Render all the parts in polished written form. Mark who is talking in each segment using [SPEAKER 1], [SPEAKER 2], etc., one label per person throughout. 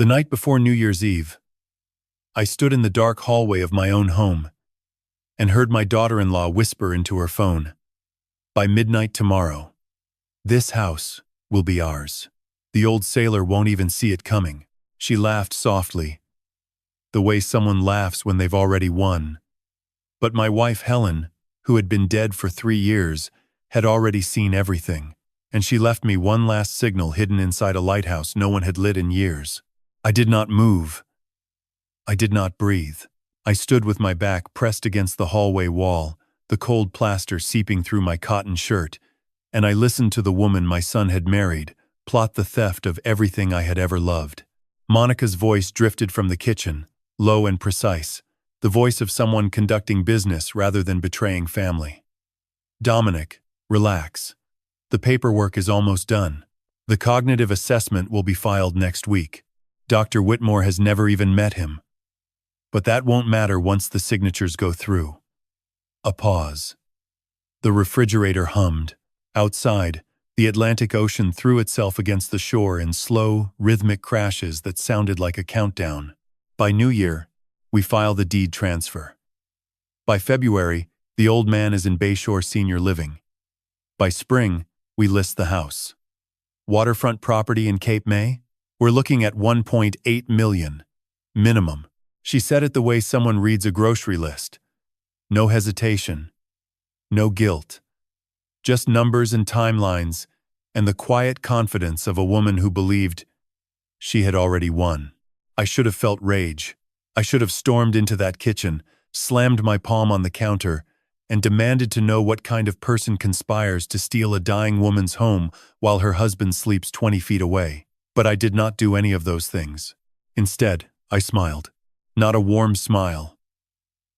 [SPEAKER 1] The night before New Year's Eve, I stood in the dark hallway of my own home and heard my daughter-in-law whisper into her phone, "By midnight tomorrow, this house will be ours. The old sailor won't even see it coming." She laughed softly, the way someone laughs when they've already won. But my wife Helen, who had been dead for 3 years, had already seen everything, and she left me one last signal hidden inside a lighthouse no one had lit in years. I did not move. I did not breathe. I stood with my back pressed against the hallway wall, the cold plaster seeping through my cotton shirt, and I listened to the woman my son had married plot the theft of everything I had ever loved. Monica's voice drifted from the kitchen, low and precise, the voice of someone conducting business rather than betraying family. "Dominic, relax. The paperwork is almost done. The cognitive assessment will be filed next week. Dr. Whitmore has never even met him. But that won't matter once the signatures go through." A pause. The refrigerator hummed. Outside, the Atlantic Ocean threw itself against the shore in slow, rhythmic crashes that sounded like a countdown. By New Year, we file the deed transfer. By February, the old man is in Bayshore Senior Living. By spring, we list the house. Waterfront property in Cape May? We're looking at $1.8 million. Minimum. She said it the way someone reads a grocery list. No hesitation. No guilt. Just numbers and timelines, and the quiet confidence of a woman who believed she had already won. I should have felt rage. I should have stormed into that kitchen, slammed my palm on the counter, and demanded to know what kind of person conspires to steal a dying woman's home while her husband sleeps 20 feet away. But I did not do any of those things. Instead, I smiled. Not a warm smile.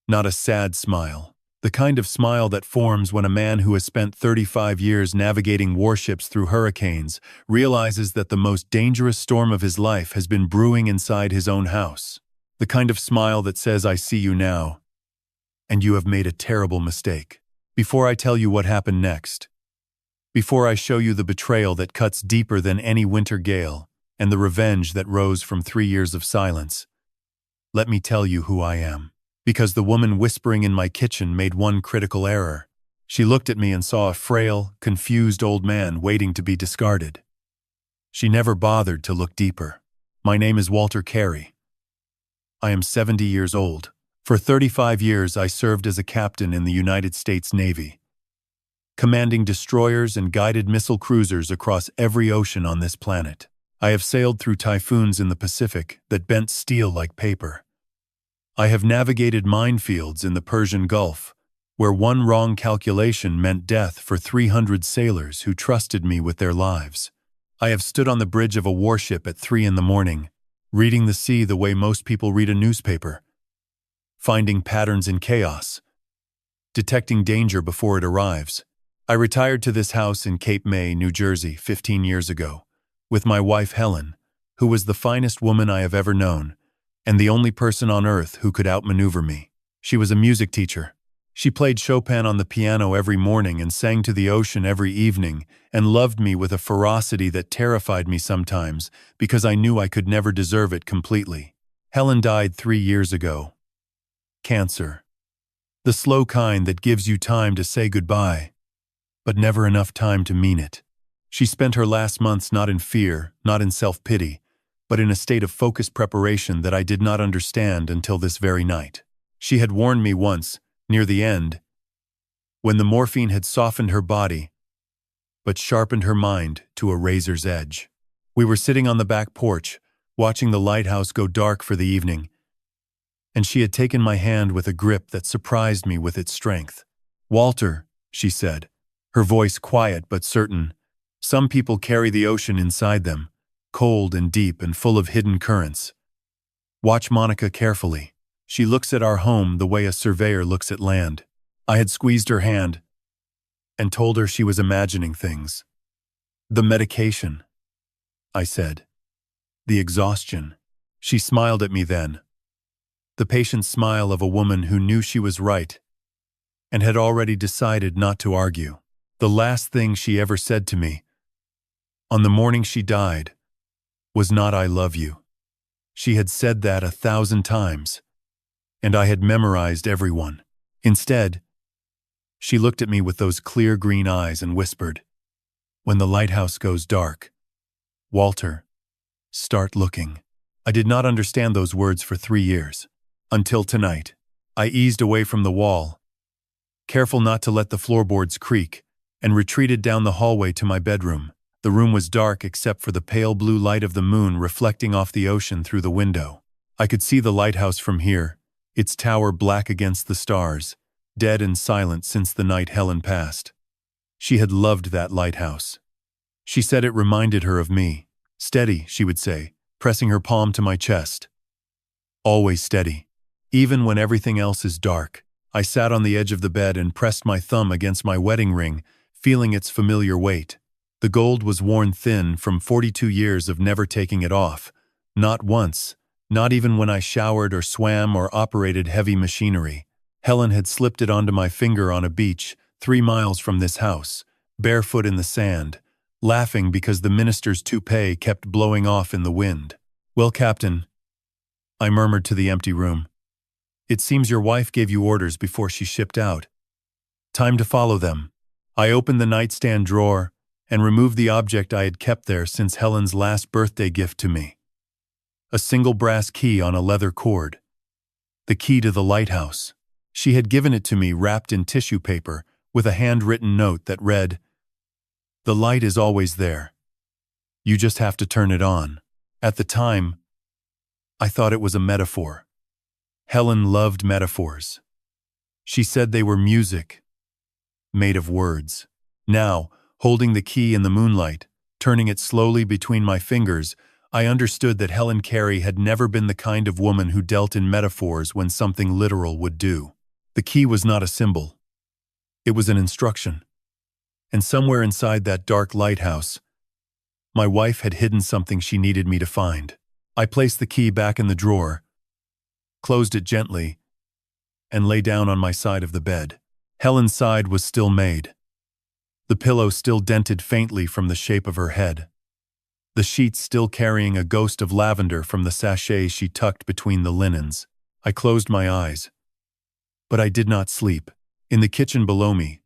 [SPEAKER 1] Not a sad smile. The kind of smile that forms when a man who has spent 35 years navigating warships through hurricanes realizes that the most dangerous storm of his life has been brewing inside his own house. The kind of smile that says, "I see you now, and you have made a terrible mistake." Before I tell you what happened next, before I show you the betrayal that cuts deeper than any winter gale and the revenge that rose from 3 years of silence, let me tell you who I am. Because the woman whispering in my kitchen made one critical error. She looked at me and saw a frail, confused old man waiting to be discarded. She never bothered to look deeper. My name is Walter Carey. I am 70 years old. For 35 years I served as a captain in the United States Navy, commanding destroyers and guided missile cruisers across every ocean on this planet. I have sailed through typhoons in the Pacific that bent steel like paper. I have navigated minefields in the Persian Gulf, where one wrong calculation meant death for 300 sailors who trusted me with their lives. I have stood on the bridge of a warship at 3 in the morning, reading the sea the way most people read a newspaper, finding patterns in chaos, detecting danger before it arrives. I retired to this house in Cape May, New Jersey, 15 years ago, with my wife Helen, who was the finest woman I have ever known, and the only person on earth who could outmaneuver me. She was a music teacher. She played Chopin on the piano every morning and sang to the ocean every evening, and loved me with a ferocity that terrified me sometimes because I knew I could never deserve it completely. Helen died 3 years ago. Cancer. The slow kind that gives you time to say goodbye, but never enough time to mean it. She spent her last months not in fear, not in self-pity, but in a state of focused preparation that I did not understand until this very night. She had warned me once, near the end, when the morphine had softened her body, but sharpened her mind to a razor's edge. We were sitting on the back porch, watching the lighthouse go dark for the evening, and she had taken my hand with a grip that surprised me with its strength. "Walter," she said, her voice quiet but certain, "some people carry the ocean inside them, cold and deep and full of hidden currents. Watch Monica carefully. She looks at our home the way a surveyor looks at land." I had squeezed her hand and told her she was imagining things. "The medication," I said. "The exhaustion." She smiled at me then, the patient smile of a woman who knew she was right and had already decided not to argue. The last thing she ever said to me, on the morning she died, was not "I love you." She had said that 1,000 times, and I had memorized every one. Instead, she looked at me with those clear green eyes and whispered, "When the lighthouse goes dark, Walter, start looking." I did not understand those words for 3 years. Until tonight. I eased away from the wall, careful not to let the floorboards creak, and retreated down the hallway to my bedroom. The room was dark except for the pale blue light of the moon reflecting off the ocean through the window. I could see the lighthouse from here, its tower black against the stars, dead and silent since the night Helen passed. She had loved that lighthouse. She said it reminded her of me. "Steady," she would say, pressing her palm to my chest. "Always steady. Even when everything else is dark." I sat on the edge of the bed and pressed my thumb against my wedding ring, feeling its familiar weight. The gold was worn thin from 42 years of never taking it off. Not once, not even when I showered or swam or operated heavy machinery. Helen had slipped it onto my finger on a beach 3 miles from this house, barefoot in the sand, laughing because the minister's toupee kept blowing off in the wind. "Well, Captain," I murmured to the empty room, "it seems your wife gave you orders before she shipped out. Time to follow them." I opened the nightstand drawer and removed the object I had kept there since Helen's last birthday gift to me. A single brass key on a leather cord. The key to the lighthouse. She had given it to me wrapped in tissue paper with a handwritten note that read, "The light is always there. You just have to turn it on." At the time, I thought it was a metaphor. Helen loved metaphors. She said they were music, made of words. Now, holding the key in the moonlight, turning it slowly between my fingers, I understood that Helen Carey had never been the kind of woman who dealt in metaphors when something literal would do. The key was not a symbol. It was an instruction. And somewhere inside that dark lighthouse, my wife had hidden something she needed me to find. I placed the key back in the drawer, closed it gently, and lay down on my side of the bed. Helen's side was still made. The pillow still dented faintly from the shape of her head. The sheets still carrying a ghost of lavender from the sachet she tucked between the linens. I closed my eyes. But I did not sleep. In the kitchen below me,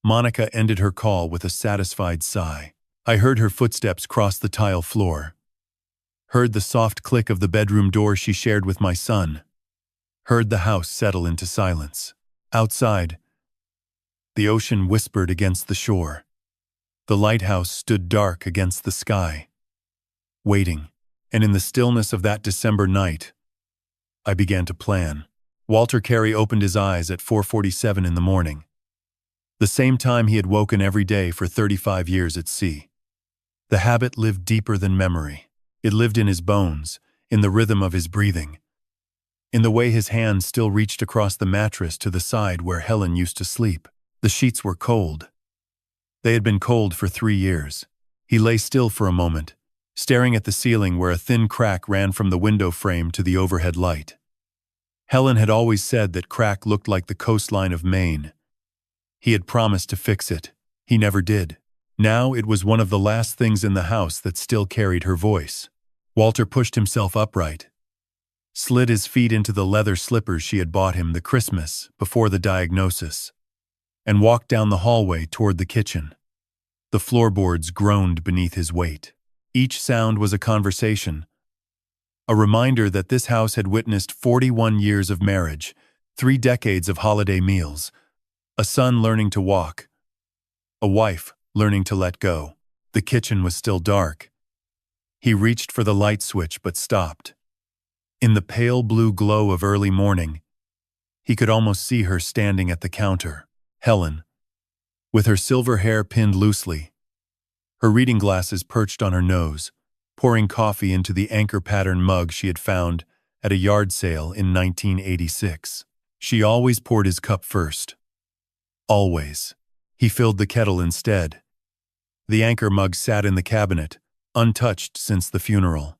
[SPEAKER 1] Monica ended her call with a satisfied sigh. I heard her footsteps cross the tile floor. Heard the soft click of the bedroom door she shared with my son. Heard the house settle into silence. Outside, the ocean whispered against the shore. The lighthouse stood dark against the sky, waiting, and in the stillness of that December night, I began to plan. Walter Carey opened his eyes at 4:47 in the morning, the same time he had woken every day for 35 years at sea. The habit lived deeper than memory. It lived in his bones, in the rhythm of his breathing, in the way his hand still reached across the mattress to the side where Helen used to sleep. The sheets were cold. They had been cold for 3 years. He lay still for a moment, staring at the ceiling where a thin crack ran from the window frame to the overhead light. Helen had always said that crack looked like the coastline of Maine. He had promised to fix it. He never did. Now it was one of the last things in the house that still carried her voice. Walter pushed himself upright, slid his feet into the leather slippers she had bought him the Christmas before the diagnosis, and walked down the hallway toward the kitchen. The floorboards groaned beneath his weight. Each sound was a conversation, a reminder that this house had witnessed 41 years of marriage, 3 decades of holiday meals, a son learning to walk, a wife learning to let go. The kitchen was still dark. He reached for the light switch but stopped. In the pale blue glow of early morning, he could almost see her standing at the counter. Helen, with her silver hair pinned loosely, her reading glasses perched on her nose, pouring coffee into the anchor pattern mug she had found at a yard sale in 1986. She always poured his cup first. Always. He filled the kettle instead. The anchor mug sat in the cabinet, untouched since the funeral.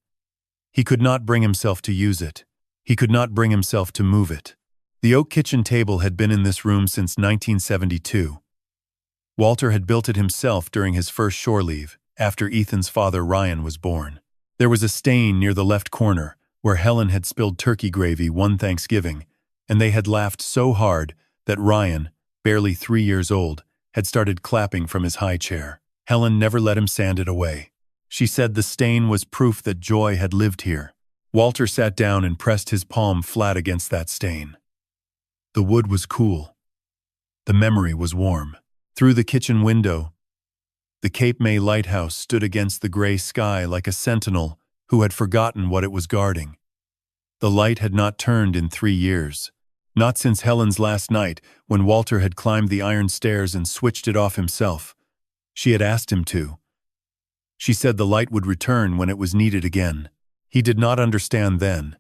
[SPEAKER 1] He could not bring himself to use it. He could not bring himself to move it. The oak kitchen table had been in this room since 1972. Walter had built it himself during his first shore leave, after Ethan's father Ryan was born. There was a stain near the left corner, where Helen had spilled turkey gravy one Thanksgiving, and they had laughed so hard that Ryan, barely 3 years old, had started clapping from his high chair. Helen never let him sand it away. She said the stain was proof that joy had lived here. Walter sat down and pressed his palm flat against that stain. The wood was cool. The memory was warm. Through the kitchen window, the Cape May lighthouse stood against the gray sky like a sentinel who had forgotten what it was guarding. The light had not turned in 3 years. Not since Helen's last night, when Walter had climbed the iron stairs and switched it off himself. She had asked him to. She said the light would return when it was needed again. He did not understand then.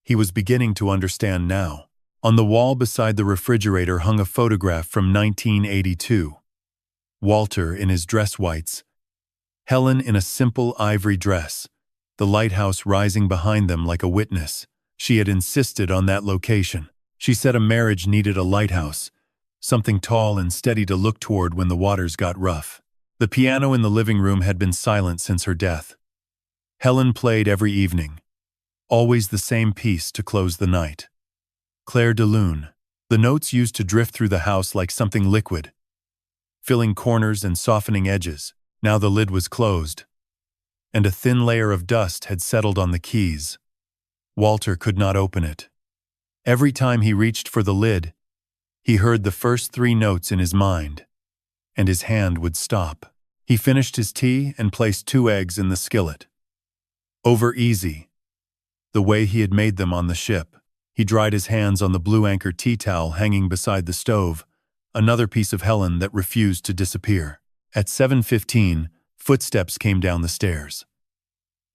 [SPEAKER 1] He was beginning to understand now. On the wall beside the refrigerator hung a photograph from 1982. Walter in his dress whites, Helen in a simple ivory dress, the lighthouse rising behind them like a witness. She had insisted on that location. She said a marriage needed a lighthouse, something tall and steady to look toward when the waters got rough. The piano in the living room had been silent since her death. Helen played every evening, always the same piece to close the night. Claire de Lune. The notes used to drift through the house like something liquid, filling corners and softening edges. Now the lid was closed, and a thin layer of dust had settled on the keys. Walter could not open it. Every time he reached for the lid, he heard the first 3 notes in his mind, and his hand would stop. He finished his tea and placed 2 eggs in the skillet. Over easy, the way he had made them on the ship. He dried his hands on the blue anchor tea towel hanging beside the stove, another piece of Helen that refused to disappear. At 7:15, footsteps came down the stairs.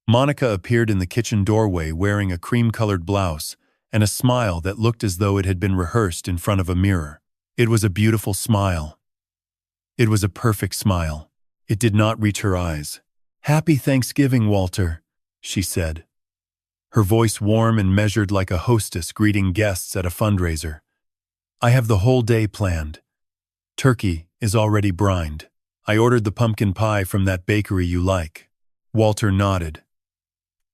[SPEAKER 1] Monica appeared in the kitchen doorway wearing a cream-colored blouse and a smile that looked as though it had been rehearsed in front of a mirror. It was a beautiful smile. It was a perfect smile. It did not reach her eyes. "Happy Thanksgiving, Walter," she said, her voice warm and measured like a hostess greeting guests at a fundraiser. "I have the whole day planned. Turkey is already brined. I ordered the pumpkin pie from that bakery you like." Walter nodded.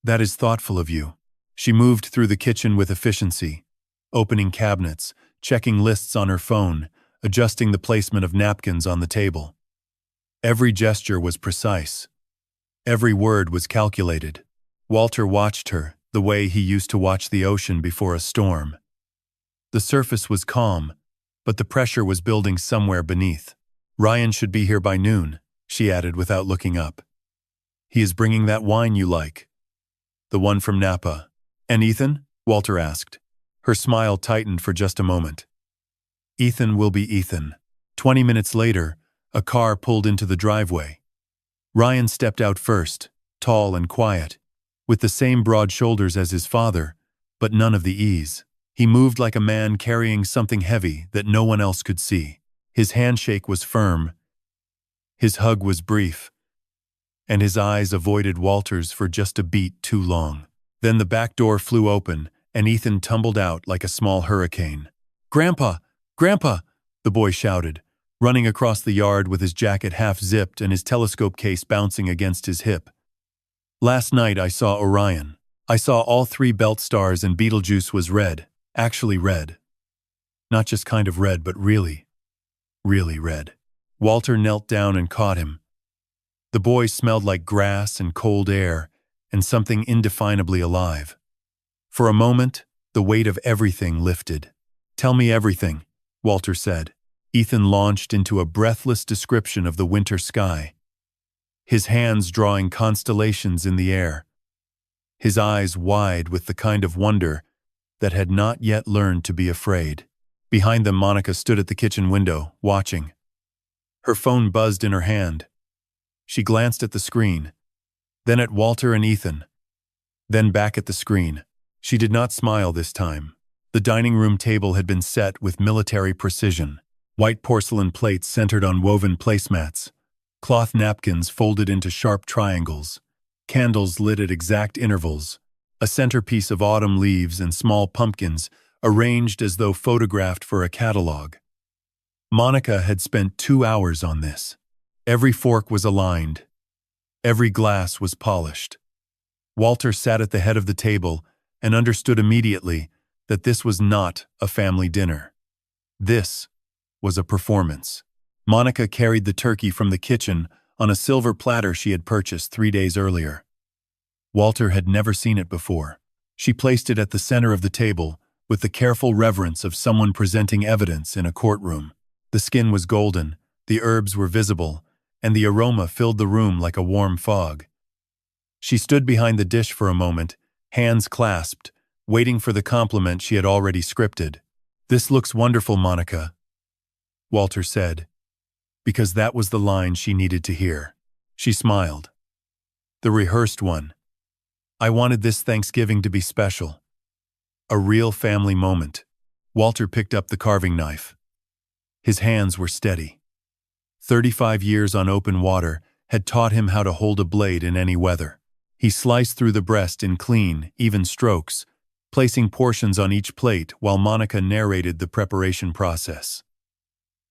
[SPEAKER 1] "That is thoughtful of you." She moved through the kitchen with efficiency, opening cabinets, checking lists on her phone, adjusting the placement of napkins on the table. Every gesture was precise. Every word was calculated. Walter watched her the way he used to watch the ocean before a storm. The surface was calm, but the pressure was building somewhere beneath. "Ryan should be here by noon," she added without looking up. "He is bringing that wine you like. The one from Napa." "And Ethan?" Walter asked. Her smile tightened for just a moment. "Ethan will be Ethan." 20 minutes later, a car pulled into the driveway. Ryan stepped out first, tall and quiet, with the same broad shoulders as his father, but none of the ease. He moved like a man carrying something heavy that no one else could see. His handshake was firm, his hug was brief, and his eyes avoided Walter's for just a beat too long. Then the back door flew open, and Ethan tumbled out like a small hurricane. "Grandpa! Grandpa!" the boy shouted, running across the yard with his jacket half-zipped and his telescope case bouncing against his hip. "Last night I saw Orion. I saw all 3 belt stars and Betelgeuse was red, actually red. Not just kind of red, but really, really red." Walter knelt down and caught him. The boy smelled like grass and cold air and something indefinably alive. For a moment, the weight of everything lifted. "Tell me everything," Walter said. Ethan launched into a breathless description of the winter sky, his hands drawing constellations in the air, his eyes wide with the kind of wonder that had not yet learned to be afraid. Behind them, Monica stood at the kitchen window, watching. Her phone buzzed in her hand. She glanced at the screen, then at Walter and Ethan, then back at the screen. She did not smile this time. The dining room table had been set with military precision. White porcelain plates centered on woven placemats, cloth napkins folded into sharp triangles, candles lit at exact intervals, a centerpiece of autumn leaves and small pumpkins arranged as though photographed for a catalog. Monica had spent 2 hours on this. Every fork was aligned. Every glass was polished. Walter sat at the head of the table and understood immediately that this was not a family dinner. This was a performance. Monica carried the turkey from the kitchen on a silver platter she had purchased 3 days earlier. Walter had never seen it before. She placed it at the center of the table with the careful reverence of someone presenting evidence in a courtroom. The skin was golden, the herbs were visible, and the aroma filled the room like a warm fog. She stood behind the dish for a moment, hands clasped, waiting for the compliment she had already scripted. "This looks wonderful, Monica," Walter said, because that was the line she needed to hear. She smiled. The rehearsed one. "I wanted this Thanksgiving to be special. A real family moment." Walter picked up the carving knife. His hands were steady. 35 years on open water had taught him how to hold a blade in any weather. He sliced through the breast in clean, even strokes, placing portions on each plate while Monica narrated the preparation process.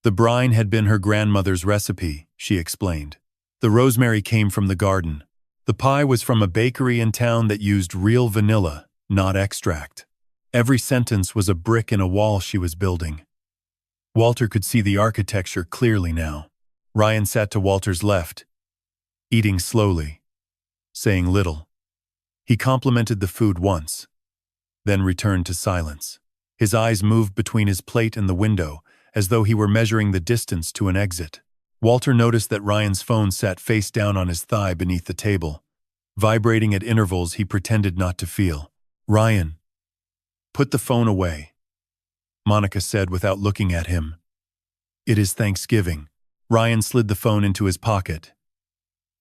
[SPEAKER 1] The brine had been her grandmother's recipe, she explained. The rosemary came from the garden. The pie was from a bakery in town that used real vanilla, not extract. Every sentence was a brick in a wall she was building. Walter could see the architecture clearly now. Ryan sat to Walter's left, eating slowly, saying little. He complimented the food once, then returned to silence. His eyes moved between his plate and the window, as though he were measuring the distance to an exit. Walter noticed that Ryan's phone sat face down on his thigh beneath the table. Vibrating at intervals he pretended not to feel. "Ryan, put the phone away," Monica said without looking at him. "It is Thanksgiving." Ryan slid the phone into his pocket.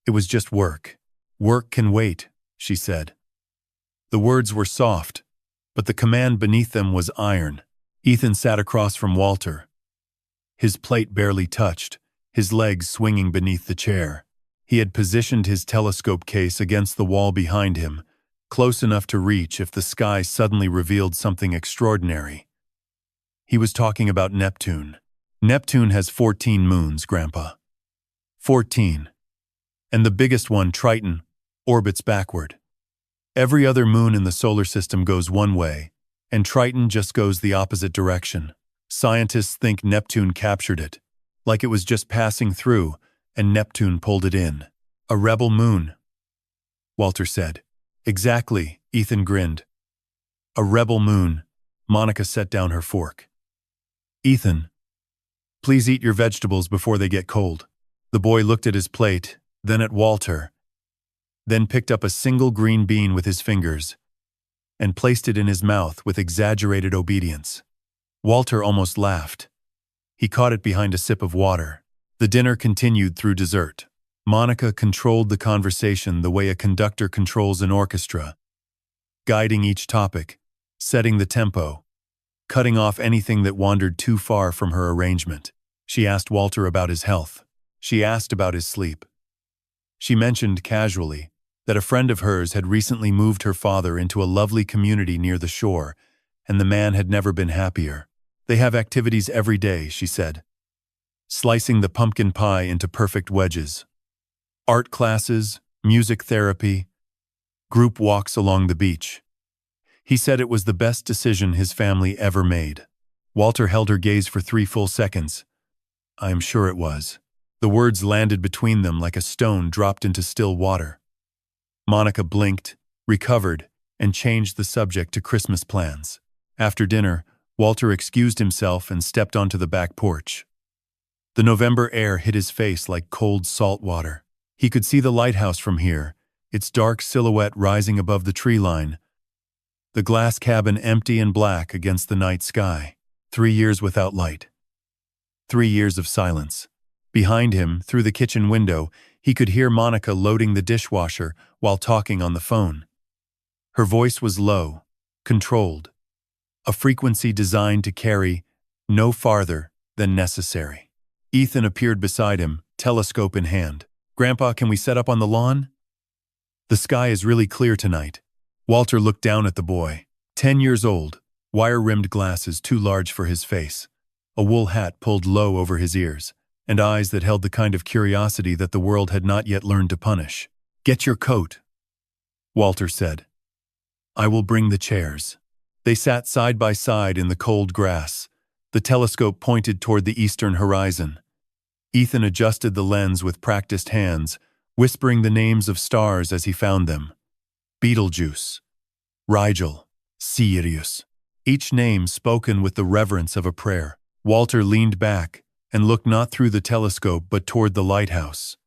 [SPEAKER 1] "It was just work. Work can wait," she said. The words were soft, but the command beneath them was iron. Ethan sat across from Walter. His plate barely touched, his legs swinging beneath the chair. He had positioned his telescope case against the wall behind him, close enough to reach if the sky suddenly revealed something extraordinary. He was talking about Neptune. "Neptune has 14 moons, Grandpa. 14. And the biggest one, Triton, orbits backward. Every other moon in the solar system goes one way, and Triton just goes the opposite direction. Scientists think Neptune captured it, like it was just passing through, and Neptune pulled it in. A rebel moon," Walter said. "Exactly," Ethan grinned. "A rebel moon." Monica set down her fork. "Ethan, please eat your vegetables before they get cold." The boy looked at his plate, then at Walter, then picked up a single green bean with his fingers and placed it in his mouth with exaggerated obedience. Walter almost laughed. He caught it behind a sip of water. The dinner continued through dessert. Monica controlled the conversation the way a conductor controls an orchestra, guiding each topic, setting the tempo, cutting off anything that wandered too far from her arrangement. She asked Walter about his health. She asked about his sleep. She mentioned casually that a friend of hers had recently moved her father into a lovely community near the shore, and the man had never been happier. "They have activities every day," she said, slicing the pumpkin pie into perfect wedges. "Art classes, music therapy, group walks along the beach." He said it was the best decision his family ever made. Walter held her gaze for 3 full seconds. "I am sure it was." The words landed between them like a stone dropped into still water. Monica blinked, recovered, and changed the subject to Christmas plans. After dinner, Walter excused himself and stepped onto the back porch. The November air hit his face like cold salt water. He could see the lighthouse from here, its dark silhouette rising above the tree line, the glass cabin empty and black against the night sky. 3 years without light. 3 years of silence. Behind him, through the kitchen window, he could hear Monica loading the dishwasher while talking on the phone. Her voice was low, controlled, a frequency designed to carry no farther than necessary. Ethan appeared beside him, telescope in hand. "Grandpa, can we set up on the lawn? The sky is really clear tonight." Walter looked down at the boy. 10 years old, wire-rimmed glasses too large for his face, a wool hat pulled low over his ears, and eyes that held the kind of curiosity that the world had not yet learned to punish. "Get your coat," Walter said. I will bring the chairs. They sat side by side in the cold grass, the telescope pointed toward the eastern horizon. Ethan adjusted the lens with practiced hands, whispering the names of stars as he found them. Betelgeuse, Rigel, Sirius. Each name spoken with the reverence of a prayer. Walter leaned back and looked not through the telescope but toward the lighthouse.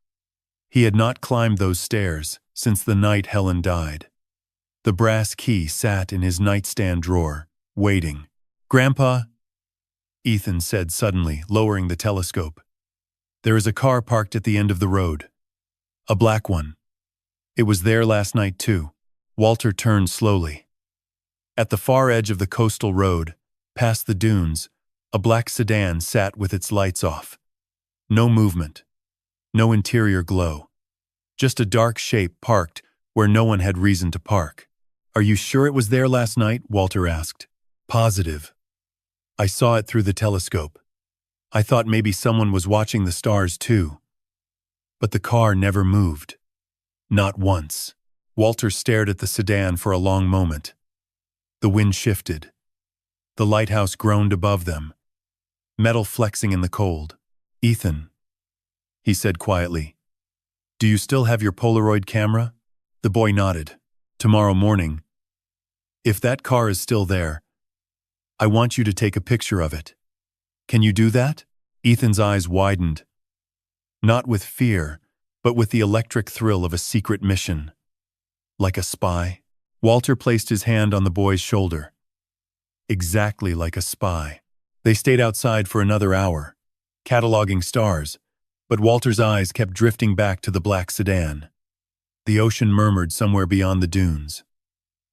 [SPEAKER 1] He had not climbed those stairs since the night Helen died. The brass key sat in his nightstand drawer, waiting. Grandpa, Ethan said suddenly, lowering the telescope. There is a car parked at the end of the road. A black one. It was there last night too. Walter turned slowly. At the far edge of the coastal road, past the dunes, a black sedan sat with its lights off. No movement. No interior glow. Just a dark shape parked where no one had reason to park. Are you sure it was there last night? Walter asked. Positive. I saw it through the telescope. I thought maybe someone was watching the stars too. But the car never moved. Not once. Walter stared at the sedan for a long moment. The wind shifted. The lighthouse groaned above them, metal flexing in the cold. Ethan, he said quietly, do you still have your Polaroid camera? The boy nodded. Tomorrow morning, if that car is still there, I want you to take a picture of it. Can you do that? Ethan's eyes widened. Not with fear, but with the electric thrill of a secret mission. Like a spy? Walter placed his hand on the boy's shoulder. Exactly like a spy. They stayed outside for another hour, cataloging stars, but Walter's eyes kept drifting back to the black sedan. The ocean murmured somewhere beyond the dunes.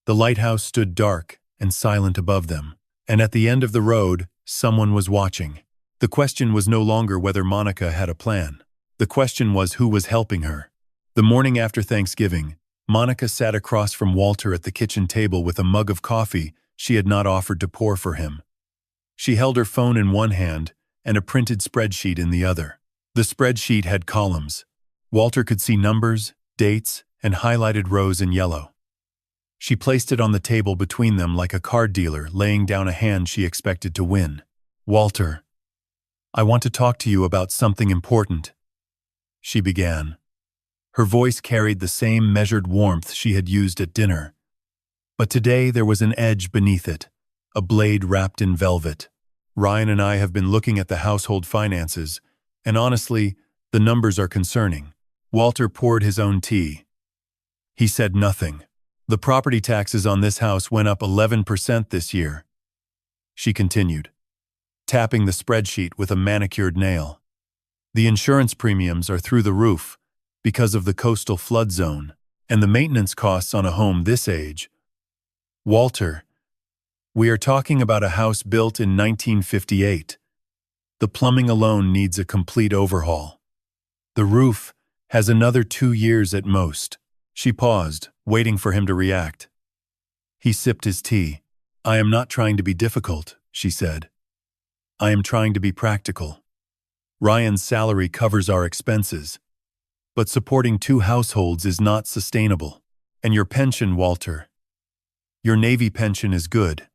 [SPEAKER 1] The lighthouse stood dark and silent above them, and at the end of the road, someone was watching. The question was no longer whether Monica had a plan. The question was who was helping her. The morning after Thanksgiving, Monica sat across from Walter at the kitchen table with a mug of coffee she had not offered to pour for him. She held her phone in one hand and a printed spreadsheet in the other. The spreadsheet had columns. Walter could see numbers, dates, and highlighted rows in yellow. She placed it on the table between them like a card dealer laying down a hand she expected to win. Walter, I want to talk to you about something important, she began. Her voice carried the same measured warmth she had used at dinner. But today there was an edge beneath it, a blade wrapped in velvet. Ryan and I have been looking at the household finances, and honestly, the numbers are concerning. Walter poured his own tea. He said nothing. The property taxes on this house went up 11% this year, she continued, tapping the spreadsheet with a manicured nail. The insurance premiums are through the roof because of the coastal flood zone, and the maintenance costs on a home this age. Walter, we are talking about a house built in 1958. The plumbing alone needs a complete overhaul. The roof has another 2 years at most. She paused, waiting for him to react. He sipped his tea. I am not trying to be difficult, she said. I am trying to be practical. Ryan's salary covers our expenses, but supporting 2 households is not sustainable. And your pension, Walter. Your Navy pension is good,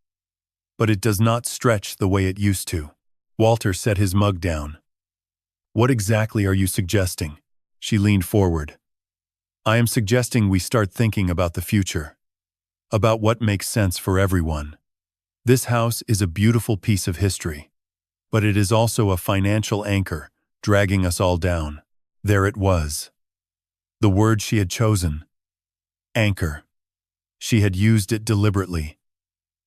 [SPEAKER 1] but it does not stretch the way it used to. Walter set his mug down. What exactly are you suggesting? She leaned forward. I am suggesting we start thinking about the future, about what makes sense for everyone. This house is a beautiful piece of history, but it is also a financial anchor, dragging us all down. There it was. The word she had chosen. Anchor. She had used it deliberately,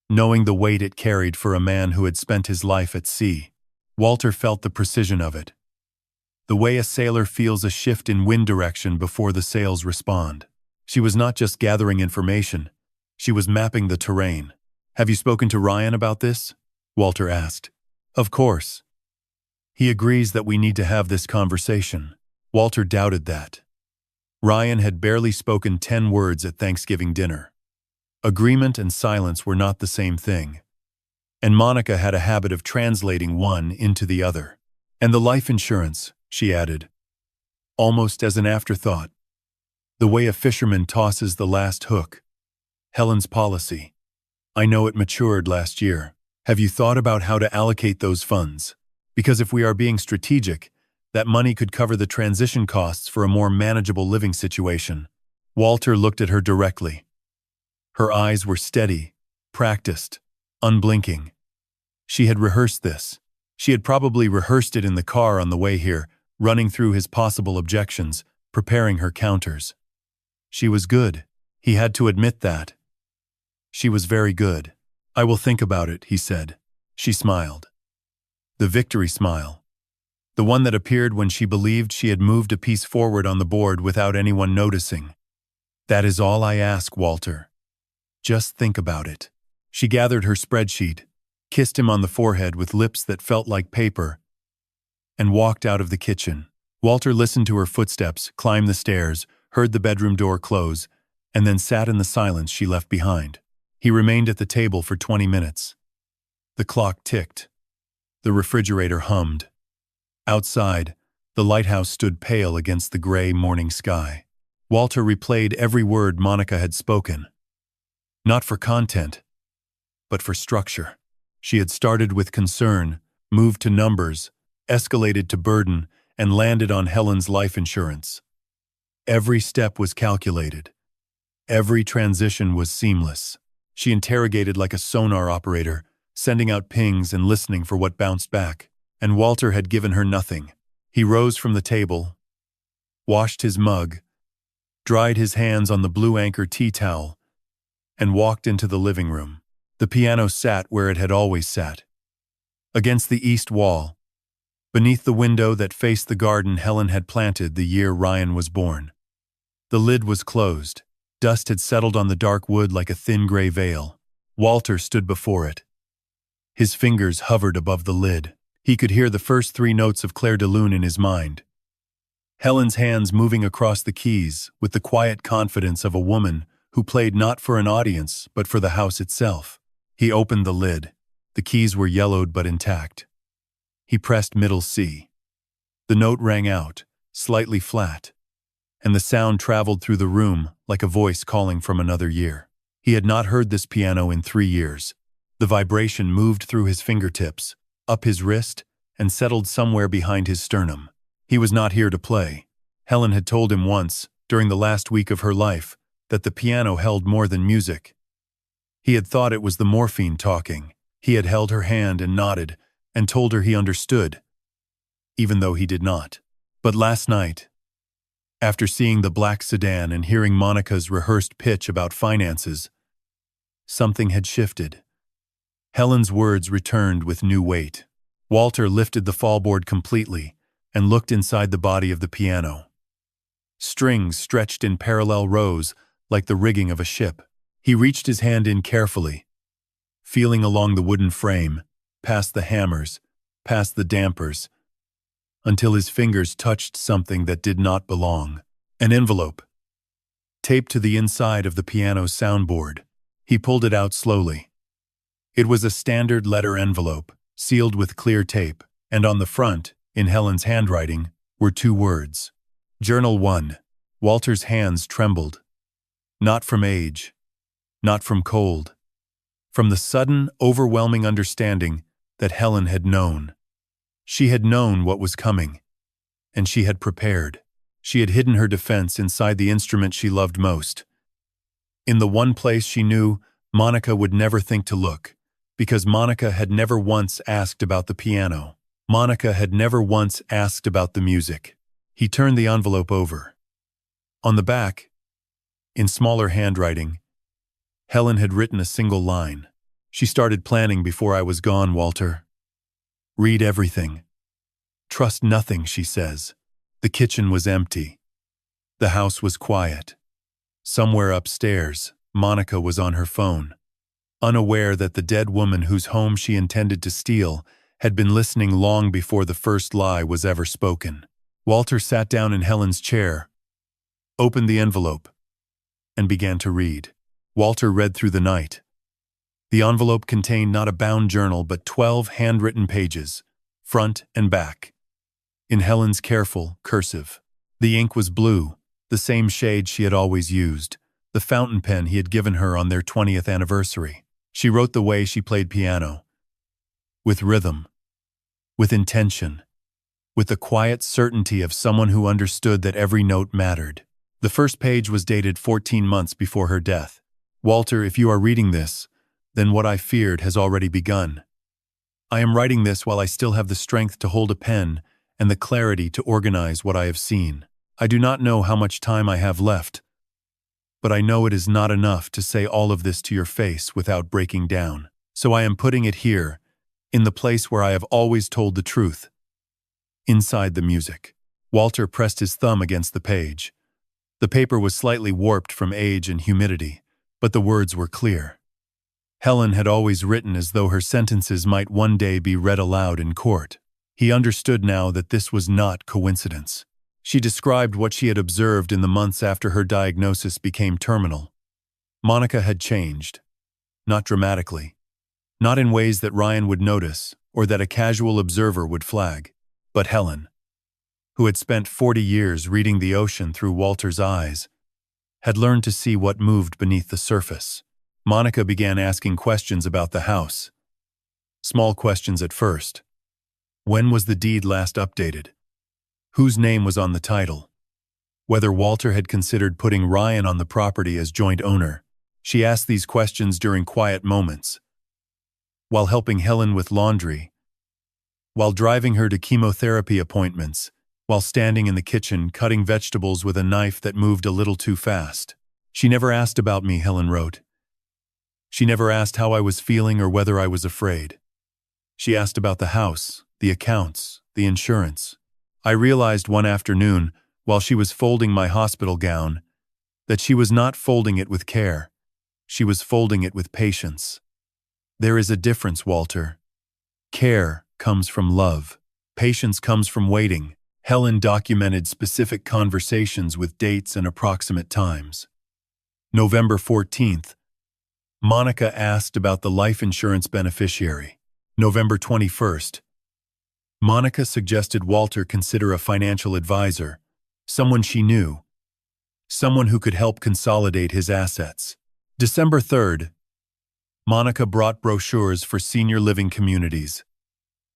[SPEAKER 1] knowing the weight it carried for a man who had spent his life at sea. Walter felt the precision of it. The way a sailor feels a shift in wind direction before the sails respond. She was not just gathering information, she was mapping the terrain. Have you spoken to Ryan about this? Walter asked. Of course. He agrees that we need to have this conversation. Walter doubted that. Ryan had barely spoken 10 words at Thanksgiving dinner. Agreement and silence were not the same thing, and Monica had a habit of translating one into the other. And the life insurance, she added, almost as an afterthought. The way a fisherman tosses the last hook. Helen's policy. I know it matured last year. Have you thought about how to allocate those funds? Because if we are being strategic, that money could cover the transition costs for a more manageable living situation. Walter looked at her directly. Her eyes were steady, practiced, unblinking. She had rehearsed this. She had probably rehearsed it in the car on the way here, running through his possible objections, preparing her counters. She was good. He had to admit that. She was very good. I will think about it, he said. She smiled. The victory smile. The one that appeared when she believed she had moved a piece forward on the board without anyone noticing. That is all I ask, Walter. Just think about it. She gathered her spreadsheet, kissed him on the forehead with lips that felt like paper, and walked out of the kitchen. Walter listened to her footsteps, climbed the stairs, heard the bedroom door close, and then sat in the silence she left behind. He remained at the table for 20 minutes. The clock ticked. The refrigerator hummed. Outside, the lighthouse stood pale against the gray morning sky. Walter replayed every word Monica had spoken. Not for content, but for structure. She had started with concern, moved to numbers, escalated to burden, and landed on Helen's life insurance. Every step was calculated. Every transition was seamless. She interrogated like a sonar operator, sending out pings and listening for what bounced back. And Walter had given her nothing. He rose from the table, washed his mug, dried his hands on the blue anchor tea towel, and walked into the living room. The piano sat where it had always sat, against the east wall, beneath the window that faced the garden Helen had planted the year Ryan was born. The lid was closed. Dust had settled on the dark wood like a thin gray veil. Walter stood before it. His fingers hovered above the lid. He could hear the first 3 notes of Clair de Lune in his mind. Helen's hands moving across the keys with the quiet confidence of a woman who played not for an audience but for the house itself. He opened the lid. The keys were yellowed but intact. He pressed middle C. The note rang out, slightly flat, and the sound traveled through the room like a voice calling from another year. He had not heard this piano in 3 years. The vibration moved through his fingertips, up his wrist, and settled somewhere behind his sternum. He was not here to play. Helen had told him once, during the last week of her life, that the piano held more than music. He had thought it was the morphine talking. He had held her hand and nodded, and told her he understood, even though he did not. But last night, after seeing the black sedan and hearing Monica's rehearsed pitch about finances, something had shifted. Helen's words returned with new weight. Walter lifted the fallboard completely and looked inside the body of the piano. Strings stretched in parallel rows like the rigging of a ship. He reached his hand in carefully, feeling along the wooden frame, past the hammers, past the dampers, until his fingers touched something that did not belong. An envelope, taped to the inside of the piano's soundboard. He pulled it out slowly. It was a standard letter envelope, sealed with clear tape, and on the front, in Helen's handwriting, were 2 words. Journal 1. Walter's hands trembled. Not from age, not from cold, from the sudden, overwhelming understanding that Helen had known. She had known what was coming, and she had prepared. She had hidden her defense inside the instrument she loved most. In the one place she knew Monica would never think to look, because Monica had never once asked about the piano. Monica had never once asked about the music. He turned the envelope over. On the back, in smaller handwriting, Helen had written a single line. She started planning before I was gone, Walter. Read everything. Trust nothing, she says. The kitchen was empty. The house was quiet. Somewhere upstairs, Monica was on her phone, unaware that the dead woman whose home she intended to steal had been listening long before the first lie was ever spoken. Walter sat down in Helen's chair, opened the envelope, and began to read. Walter read through the night. The envelope contained not a bound journal but 12 handwritten pages, front and back, in Helen's careful cursive. The ink was blue, the same shade she had always used, the fountain pen he had given her on their 20th anniversary. She wrote the way she played piano, with rhythm, with intention, with the quiet certainty of someone who understood that every note mattered. The first page was dated 14 months before her death. Walter, if you are reading this, then what I feared has already begun. I am writing this while I still have the strength to hold a pen and the clarity to organize what I have seen. I do not know how much time I have left, but I know it is not enough to say all of this to your face without breaking down. So I am putting it here, in the place where I have always told the truth. Inside the music. Walter pressed his thumb against the page. The paper was slightly warped from age and humidity, but the words were clear. Helen had always written as though her sentences might one day be read aloud in court. He understood now that this was not coincidence. She described what she had observed in the months after her diagnosis became terminal. Monica had changed. Not dramatically. Not in ways that Ryan would notice or that a casual observer would flag. But Helen, who had spent 40 years reading the ocean through Walter's eyes, had learned to see what moved beneath the surface. Monica began asking questions about the house. Small questions at first. When was the deed last updated? Whose name was on the title? Whether Walter had considered putting Ryan on the property as joint owner. She asked these questions during quiet moments, while helping Helen with laundry, while driving her to chemotherapy appointments, while standing in the kitchen cutting vegetables with a knife that moved a little too fast. She never asked about me, Helen wrote. She never asked how I was feeling or whether I was afraid. She asked about the house, the accounts, the insurance. I realized one afternoon, while she was folding my hospital gown, that she was not folding it with care. She was folding it with patience. There is a difference, Walter. Care comes from love. Patience comes from waiting. Helen documented specific conversations with dates and approximate times. November 14th. Monica asked about the life insurance beneficiary. November 21st. Monica suggested Walter consider a financial advisor, someone she knew, someone who could help consolidate his assets. December 3rd. Monica brought brochures for senior living communities,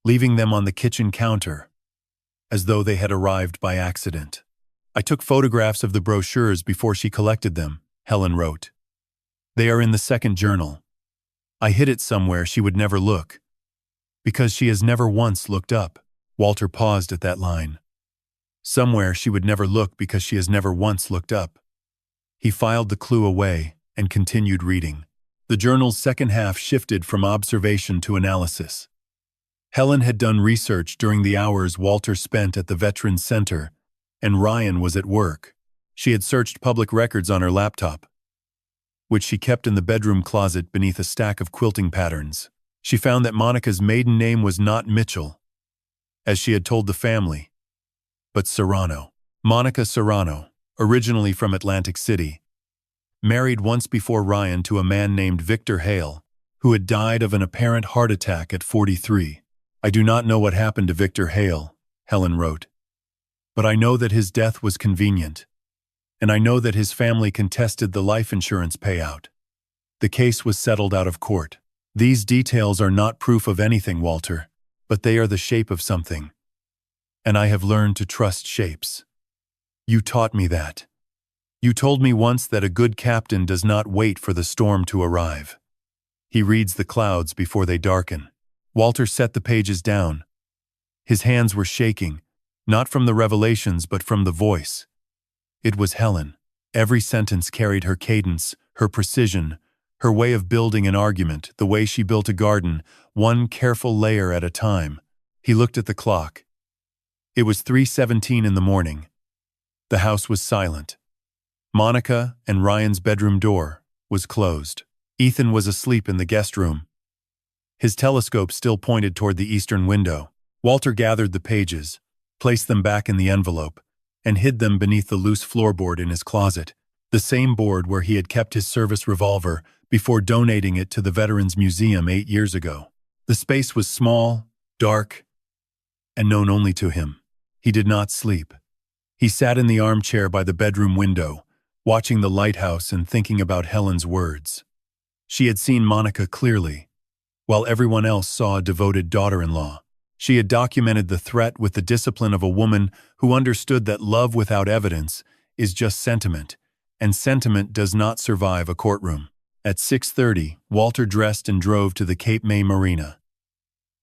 [SPEAKER 1] leaving them on the kitchen counter, as though they had arrived by accident. I took photographs of the brochures before she collected them, Helen wrote. They are in the second journal. I hid it somewhere she would never look, because she has never once looked up. Walter paused at that line. Somewhere she would never look because she has never once looked up. He filed the clue away and continued reading. The journal's second half shifted from observation to analysis. Helen had done research during the hours Walter spent at the Veterans Center, and Ryan was at work. She had searched public records on her laptop, which she kept in the bedroom closet beneath a stack of quilting patterns. She found that Monica's maiden name was not Mitchell, as she had told the family, but Serrano. Monica Serrano, originally from Atlantic City, married once before Ryan to a man named Victor Hale, who had died of an apparent heart attack at 43. I do not know what happened to Victor Hale, Helen wrote, but I know that his death was convenient, and I know that his family contested the life insurance payout. The case was settled out of court. These details are not proof of anything, Walter, but they are the shape of something. And I have learned to trust shapes. You taught me that. You told me once that a good captain does not wait for the storm to arrive. He reads the clouds before they darken. Walter set the pages down. His hands were shaking, not from the revelations but from the voice. It was Helen. Every sentence carried her cadence, her precision, her way of building an argument, the way she built a garden, one careful layer at a time. He looked at the clock. It was 3:17 in the morning. The house was silent. Monica and Ryan's bedroom door was closed. Ethan was asleep in the guest room. His telescope still pointed toward the eastern window. Walter gathered the pages, placed them back in the envelope, and hid them beneath the loose floorboard in his closet, the same board where he had kept his service revolver before donating it to the Veterans Museum 8 years ago. The space was small, dark, and known only to him. He did not sleep. He sat in the armchair by the bedroom window, watching the lighthouse and thinking about Helen's words. She had seen Monica clearly, while everyone else saw a devoted daughter-in-law. She had documented the threat with the discipline of a woman who understood that love without evidence is just sentiment, and sentiment does not survive a courtroom. At 6:30, Walter dressed and drove to the Cape May Marina.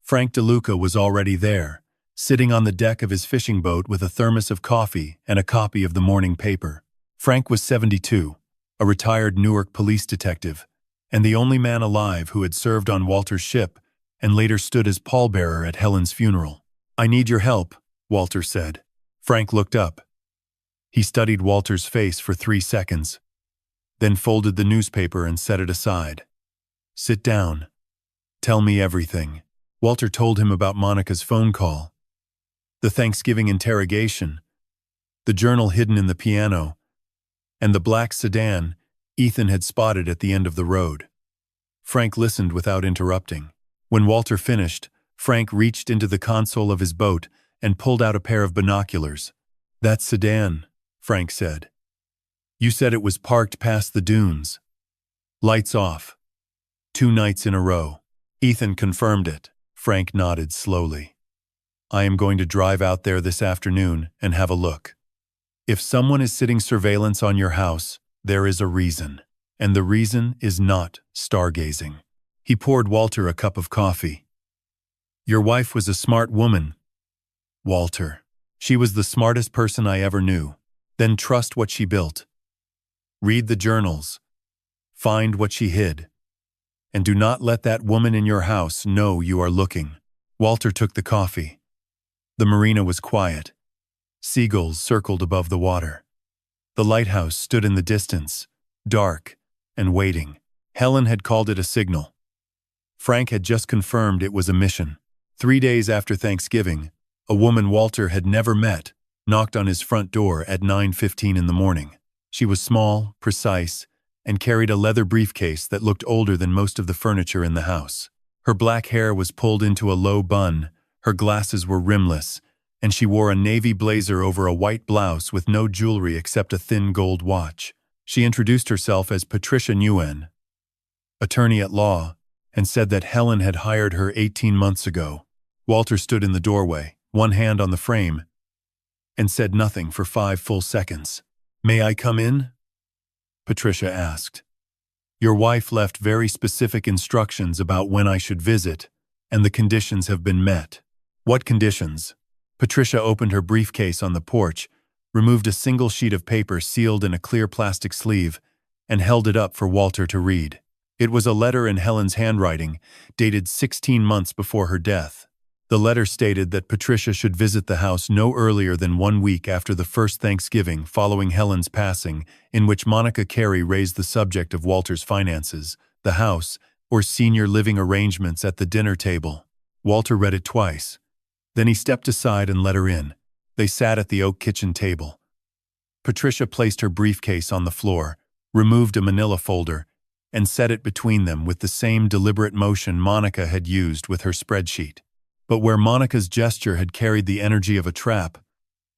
[SPEAKER 1] Frank DeLuca was already there, sitting on the deck of his fishing boat with a thermos of coffee and a copy of the morning paper. Frank was 72, a retired Newark police detective, and the only man alive who had served on Walter's ship and later stood as pallbearer at Helen's funeral. "I need your help," Walter said. Frank looked up. He studied Walter's face for 3 seconds, then folded the newspaper and set it aside. "Sit down. Tell me everything." Walter told him about Monica's phone call, the Thanksgiving interrogation, the journal hidden in the piano, and the black sedan Ethan had spotted at the end of the road. Frank listened without interrupting. When Walter finished, Frank reached into the console of his boat and pulled out a pair of binoculars. "That sedan," Frank said. "You said it was parked past the dunes. Lights off. 2 nights in a row." Ethan confirmed it. Frank nodded slowly. "I am going to drive out there this afternoon and have a look. If someone is sitting surveillance on your house, there is a reason. And the reason is not stargazing." He poured Walter a cup of coffee. "Your wife was a smart woman, Walter. She was the smartest person I ever knew. Then trust what she built. Read the journals. Find what she hid. And do not let that woman in your house know you are looking." Walter took the coffee. The marina was quiet. Seagulls circled above the water. The lighthouse stood in the distance, dark and waiting. Helen had called it a signal. Frank had just confirmed it was a mission. 3 days after Thanksgiving, a woman Walter had never met knocked on his front door at 9:15 in the morning. She was small, precise, and carried a leather briefcase that looked older than most of the furniture in the house. Her black hair was pulled into a low bun, her glasses were rimless, and she wore a navy blazer over a white blouse with no jewelry except a thin gold watch. She introduced herself as Patricia Nguyen, attorney at law, and said that Helen had hired her 18 months ago. Walter stood in the doorway, one hand on the frame, and said nothing for 5 full seconds. "May I come in?" Patricia asked. "Your wife left very specific instructions about when I should visit, and the conditions have been met." "What conditions?" Patricia opened her briefcase on the porch, removed a single sheet of paper sealed in a clear plastic sleeve, and held it up for Walter to read. It was a letter in Helen's handwriting, dated 16 months before her death. The letter stated that Patricia should visit the house no earlier than 1 week after the first Thanksgiving following Helen's passing, in which Monica Carey raised the subject of Walter's finances, the house, or senior living arrangements at the dinner table. Walter read it twice. Then he stepped aside and let her in. They sat at the oak kitchen table. Patricia placed her briefcase on the floor, removed a manila folder, and set it between them with the same deliberate motion Monica had used with her spreadsheet. But where Monica's gesture had carried the energy of a trap,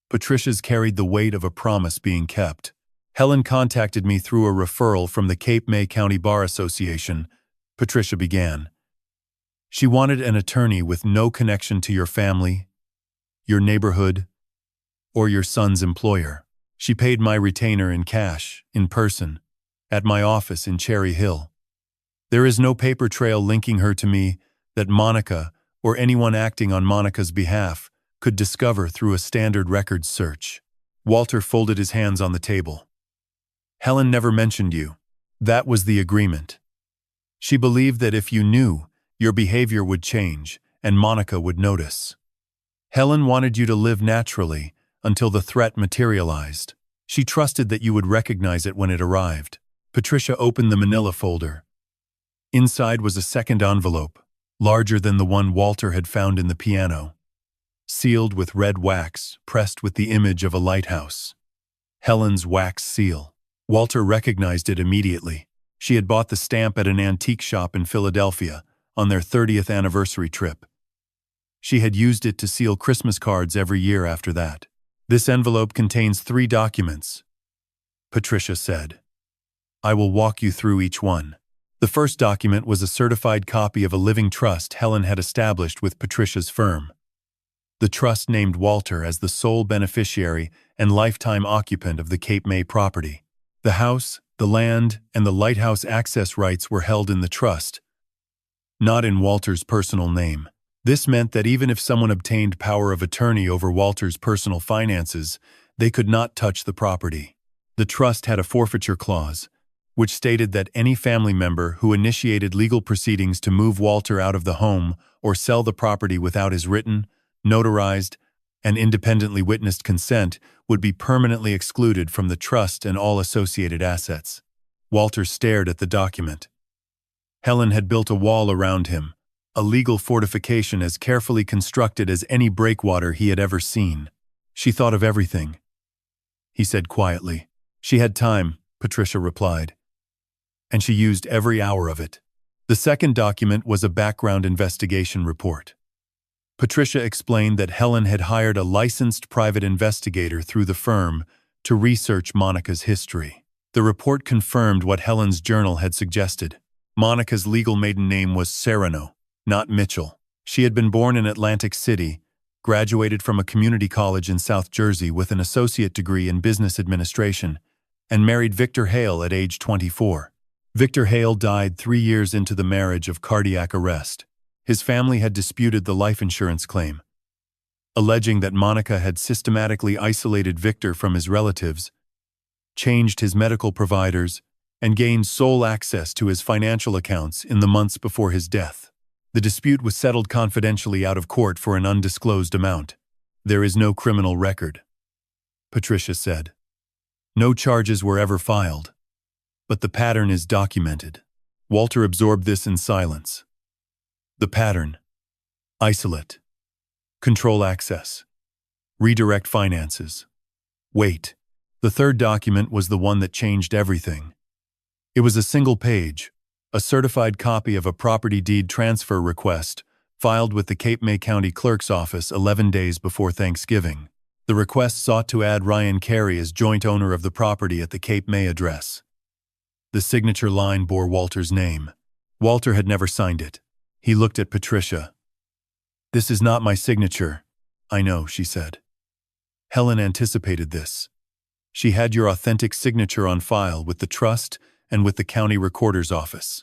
[SPEAKER 1] Patricia's carried the weight of a promise being kept. "Helen contacted me through a referral from the Cape May County Bar Association," Patricia began. "She wanted an attorney with no connection to your family, your neighborhood, or your son's employer. She paid my retainer in cash, in person, at my office in Cherry Hill. There is no paper trail linking her to me that Monica, or anyone acting on Monica's behalf, could discover through a standard records search." Walter folded his hands on the table. "Helen never mentioned you. That was the agreement. She believed that if you knew, your behavior would change, and Monica would notice. Helen wanted you to live naturally until the threat materialized. She trusted that you would recognize it when it arrived." Patricia opened the manila folder. Inside was a second envelope, larger than the one Walter had found in the piano, sealed with red wax, pressed with the image of a lighthouse. Helen's wax seal. Walter recognized it immediately. She had bought the stamp at an antique shop in Philadelphia on their 30th anniversary trip. She had used it to seal Christmas cards every year after that. This envelope contains 3 documents, Patricia said. I will walk you through each one. The first document was a certified copy of a living trust Helen had established with Patricia's firm. The trust named Walter as the sole beneficiary and lifetime occupant of the Cape May property. The house, the land, and the lighthouse access rights were held in the trust, not in Walter's personal name. This meant that even if someone obtained power of attorney over Walter's personal finances, they could not touch the property. The trust had a forfeiture clause, which stated that any family member who initiated legal proceedings to move Walter out of the home or sell the property without his written, notarized, and independently witnessed consent would be permanently excluded from the trust and all associated assets. Walter stared at the document. Helen had built a wall around him, a legal fortification as carefully constructed as any breakwater he had ever seen. She thought of everything, he said quietly. She had time, Patricia replied, and she used every hour of it. The second document was a background investigation report. Patricia explained that Helen had hired a licensed private investigator through the firm to research Monica's history. The report confirmed what Helen's journal had suggested. Monica's legal maiden name was Serrano, not Mitchell. She had been born in Atlantic City, graduated from a community college in South Jersey with an associate degree in business administration, and married Victor Hale at age 24. Victor Hale died 3 years into the marriage of cardiac arrest. His family had disputed the life insurance claim, alleging that Monica had systematically isolated Victor from his relatives, changed his medical providers, and gained sole access to his financial accounts in the months before his death. The dispute was settled confidentially out of court for an undisclosed amount. There is no criminal record, Patricia said. No charges were ever filed, but the pattern is documented. Walter absorbed this in silence. The pattern: isolate, control access, redirect finances. Wait. The third document was the one that changed everything. It was a single page, a certified copy of a property deed transfer request filed with the Cape May County Clerk's Office 11 days before Thanksgiving. The request sought to add Ryan Carey as joint owner of the property at the Cape May address. The signature line bore Walter's name. Walter had never signed it. He looked at Patricia. This is not my signature. I know, she said. Helen anticipated this. She had your authentic signature on file with the trust and with the county recorder's office.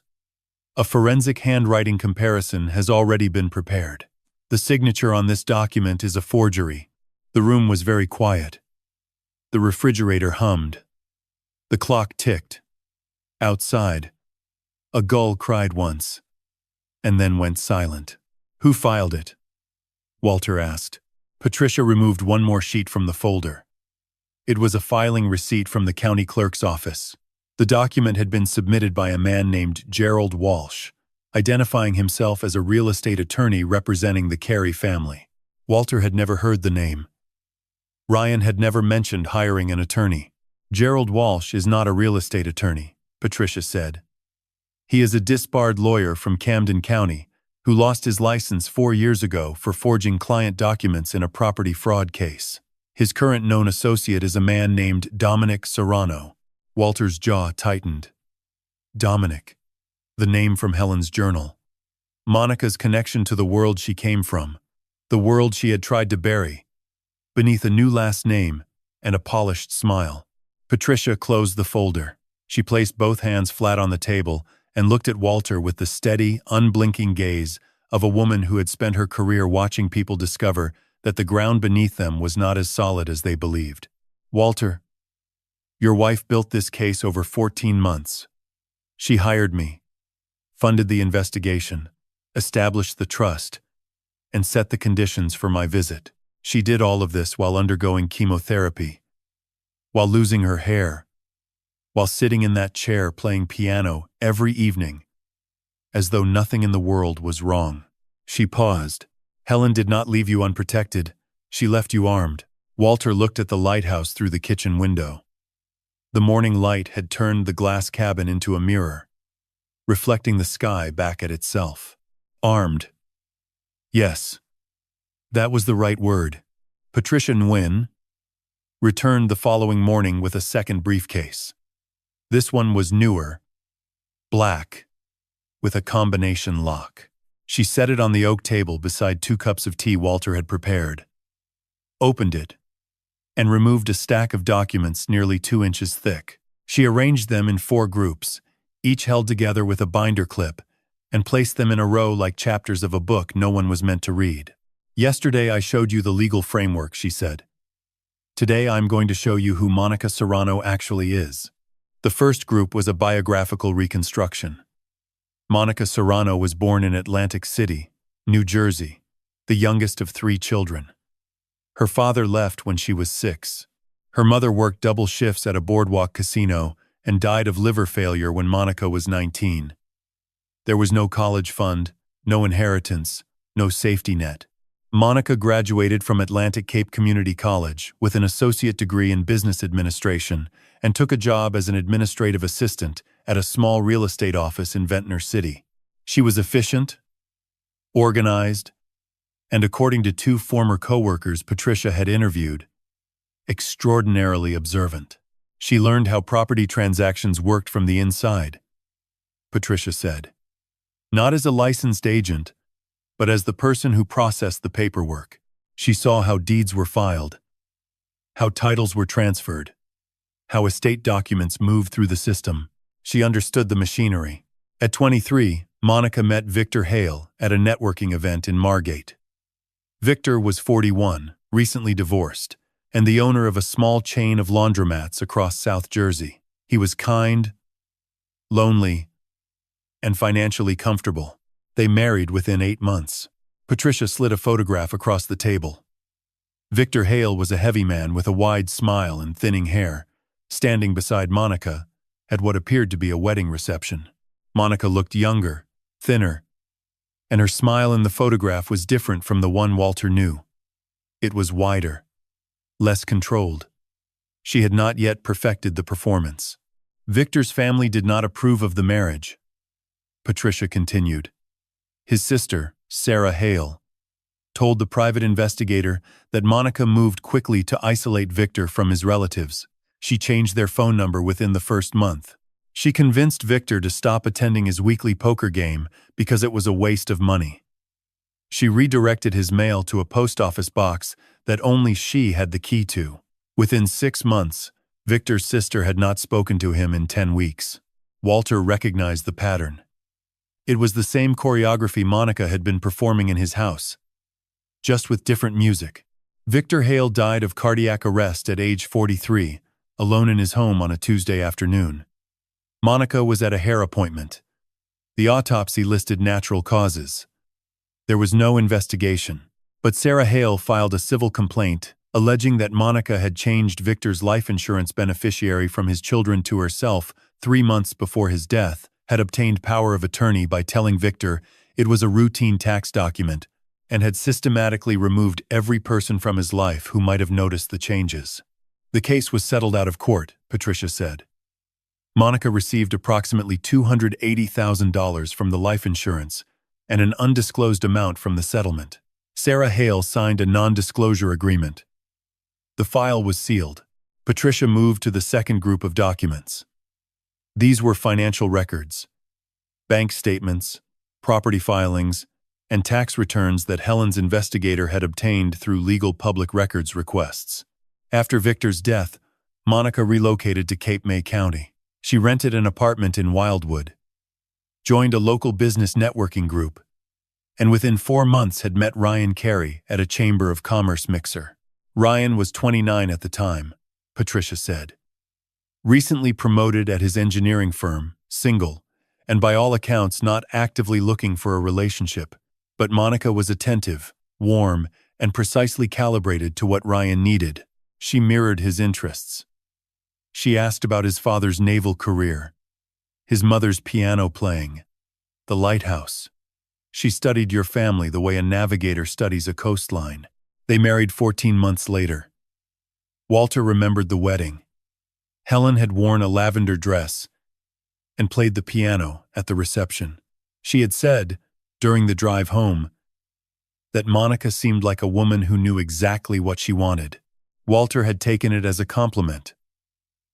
[SPEAKER 1] A forensic handwriting comparison has already been prepared. The signature on this document is a forgery. The room was very quiet. The refrigerator hummed. The clock ticked. Outside, a gull cried once, and then went silent. Who filed it? Walter asked. Patricia removed one more sheet from the folder. It was a filing receipt from the county clerk's office. The document had been submitted by a man named Gerald Walsh, identifying himself as a real estate attorney representing the Carey family. Walter had never heard the name. Ryan had never mentioned hiring an attorney. Gerald Walsh is not a real estate attorney, Patricia said. He is a disbarred lawyer from Camden County who lost his license 4 years ago for forging client documents in a property fraud case. His current known associate is a man named Dominic Serrano. Walter's jaw tightened. Dominic, the name from Helen's journal. Monica's connection to the world she came from, the world she had tried to bury, beneath a new last name and a polished smile. Patricia closed the folder. She placed both hands flat on the table and looked at Walter with the steady, unblinking gaze of a woman who had spent her career watching people discover that the ground beneath them was not as solid as they believed. Walter, your wife built this case over 14 months. She hired me, funded the investigation, established the trust, and set the conditions for my visit. She did all of this while undergoing chemotherapy, while losing her hair, while sitting in that chair playing piano every evening, as though nothing in the world was wrong. She paused. Helen did not leave you unprotected. She left you armed. Walter looked at the lighthouse through the kitchen window. The morning light had turned the glass cabin into a mirror, reflecting the sky back at itself. Armed. Yes, that was the right word. Patricia Nguyen, returned the following morning with a second briefcase. This one was newer, black, with a combination lock. She set it on the oak table beside 2 cups of tea Walter had prepared, opened it, and removed a stack of documents nearly 2 inches thick. She arranged them in 4 groups, each held together with a binder clip, and placed them in a row like chapters of a book no one was meant to read. "Yesterday I showed you the legal framework," she said. "Today I'm going to show you who Monica Serrano actually is." The first group was a biographical reconstruction. Monica Serrano was born in Atlantic City, New Jersey, the youngest of 3 children. Her father left when she was 6. Her mother worked double shifts at a boardwalk casino and died of liver failure when Monica was 19. There was no college fund, no inheritance, no safety net. Monica graduated from Atlantic Cape Community College with an associate degree in business administration and took a job as an administrative assistant at a small real estate office in Ventnor City. She was efficient, organized, and according to 2 former coworkers Patricia had interviewed, extraordinarily observant. She learned how property transactions worked from the inside, Patricia said. Not as a licensed agent, but as the person who processed the paperwork. She saw how deeds were filed, how titles were transferred, how estate documents moved through the system. She understood the machinery. At 23, Monica met Victor Hale at a networking event in Margate. Victor was 41, recently divorced, and the owner of a small chain of laundromats across South Jersey. He was kind, lonely, and financially comfortable. They married within 8 months. Patricia slid a photograph across the table. Victor Hale was a heavy man with a wide smile and thinning hair, standing beside Monica at what appeared to be a wedding reception. Monica looked younger, thinner, and her smile in the photograph was different from the one Walter knew. It was wider, less controlled. She had not yet perfected the performance. Victor's family did not approve of the marriage, Patricia continued. His sister, Sarah Hale, told the private investigator that Monica moved quickly to isolate Victor from his relatives. She changed their phone number within the first month. She convinced Victor to stop attending his weekly poker game because it was a waste of money. She redirected his mail to a post office box that only she had the key to. Within 6 months, Victor's sister had not spoken to him in 10 weeks. Walter recognized the pattern. It was the same choreography Monica had been performing in his house, just with different music. Victor Hale died of cardiac arrest at age 43, alone in his home on a Tuesday afternoon. Monica was at a hair appointment. The autopsy listed natural causes. There was no investigation, but Sarah Hale filed a civil complaint alleging that Monica had changed Victor's life insurance beneficiary from his children to herself 3 months before his death, had obtained power of attorney by telling Victor it was a routine tax document, and had systematically removed every person from his life who might have noticed the changes. The case was settled out of court, Patricia said. Monica received approximately $280,000 from the life insurance and an undisclosed amount from the settlement. Sarah Hale signed a non-disclosure agreement. The file was sealed. Patricia moved to the second group of documents. These were financial records, bank statements, property filings, and tax returns that Helen's investigator had obtained through legal public records requests. After Victor's death, Monica relocated to Cape May County. She rented an apartment in Wildwood, joined a local business networking group, and within 4 months had met Ryan Carey at a Chamber of Commerce mixer. Ryan was 29 at the time, Patricia said. Recently promoted at his engineering firm, single, and by all accounts not actively looking for a relationship. But Monica was attentive, warm, and precisely calibrated to what Ryan needed. She mirrored his interests. She asked about his father's naval career, his mother's piano playing, the lighthouse. She studied your family the way a navigator studies a coastline. They married 14 months later. Walter remembered the wedding. Helen had worn a lavender dress and played the piano at the reception. She had said, during the drive home, that Monica seemed like a woman who knew exactly what she wanted. Walter had taken it as a compliment.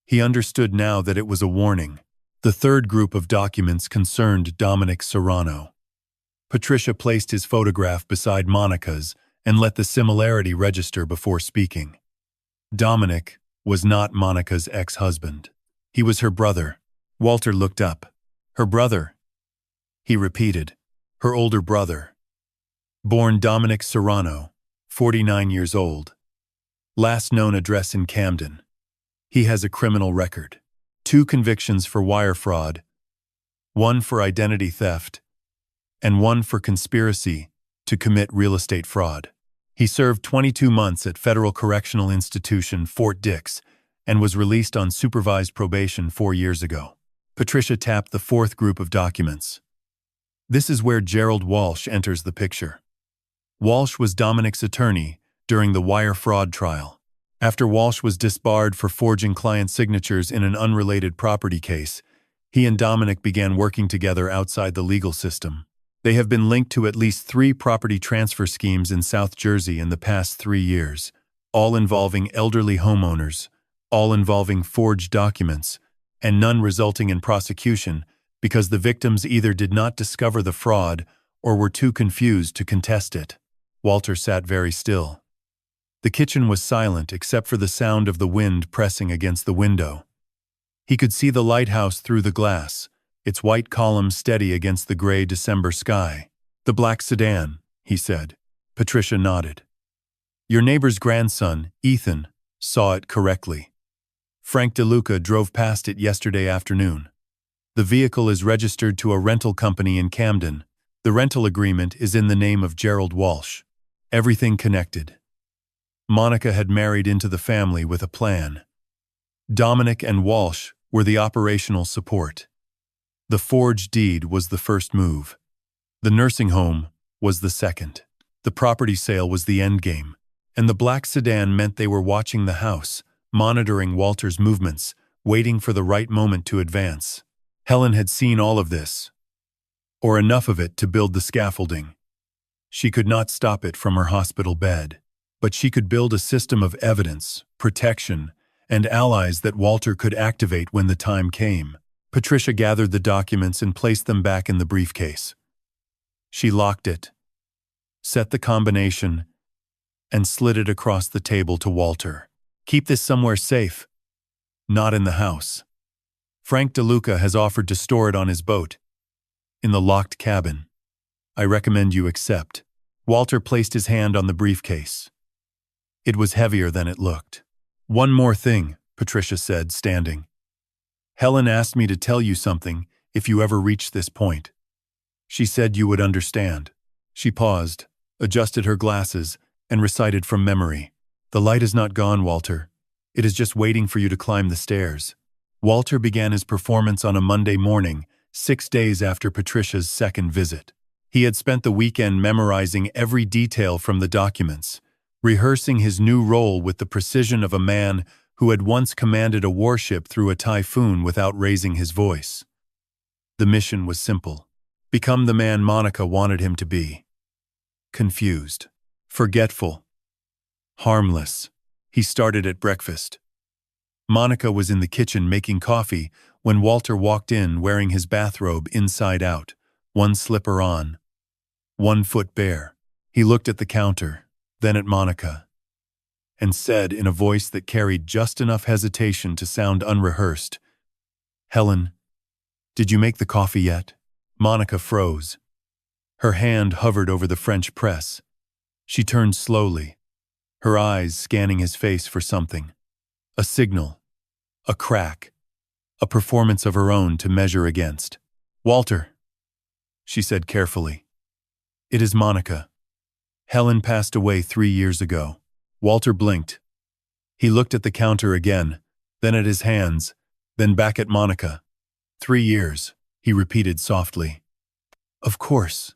[SPEAKER 1] He understood now that it was a warning. The third group of documents concerned Dominic Serrano. Patricia placed his photograph beside Monica's and let the similarity register before speaking. Dominic was not Monica's ex-husband. He was her brother. Walter looked up. Her brother? He repeated. Her older brother. Born Dominic Serrano, 49 years old. Last known address in Camden. He has a criminal record. 2 convictions for wire fraud, 1 for identity theft, and 1 for conspiracy to commit real estate fraud. He served 22 months at Federal Correctional Institution Fort Dix and was released on supervised probation 4 years ago. Patricia tapped the fourth group of documents. This is where Gerald Walsh enters the picture. Walsh was Dominic's attorney during the wire fraud trial. After Walsh was disbarred for forging client signatures in an unrelated property case, he and Dominic began working together outside the legal system. They have been linked to at least 3 property transfer schemes in South Jersey in the past 3 years, all involving elderly homeowners, all involving forged documents, and none resulting in prosecution because the victims either did not discover the fraud or were too confused to contest it. Walter sat very still. The kitchen was silent except for the sound of the wind pressing against the window. He could see the lighthouse through the glass, its white columns steady against the gray December sky. The black sedan, he said. Patricia nodded. Your neighbor's grandson, Ethan, saw it correctly. Frank DeLuca drove past it yesterday afternoon. The vehicle is registered to a rental company in Camden. The rental agreement is in the name of Gerald Walsh. Everything connected. Monica had married into the family with a plan. Dominic and Walsh were the operational support. The forged deed was the first move. The nursing home was the second. The property sale was the endgame. And the black sedan meant they were watching the house, monitoring Walter's movements, waiting for the right moment to advance. Helen had seen all of this, or enough of it to build the scaffolding. She could not stop it from her hospital bed, but she could build a system of evidence, protection, and allies that Walter could activate when the time came. Patricia gathered the documents and placed them back in the briefcase. She locked it, set the combination, and slid it across the table to Walter. Keep this somewhere safe. Not in the house. Frank DeLuca has offered to store it on his boat, in the locked cabin. I recommend you accept. Walter placed his hand on the briefcase. It was heavier than it looked. One more thing, Patricia said, standing. Helen asked me to tell you something if you ever reached this point. She said you would understand. She paused, adjusted her glasses, and recited from memory. The light is not gone, Walter. It is just waiting for you to climb the stairs. Walter began his performance on a Monday morning, 6 days after Patricia's second visit. He had spent the weekend memorizing every detail from the documents, rehearsing his new role with the precision of a man who had once commanded a warship through a typhoon without raising his voice. The mission was simple. Become the man Monica wanted him to be. Confused, forgetful, harmless. He started at breakfast. Monica was in the kitchen making coffee when Walter walked in wearing his bathrobe inside out, one slipper on, one foot bare. He looked at the counter, then at Monica, and said in a voice that carried just enough hesitation to sound unrehearsed, Helen, did you make the coffee yet? Monica froze. Her hand hovered over the French press. She turned slowly, her eyes scanning his face for something. A signal, a crack, a performance of her own to measure against. Walter, she said carefully. It is Monica. Helen passed away 3 years ago. Walter blinked. He looked at the counter again, then at his hands, then back at Monica. 3 years, he repeated softly. Of course.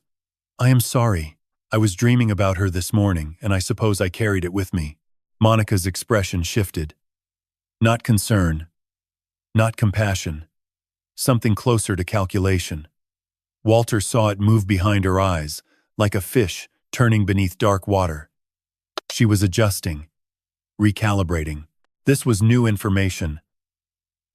[SPEAKER 1] I am sorry. I was dreaming about her this morning, and I suppose I carried it with me. Monica's expression shifted. Not concern. Not compassion. Something closer to calculation. Walter saw it move behind her eyes, like a fish turning beneath dark water. She was adjusting, recalibrating. This was new information,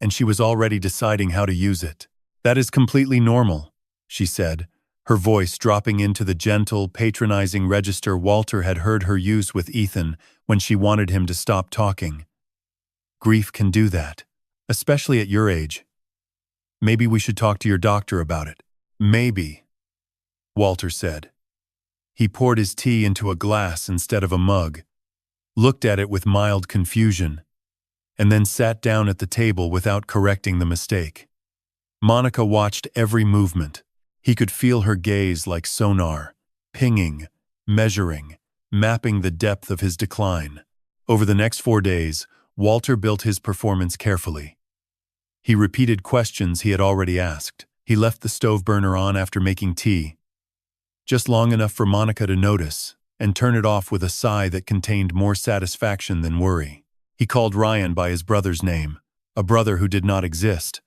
[SPEAKER 1] and she was already deciding how to use it. "That is completely normal," she said, her voice dropping into the gentle, patronizing register Walter had heard her use with Ethan when she wanted him to stop talking. "Grief can do that, especially at your age. Maybe we should talk to your doctor about it." "Maybe," Walter said. He poured his tea into a glass instead of a mug, looked at it with mild confusion, and then sat down at the table without correcting the mistake. Monica watched every movement. He could feel her gaze like sonar, pinging, measuring, mapping the depth of his decline. Over the next 4 days, Walter built his performance carefully. He repeated questions he had already asked. He left the stove burner on after making tea, just long enough for Monica to notice, and turn it off with a sigh that contained more satisfaction than worry. He called Ryan by his brother's name, a brother who did not exist,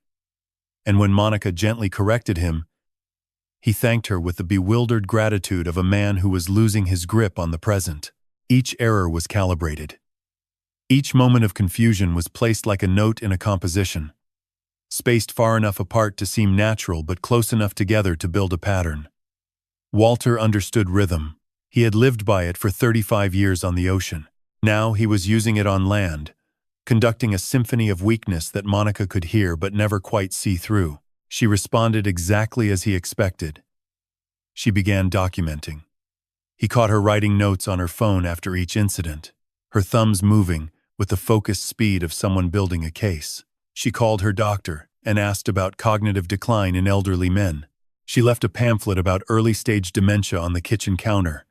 [SPEAKER 1] and when Monica gently corrected him, he thanked her with the bewildered gratitude of a man who was losing his grip on the present. Each error was calibrated. Each moment of confusion was placed like a note in a composition, spaced far enough apart to seem natural but close enough together to build a pattern. Walter understood rhythm. He had lived by it for 35 years on the ocean. Now he was using it on land, conducting a symphony of weakness that Monica could hear but never quite see through. She responded exactly as he expected. She began documenting. He caught her writing notes on her phone after each incident, her thumbs moving with the focused speed of someone building a case. She called her doctor and asked about cognitive decline in elderly men. She left a pamphlet about early-stage dementia on the kitchen counter,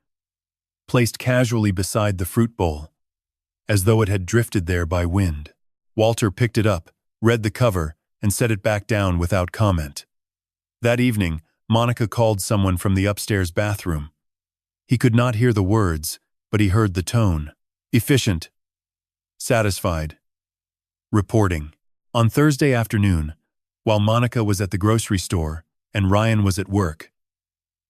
[SPEAKER 1] placed casually beside the fruit bowl, as though it had drifted there by wind. Walter picked it up, read the cover, and set it back down without comment. That evening, Monica called someone from the upstairs bathroom. He could not hear the words, but he heard the tone. Efficient. Satisfied. Reporting. On Thursday afternoon, while Monica was at the grocery store and Ryan was at work,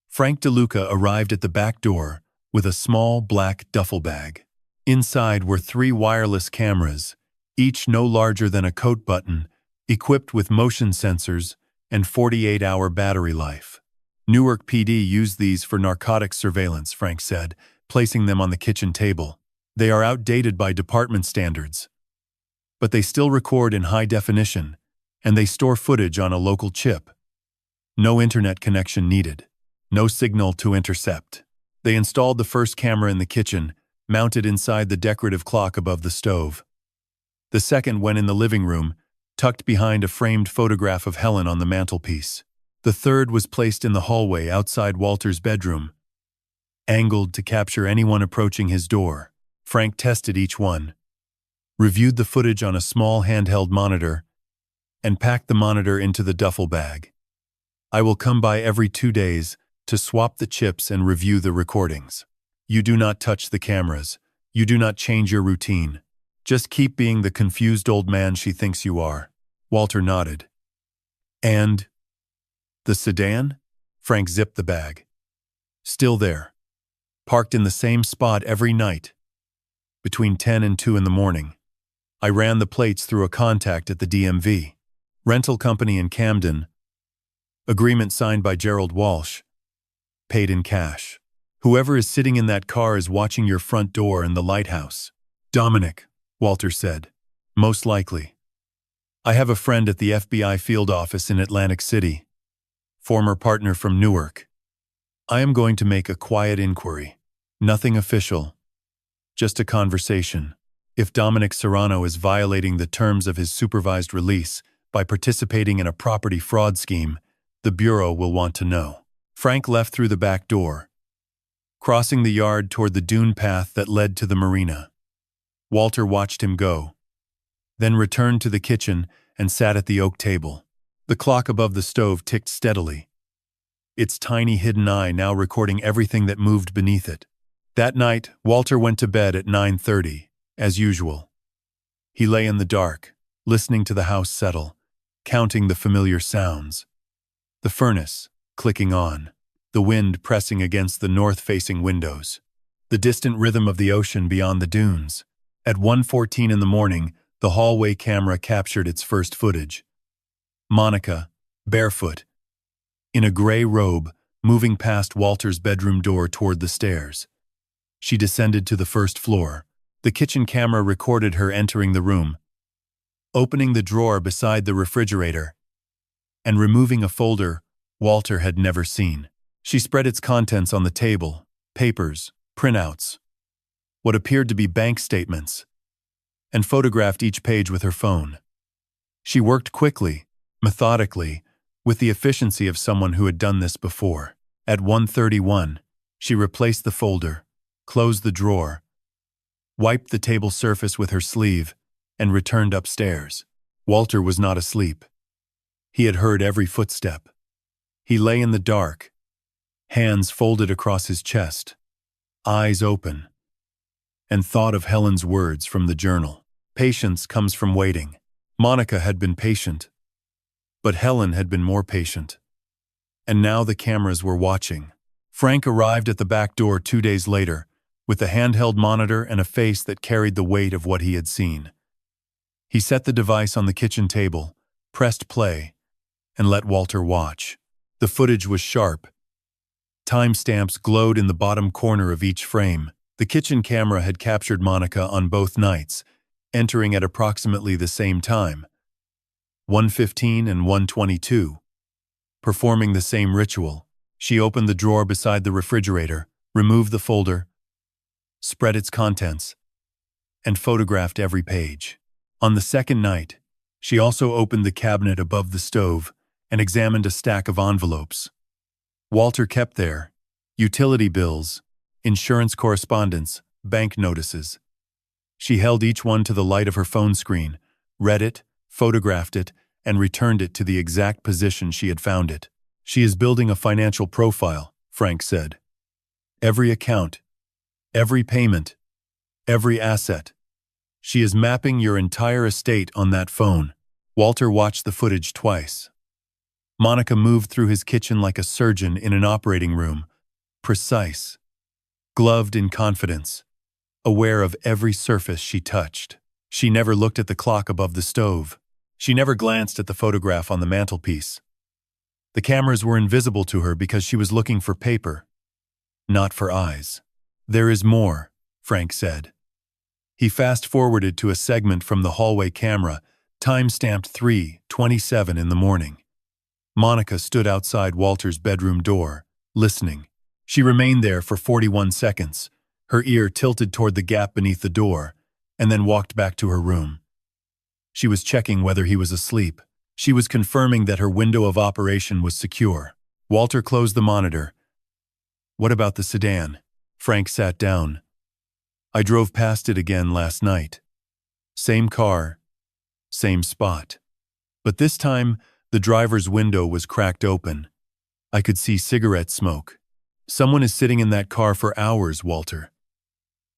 [SPEAKER 1] Frank DeLuca arrived at the back door with a small black duffel bag. Inside were 3 wireless cameras, each no larger than a coat button, equipped with motion sensors and 48-hour battery life. Newark PD used these for narcotics surveillance, Frank said, placing them on the kitchen table. They are outdated by department standards, but they still record in high definition, and they store footage on a local chip. No internet connection needed. No signal to intercept. They installed the first camera in the kitchen, mounted inside the decorative clock above the stove. The second went in the living room, tucked behind a framed photograph of Helen on the mantelpiece. The third was placed in the hallway outside Walter's bedroom, angled to capture anyone approaching his door. Frank tested each one, reviewed the footage on a small handheld monitor, and packed the monitor into the duffel bag. "I will come by every 2 days to swap the chips and review the recordings. You do not touch the cameras. You do not change your routine. Just keep being the confused old man she thinks you are." Walter nodded. "And the sedan?" Frank zipped the bag. "Still there. Parked in the same spot every night, between 10 and 2 in the morning. I ran the plates through a contact at the DMV. Rental company in Camden. Agreement signed by Gerald Walsh. Paid in cash. Whoever is sitting in that car is watching your front door in the lighthouse." "Dominic," Walter said. "Most likely. I have a friend at the FBI field office in Atlantic City, former partner from Newark. I am going to make a quiet inquiry. Nothing official. Just a conversation. If Dominic Serrano is violating the terms of his supervised release by participating in a property fraud scheme, the Bureau will want to know." Frank left through the back door, crossing the yard toward the dune path that led to the marina. Walter watched him go, then returned to the kitchen and sat at the oak table. The clock above the stove ticked steadily, its tiny hidden eye now recording everything that moved beneath it. That night, Walter went to bed at 9:30, as usual. He lay in the dark, listening to the house settle, counting the familiar sounds. The furnace clicking on, the wind pressing against the north-facing windows, the distant rhythm of the ocean beyond the dunes. At 1:14 in the morning, the hallway camera captured its first footage. Monica, barefoot, in a gray robe, moving past Walter's bedroom door toward the stairs. She descended to the first floor. The kitchen camera recorded her entering the room, opening the drawer beside the refrigerator, and removing a folder Walter had never seen. She spread its contents on the table: papers, printouts, what appeared to be bank statements, and photographed each page with her phone. She worked quickly, methodically, with the efficiency of someone who had done this before. At 1:31, she replaced the folder, closed the drawer, wiped the table surface with her sleeve, and returned upstairs. Walter was not asleep. He had heard every footstep. He lay in the dark, hands folded across his chest, eyes open, and thought of Helen's words from the journal. Patience comes from waiting. Monica had been patient, but Helen had been more patient. And now the cameras were watching. Frank arrived at the back door 2 days later, with a handheld monitor and a face that carried the weight of what he had seen. He set the device on the kitchen table, pressed play, and let Walter watch. The footage was sharp. Timestamps glowed in the bottom corner of each frame. The kitchen camera had captured Monica on both nights, entering at approximately the same time, 1:15 and 1:22. Performing the same ritual, she opened the drawer beside the refrigerator, removed the folder, spread its contents, and photographed every page. On the second night, she also opened the cabinet above the stove and examined a stack of envelopes. Walter kept there utility bills, insurance correspondence, bank notices. She held each one to the light of her phone screen, read it, photographed it, and returned it to the exact position she had found it. "She is building a financial profile," Frank said. "Every account, every payment, every asset. She is mapping your entire estate on that phone." Walter watched the footage twice. Monica moved through his kitchen like a surgeon in an operating room, precise, gloved in confidence, aware of every surface she touched. She never looked at the clock above the stove. She never glanced at the photograph on the mantelpiece. The cameras were invisible to her because she was looking for paper, not for eyes. "There is more," Frank said. He fast-forwarded to a segment from the hallway camera, time-stamped 3:27 in the morning. Monica stood outside Walter's bedroom door, listening. She remained there for 41 seconds, her ear tilted toward the gap beneath the door, and then walked back to her room. She was checking whether he was asleep. She was confirming that her window of operation was secure. Walter closed the monitor. "What about the sedan?" Frank sat down. "I drove past it again last night. Same car, same spot. But this time, the driver's window was cracked open. I could see cigarette smoke. Someone is sitting in that car for hours, Walter.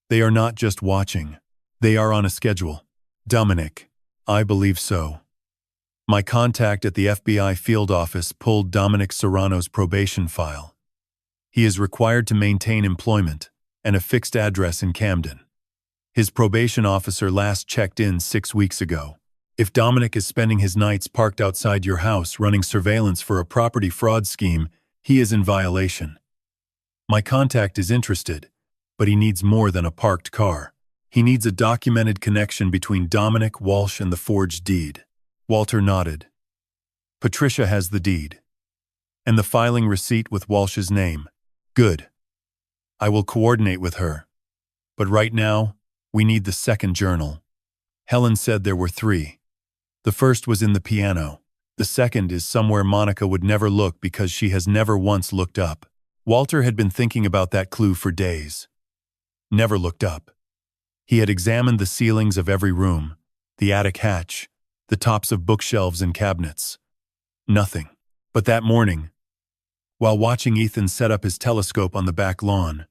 [SPEAKER 1] They are not just watching. They are on a schedule." "Dominic." "I believe so." My contact at the FBI field office pulled Dominic Serrano's probation file. He is required to maintain employment and a fixed address in Camden. His probation officer last checked in 6 weeks ago. If Dominic is spending his nights parked outside your house running surveillance for a property fraud scheme, he is in violation. My contact is interested, but he needs more than a parked car. He needs a documented connection between Dominic, Walsh, and the forged deed. Walter nodded. "Patricia has the deed, and the filing receipt with Walsh's name. Good. I will coordinate with her. But right now, we need the second journal." Helen said there were 3. The first was in the piano. The second is somewhere Monica would never look because she has never once looked up. Walter had been thinking about that clue for days. Never looked up. He had examined the ceilings of every room, the attic hatch, the tops of bookshelves and cabinets. Nothing. But that morning, while watching Ethan set up his telescope on the back lawn,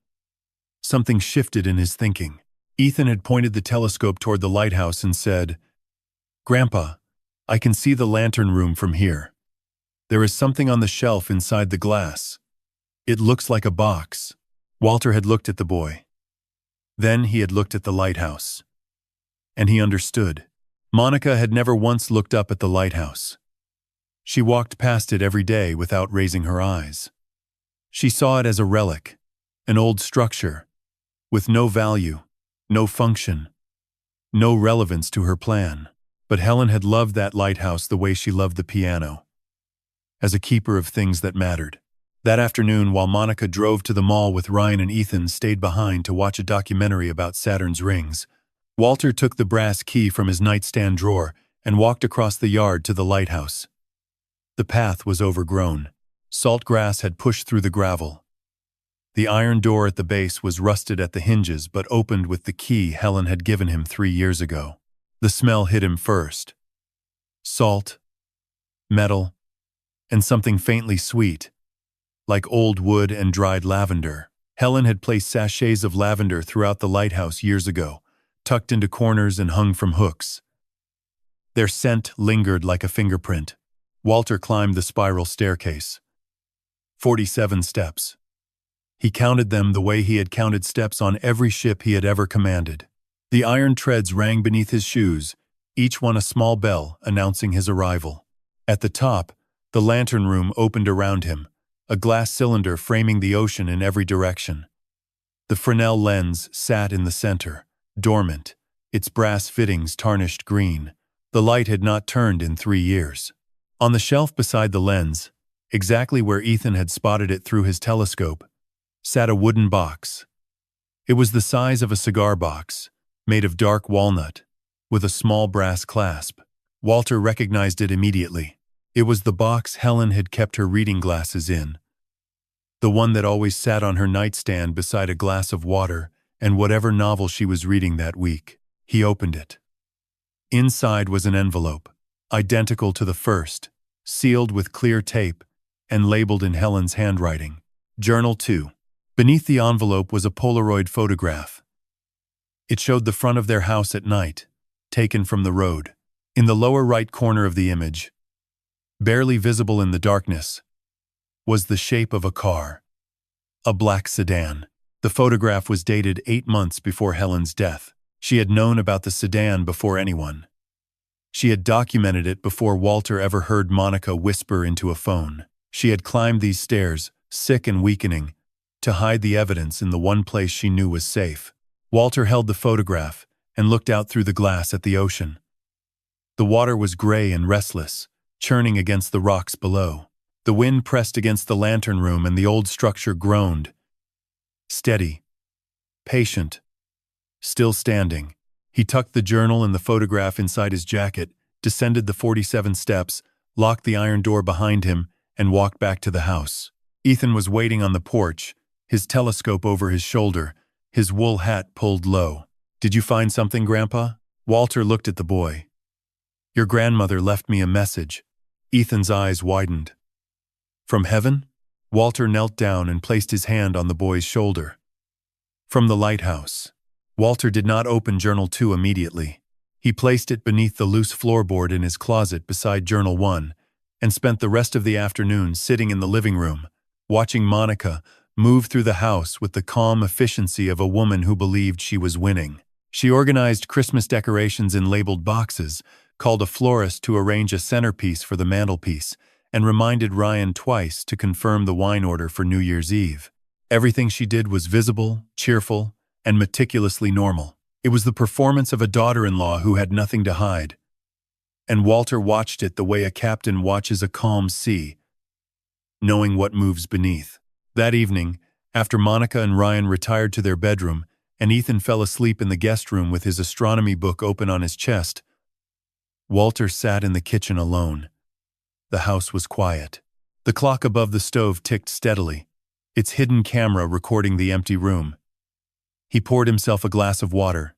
[SPEAKER 1] something shifted in his thinking. Ethan had pointed the telescope toward the lighthouse and said, "Grandpa, I can see the lantern room from here. There is something on the shelf inside the glass. It looks like a box." Walter had looked at the boy. Then he had looked at the lighthouse. and he understood. Monica had never once looked up at the lighthouse. She walked past it every day without raising her eyes. She saw it as a relic, an old structure, with no value, no function, no relevance to her plan. But Helen had loved that lighthouse the way she loved the piano, as a keeper of things that mattered. That afternoon, while Monica drove to the mall with Ryan and Ethan stayed behind to watch a documentary about Saturn's rings, Walter took the brass key from his nightstand drawer and walked across the yard to the lighthouse. The path was overgrown. Salt grass had pushed through the gravel. The iron door at the base was rusted at the hinges but opened with the key Helen had given him 3 years ago. The smell hit him first. Salt, metal, and something faintly sweet, like old wood and dried lavender. Helen had placed sachets of lavender throughout the lighthouse years ago, tucked into corners and hung from hooks. Their scent lingered like a fingerprint. Walter climbed the spiral staircase. 47 steps. He counted them the way he had counted steps on every ship he had ever commanded. The iron treads rang beneath his shoes, each one a small bell announcing his arrival. At the top, the lantern room opened around him, a glass cylinder framing the ocean in every direction. The Fresnel lens sat in the center, dormant, its brass fittings tarnished green. The light had not turned in 3 years. On the shelf beside the lens, exactly where Ethan had spotted it through his telescope, sat a wooden box. It was the size of a cigar box, made of dark walnut, with a small brass clasp. Walter recognized it immediately. It was the box Helen had kept her reading glasses in, the one that always sat on her nightstand beside a glass of water and whatever novel she was reading that week. He opened it. Inside was an envelope, identical to the first, sealed with clear tape and labeled in Helen's handwriting. Journal 2. Beneath the envelope was a Polaroid photograph. It showed the front of their house at night, taken from the road. In the lower right corner of the image, barely visible in the darkness, was the shape of a car. A black sedan. The photograph was dated 8 months before Helen's death. She had known about the sedan before anyone. She had documented it before Walter ever heard Monica whisper into a phone. She had climbed these stairs, sick and weakening, to hide the evidence in the one place she knew was safe. Walter held the photograph and looked out through the glass at the ocean. The water was gray and restless, churning against the rocks below. The wind pressed against the lantern room and the old structure groaned. Steady, patient, still standing. He tucked the journal and the photograph inside his jacket, descended the 47 steps, locked the iron door behind him, and walked back to the house. Ethan was waiting on the porch, his telescope over his shoulder, his wool hat pulled low. "Did you find something, Grandpa?" Walter looked at the boy. "Your grandmother left me a message." Ethan's eyes widened. "From heaven?" Walter knelt down and placed his hand on the boy's shoulder. "From the lighthouse." Walter did not open Journal 2 immediately. He placed it beneath the loose floorboard in his closet beside Journal 1 and spent the rest of the afternoon sitting in the living room, watching Monica move through the house with the calm efficiency of a woman who believed she was winning. She organized Christmas decorations in labeled boxes, called a florist to arrange a centerpiece for the mantelpiece, and reminded Ryan twice to confirm the wine order for New Year's Eve. Everything she did was visible, cheerful, and meticulously normal. It was the performance of a daughter-in-law who had nothing to hide. And Walter watched it the way a captain watches a calm sea, knowing what moves beneath. That evening, after Monica and Ryan retired to their bedroom, and Ethan fell asleep in the guest room with his astronomy book open on his chest, Walter sat in the kitchen alone. The house was quiet. The clock above the stove ticked steadily, its hidden camera recording the empty room. He poured himself a glass of water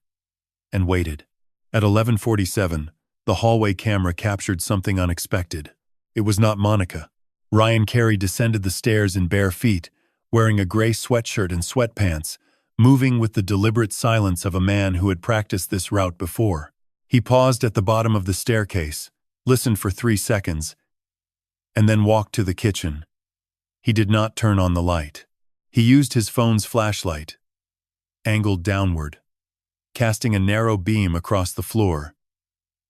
[SPEAKER 1] and waited. At 11:47, the hallway camera captured something unexpected. It was not Monica. Ryan Carey descended the stairs in bare feet, wearing a gray sweatshirt and sweatpants, moving with the deliberate silence of a man who had practiced this route before. He paused at the bottom of the staircase, listened for 3 seconds, and then walked to the kitchen. He did not turn on the light. He used his phone's flashlight, angled downward. casting a narrow beam across the floor,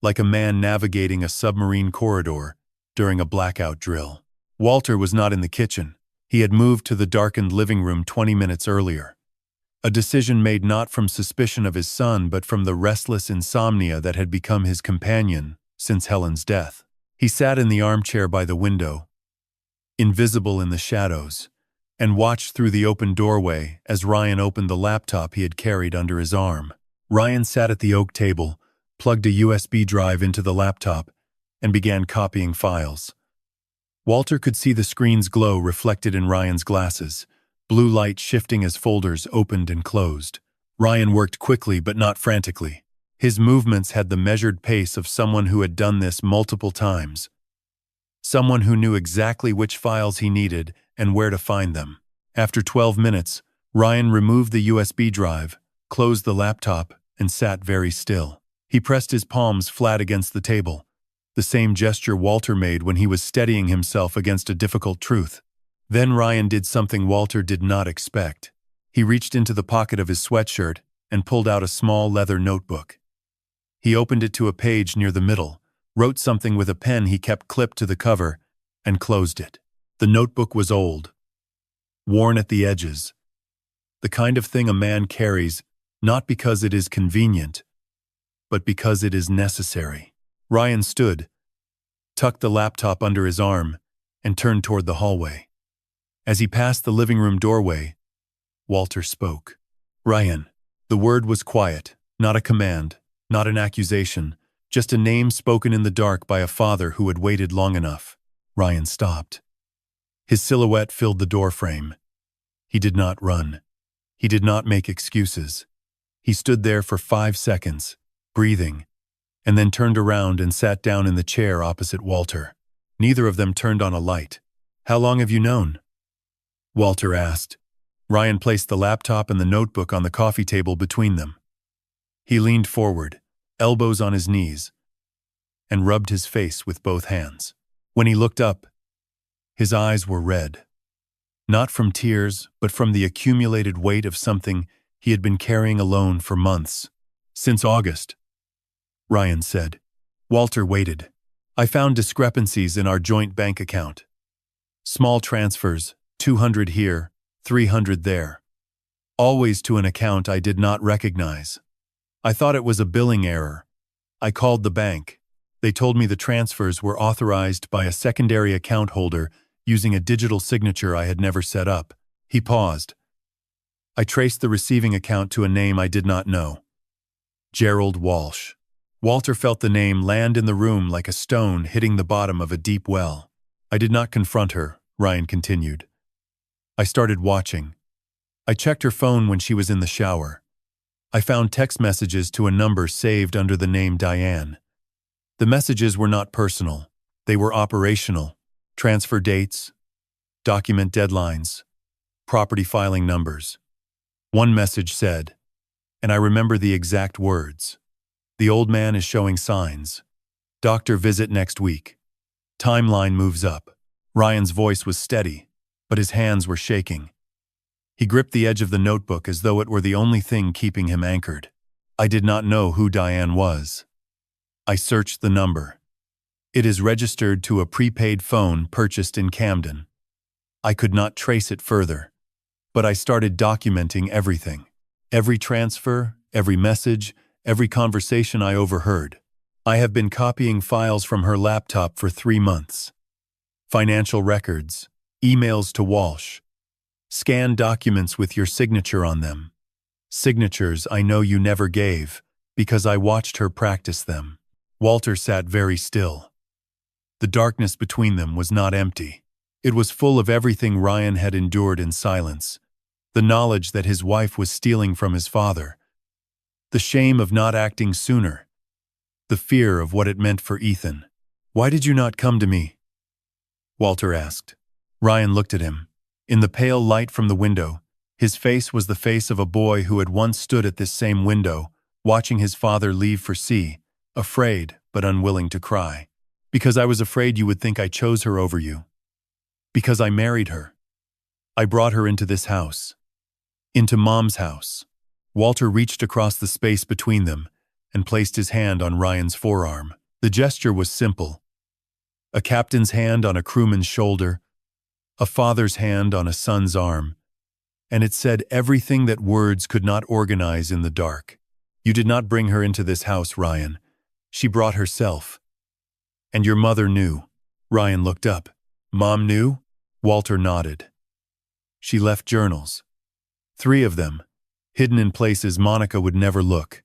[SPEAKER 1] like a man navigating a submarine corridor during a blackout drill. Walter was not in the kitchen. He had moved to the darkened living room 20 minutes earlier. A decision made not from suspicion of his son but from the restless insomnia that had become his companion since Helen's death. He sat in the armchair by the window, invisible in the shadows, and watched through the open doorway as Ryan opened the laptop he had carried under his arm. Ryan sat at the oak table, plugged a USB drive into the laptop, and began copying files. Walter could see the screen's glow reflected in Ryan's glasses, blue light shifting as folders opened and closed. Ryan worked quickly but not frantically. His movements had the measured pace of someone who had done this multiple times. Someone who knew exactly which files he needed and where to find them. After 12 minutes, Ryan removed the USB drive, closed the laptop, and sat very still. He pressed his palms flat against the table, the same gesture Walter made when he was steadying himself against a difficult truth. Then Ryan did something Walter did not expect. He reached into the pocket of his sweatshirt and pulled out a small leather notebook. He opened it to a page near the middle, wrote something with a pen he kept clipped to the cover, and closed it. The notebook was old, worn at the edges, the kind of thing a man carries not because it is convenient, but because it is necessary. Ryan stood, tucked the laptop under his arm, and turned toward the hallway. As he passed the living room doorway, Walter spoke. "Ryan." The word was quiet, not a command, not an accusation, just a name spoken in the dark by a father who had waited long enough. Ryan stopped. His silhouette filled the doorframe. He did not run. He did not make excuses. He stood there for 5 seconds, breathing, and then turned around and sat down in the chair opposite Walter. Neither of them turned on a light. "How long have you known?" Walter asked. Ryan placed the laptop and the notebook on the coffee table between them. He leaned forward, elbows on his knees, and rubbed his face with both hands. When he looked up, his eyes were red. Not from tears, but from the accumulated weight of something he had been carrying alone for months. "Since August," Ryan said. Walter waited. "I found discrepancies in our joint bank account. Small transfers, 200 here, 300 there. Always to an account I did not recognize. I thought it was a billing error. I called the bank. They told me the transfers were authorized by a secondary account holder using a digital signature I had never set up." He paused. "I traced the receiving account to a name I did not know. Gerald Walsh." Walter felt the name land in the room like a stone hitting the bottom of a deep well. "I did not confront her," Ryan continued. "I started watching. I checked her phone when she was in the shower. I found text messages to a number saved under the name Diane. The messages were not personal. They were operational. Transfer dates, document deadlines, property filing numbers. One message said, and I remember the exact words, "The old man is showing signs. Doctor visit next week. Timeline moves up." Ryan's voice was steady, but his hands were shaking. He gripped the edge of the notebook as though it were the only thing keeping him anchored. "I did not know who Diane was. I searched the number. It is registered to a prepaid phone purchased in Camden. I could not trace it further, but I started documenting everything. Every transfer, every message, every conversation I overheard. I have been copying files from her laptop for 3 months. Financial records, emails to Walsh, scanned documents with your signature on them. Signatures I know you never gave, because I watched her practice them." Walter sat very still. The darkness between them was not empty. It was full of everything Ryan had endured in silence. The knowledge that his wife was stealing from his father. The shame of not acting sooner. The fear of what it meant for Ethan. "Why did you not come to me?" Walter asked. Ryan looked at him. In the pale light from the window, his face was the face of a boy who had once stood at this same window, watching his father leave for sea, afraid but unwilling to cry. "Because I was afraid you would think I chose her over you. Because I married her. I brought her into this house. Into Mom's house. Walter reached across the space between them and placed his hand on Ryan's forearm. The gesture was simple. A captain's hand on a crewman's shoulder, a father's hand on a son's arm, and it said everything that words could not organize in the dark. You did not bring her into this house, Ryan. She brought herself. And your mother knew. Ryan looked up. Mom knew? Walter nodded. She left journals. 3 of them, hidden in places Monica would never look.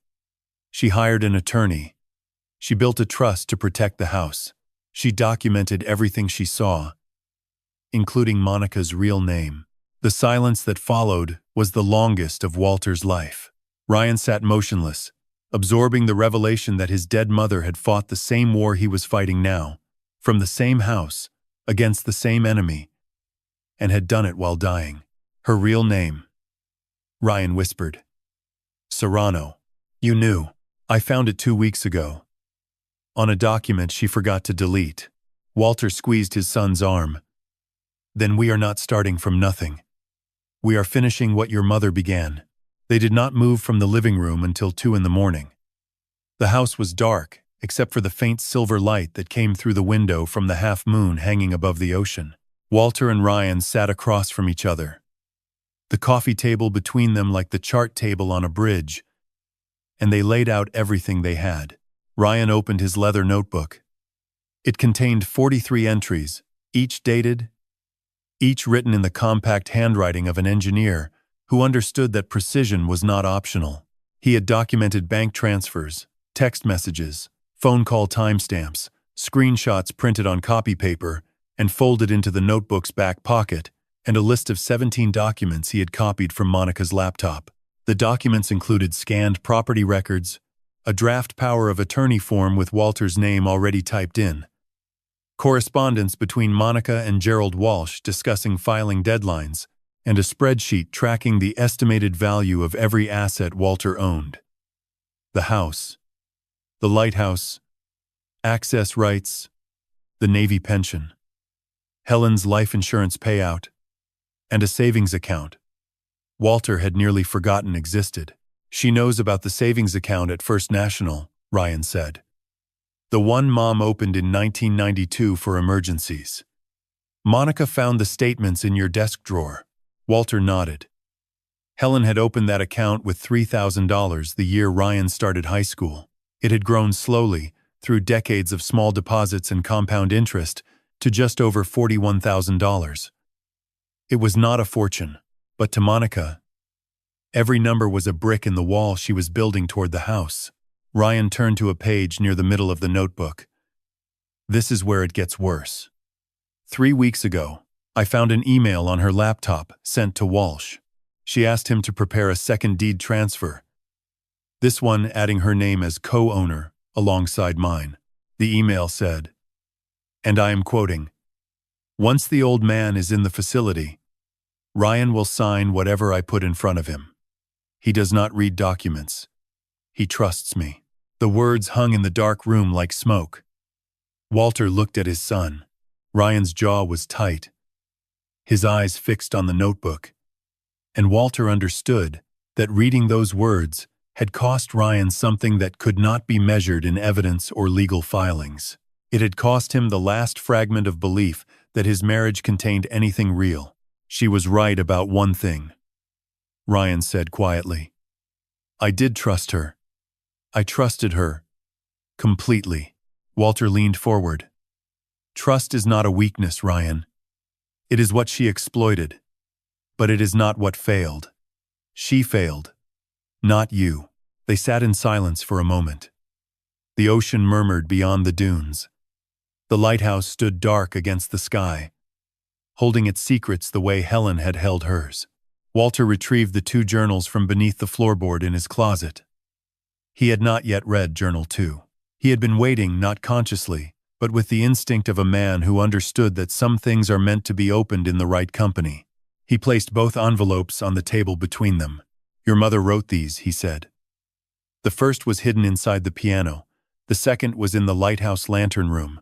[SPEAKER 1] She hired an attorney. She built a trust to protect the house. She documented everything she saw, including Monica's real name. The silence that followed was the longest of Walter's life. Ryan sat motionless, absorbing the revelation that his dead mother had fought the same war he was fighting now, from the same house, against the same enemy, and had done it while dying. Her real name, Ryan whispered. Serrano. You knew. I found it 2 weeks ago. On a document she forgot to delete. Walter squeezed his son's arm. Then we are not starting from nothing. We are finishing what your mother began. They did not move from the living room until 2 in the morning. The house was dark, except for the faint silver light that came through the window from the half-moon hanging above the ocean. Walter and Ryan sat across from each other, the coffee table between them like the chart table on a bridge, and they laid out everything they had. Ryan opened his leather notebook. It contained 43 entries, each dated, each written in the compact handwriting of an engineer who understood that precision was not optional. He had documented bank transfers, text messages, phone call timestamps, screenshots printed on copy paper and folded into the notebook's back pocket, and a list of 17 documents he had copied from Monica's laptop. The documents included scanned property records, a draft power of attorney form with Walter's name already typed in, correspondence between Monica and Gerald Walsh discussing filing deadlines, and a spreadsheet tracking the estimated value of every asset Walter owned. The house, the lighthouse, access rights, the Navy pension, Helen's life insurance payout, and a savings account Walter had nearly forgotten existed. She knows about the savings account at First National, Ryan said. The one Mom opened in 1992 for emergencies. Monica found the statements in your desk drawer. Walter nodded. Helen had opened that account with $3,000 the year Ryan started high school. It had grown slowly, through decades of small deposits and compound interest, to just over $41,000. It was not a fortune, but to Monica, every number was a brick in the wall she was building toward the house. Ryan turned to a page near the middle of the notebook. This is where it gets worse. 3 weeks ago, I found an email on her laptop sent to Walsh. She asked him to prepare a second deed transfer, this one adding her name as co-owner alongside mine. The email said, and I am quoting, "Once the old man is in the facility, Ryan will sign whatever I put in front of him. He does not read documents. He trusts me." The words hung in the dark room like smoke. Walter looked at his son. Ryan's jaw was tight, his eyes fixed on the notebook. And Walter understood that reading those words had cost Ryan something that could not be measured in evidence or legal filings. It had cost him the last fragment of belief that his marriage contained anything real. She was right about one thing, Ryan said quietly. I did trust her. I trusted her. Completely. Walter leaned forward. Trust is not a weakness, Ryan. It is what she exploited. But it is not what failed. She failed. Not you. They sat in silence for a moment. The ocean murmured beyond the dunes. The lighthouse stood dark against the sky, holding its secrets the way Helen had held hers. Walter retrieved the 2 journals from beneath the floorboard in his closet. He had not yet read Journal 2. He had been waiting, not consciously, but with the instinct of a man who understood that some things are meant to be opened in the right company. He placed both envelopes on the table between them. Your mother wrote these, he said. The first was hidden inside the piano. The second was in the lighthouse lantern room.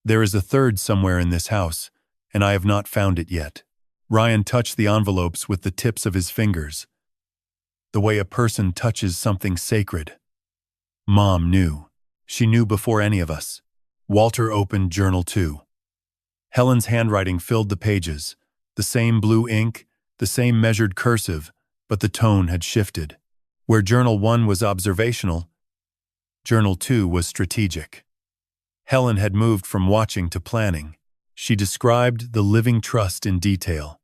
[SPEAKER 1] There is a third somewhere in this house, and I have not found it yet. Ryan touched the envelopes with the tips of his fingers. the way a person touches something sacred. Mom knew. She knew before any of us. Walter opened Journal 2. Helen's handwriting filled the pages, the same blue ink, the same measured cursive, but the tone had shifted. Where Journal 1 was observational, Journal 2 was strategic. Helen had moved from watching to planning. She described the living trust in detail,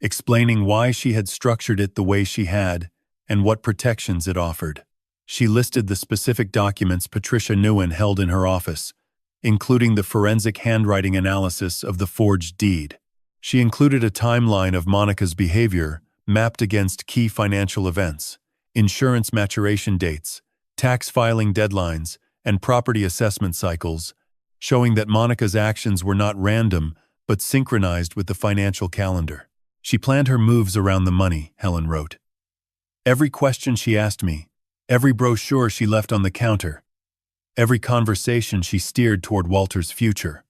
[SPEAKER 1] explaining why she had structured it the way she had and what protections it offered. She listed the specific documents Patricia Nguyen held in her office, including the forensic handwriting analysis of the forged deed. She included a timeline of Monica's behavior mapped against key financial events, insurance maturation dates, tax filing deadlines, and property assessment cycles, showing that Monica's actions were not random but synchronized with the financial calendar. She planned her moves around the money, Helen wrote. Every question she asked me, every brochure she left on the counter, every conversation she steered toward Walter's future,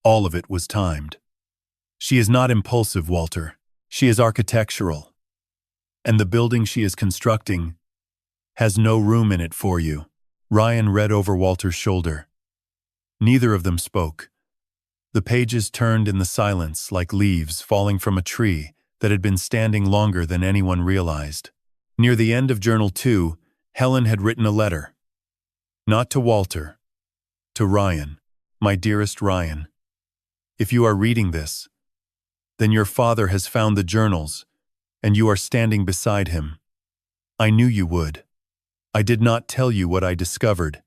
[SPEAKER 1] all of it was timed. She is not impulsive, Walter. She is architectural. And the building she is constructing has no room in it for you. Ryan read over Walter's shoulder. Neither of them spoke. The pages turned in the silence like leaves falling from a tree that had been standing longer than anyone realized. Near the end of Journal 2, Helen had written a letter. Not to Walter, to Ryan, my dearest Ryan. If you are reading this, then your father has found the journals, and you are standing beside him. I knew you would. I did not tell you what I discovered,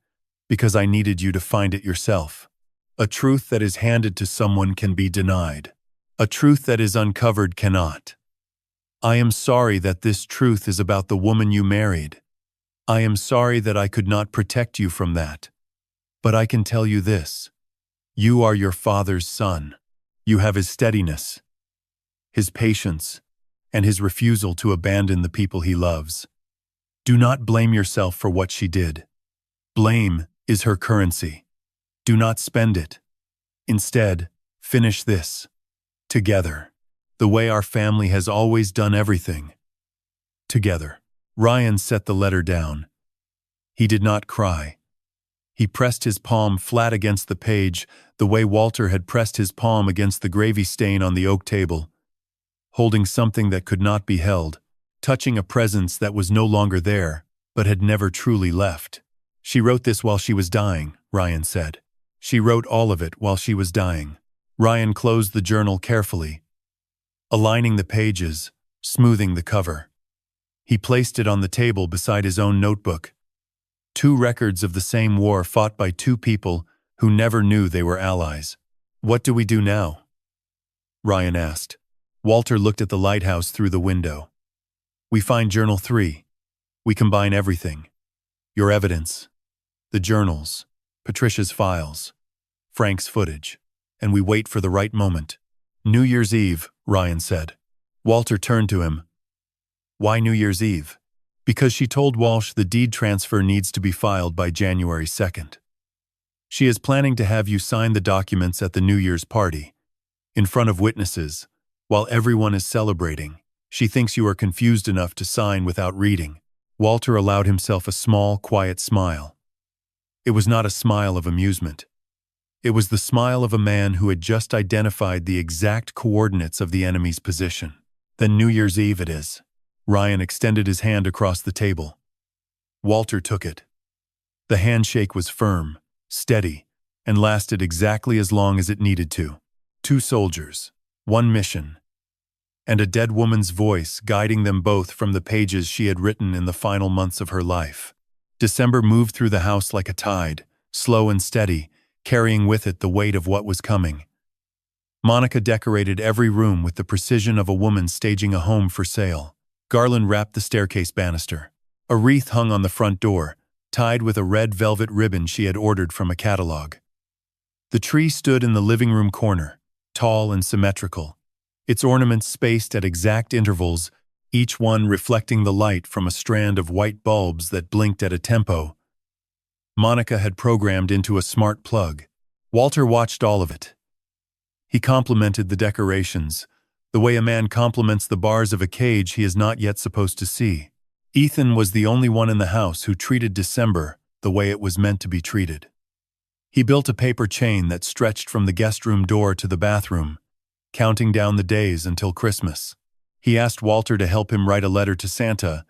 [SPEAKER 1] because I needed you to find it yourself. A truth that is handed to someone can be denied. A truth that is uncovered cannot. I am sorry that this truth is about the woman you married. I am sorry that I could not protect you from that. But I can tell you this. You are your father's son. You have his steadiness, his patience, and his refusal to abandon the people he loves. Do not blame yourself for what she did. Blame is her currency. Do not spend it. Instead, finish this. Together. The way our family has always done everything. Together. Ryan set the letter down. He did not cry. He pressed his palm flat against the page, the way Walter had pressed his palm against the gravy stain on the oak table, holding something that could not be held, touching a presence that was no longer there, but had never truly left. She wrote this while she was dying, Ryan said. She wrote all of it while she was dying. Ryan closed the journal carefully, aligning the pages, smoothing the cover. He placed it on the table beside his own notebook. 2 records of the same war fought by 2 people who never knew they were allies. What do we do now? Ryan asked. Walter looked at the lighthouse through the window. We find Journal 3. We combine everything. Your evidence, the journals, Patricia's files, Frank's footage, and we wait for the right moment. New Year's Eve, Ryan said. Walter turned to him. Why New Year's Eve? Because she told Walsh the deed transfer needs to be filed by January 2nd. She is planning to have you sign the documents at the New Year's party, in front of witnesses, while everyone is celebrating. She thinks you are confused enough to sign without reading. Walter allowed himself a small, quiet smile. It was not a smile of amusement. It was the smile of a man who had just identified the exact coordinates of the enemy's position. Then New Year's Eve it is. Ryan extended his hand across the table. Walter took it. The handshake was firm, steady, and lasted exactly as long as it needed to. 2 soldiers, 1 mission, and a dead woman's voice guiding them both from the pages she had written in the final months of her life. December moved through the house like a tide, slow and steady, carrying with it the weight of what was coming. Monica decorated every room with the precision of a woman staging a home for sale. Garland wrapped the staircase banister. A wreath hung on the front door, tied with a red velvet ribbon she had ordered from a catalog. The tree stood in the living room corner, tall and symmetrical, its ornaments spaced at exact intervals, each one reflecting the light from a strand of white bulbs that blinked at a tempo Monica had programmed into a smart plug. Walter watched all of it. He complimented the decorations, the way a man compliments the bars of a cage he is not yet supposed to see. Ethan was the only one in the house who treated December the way it was meant to be treated. He built a paper chain that stretched from the guest room door to the bathroom, counting down the days until Christmas. He asked Walter to help him write a letter to Santa,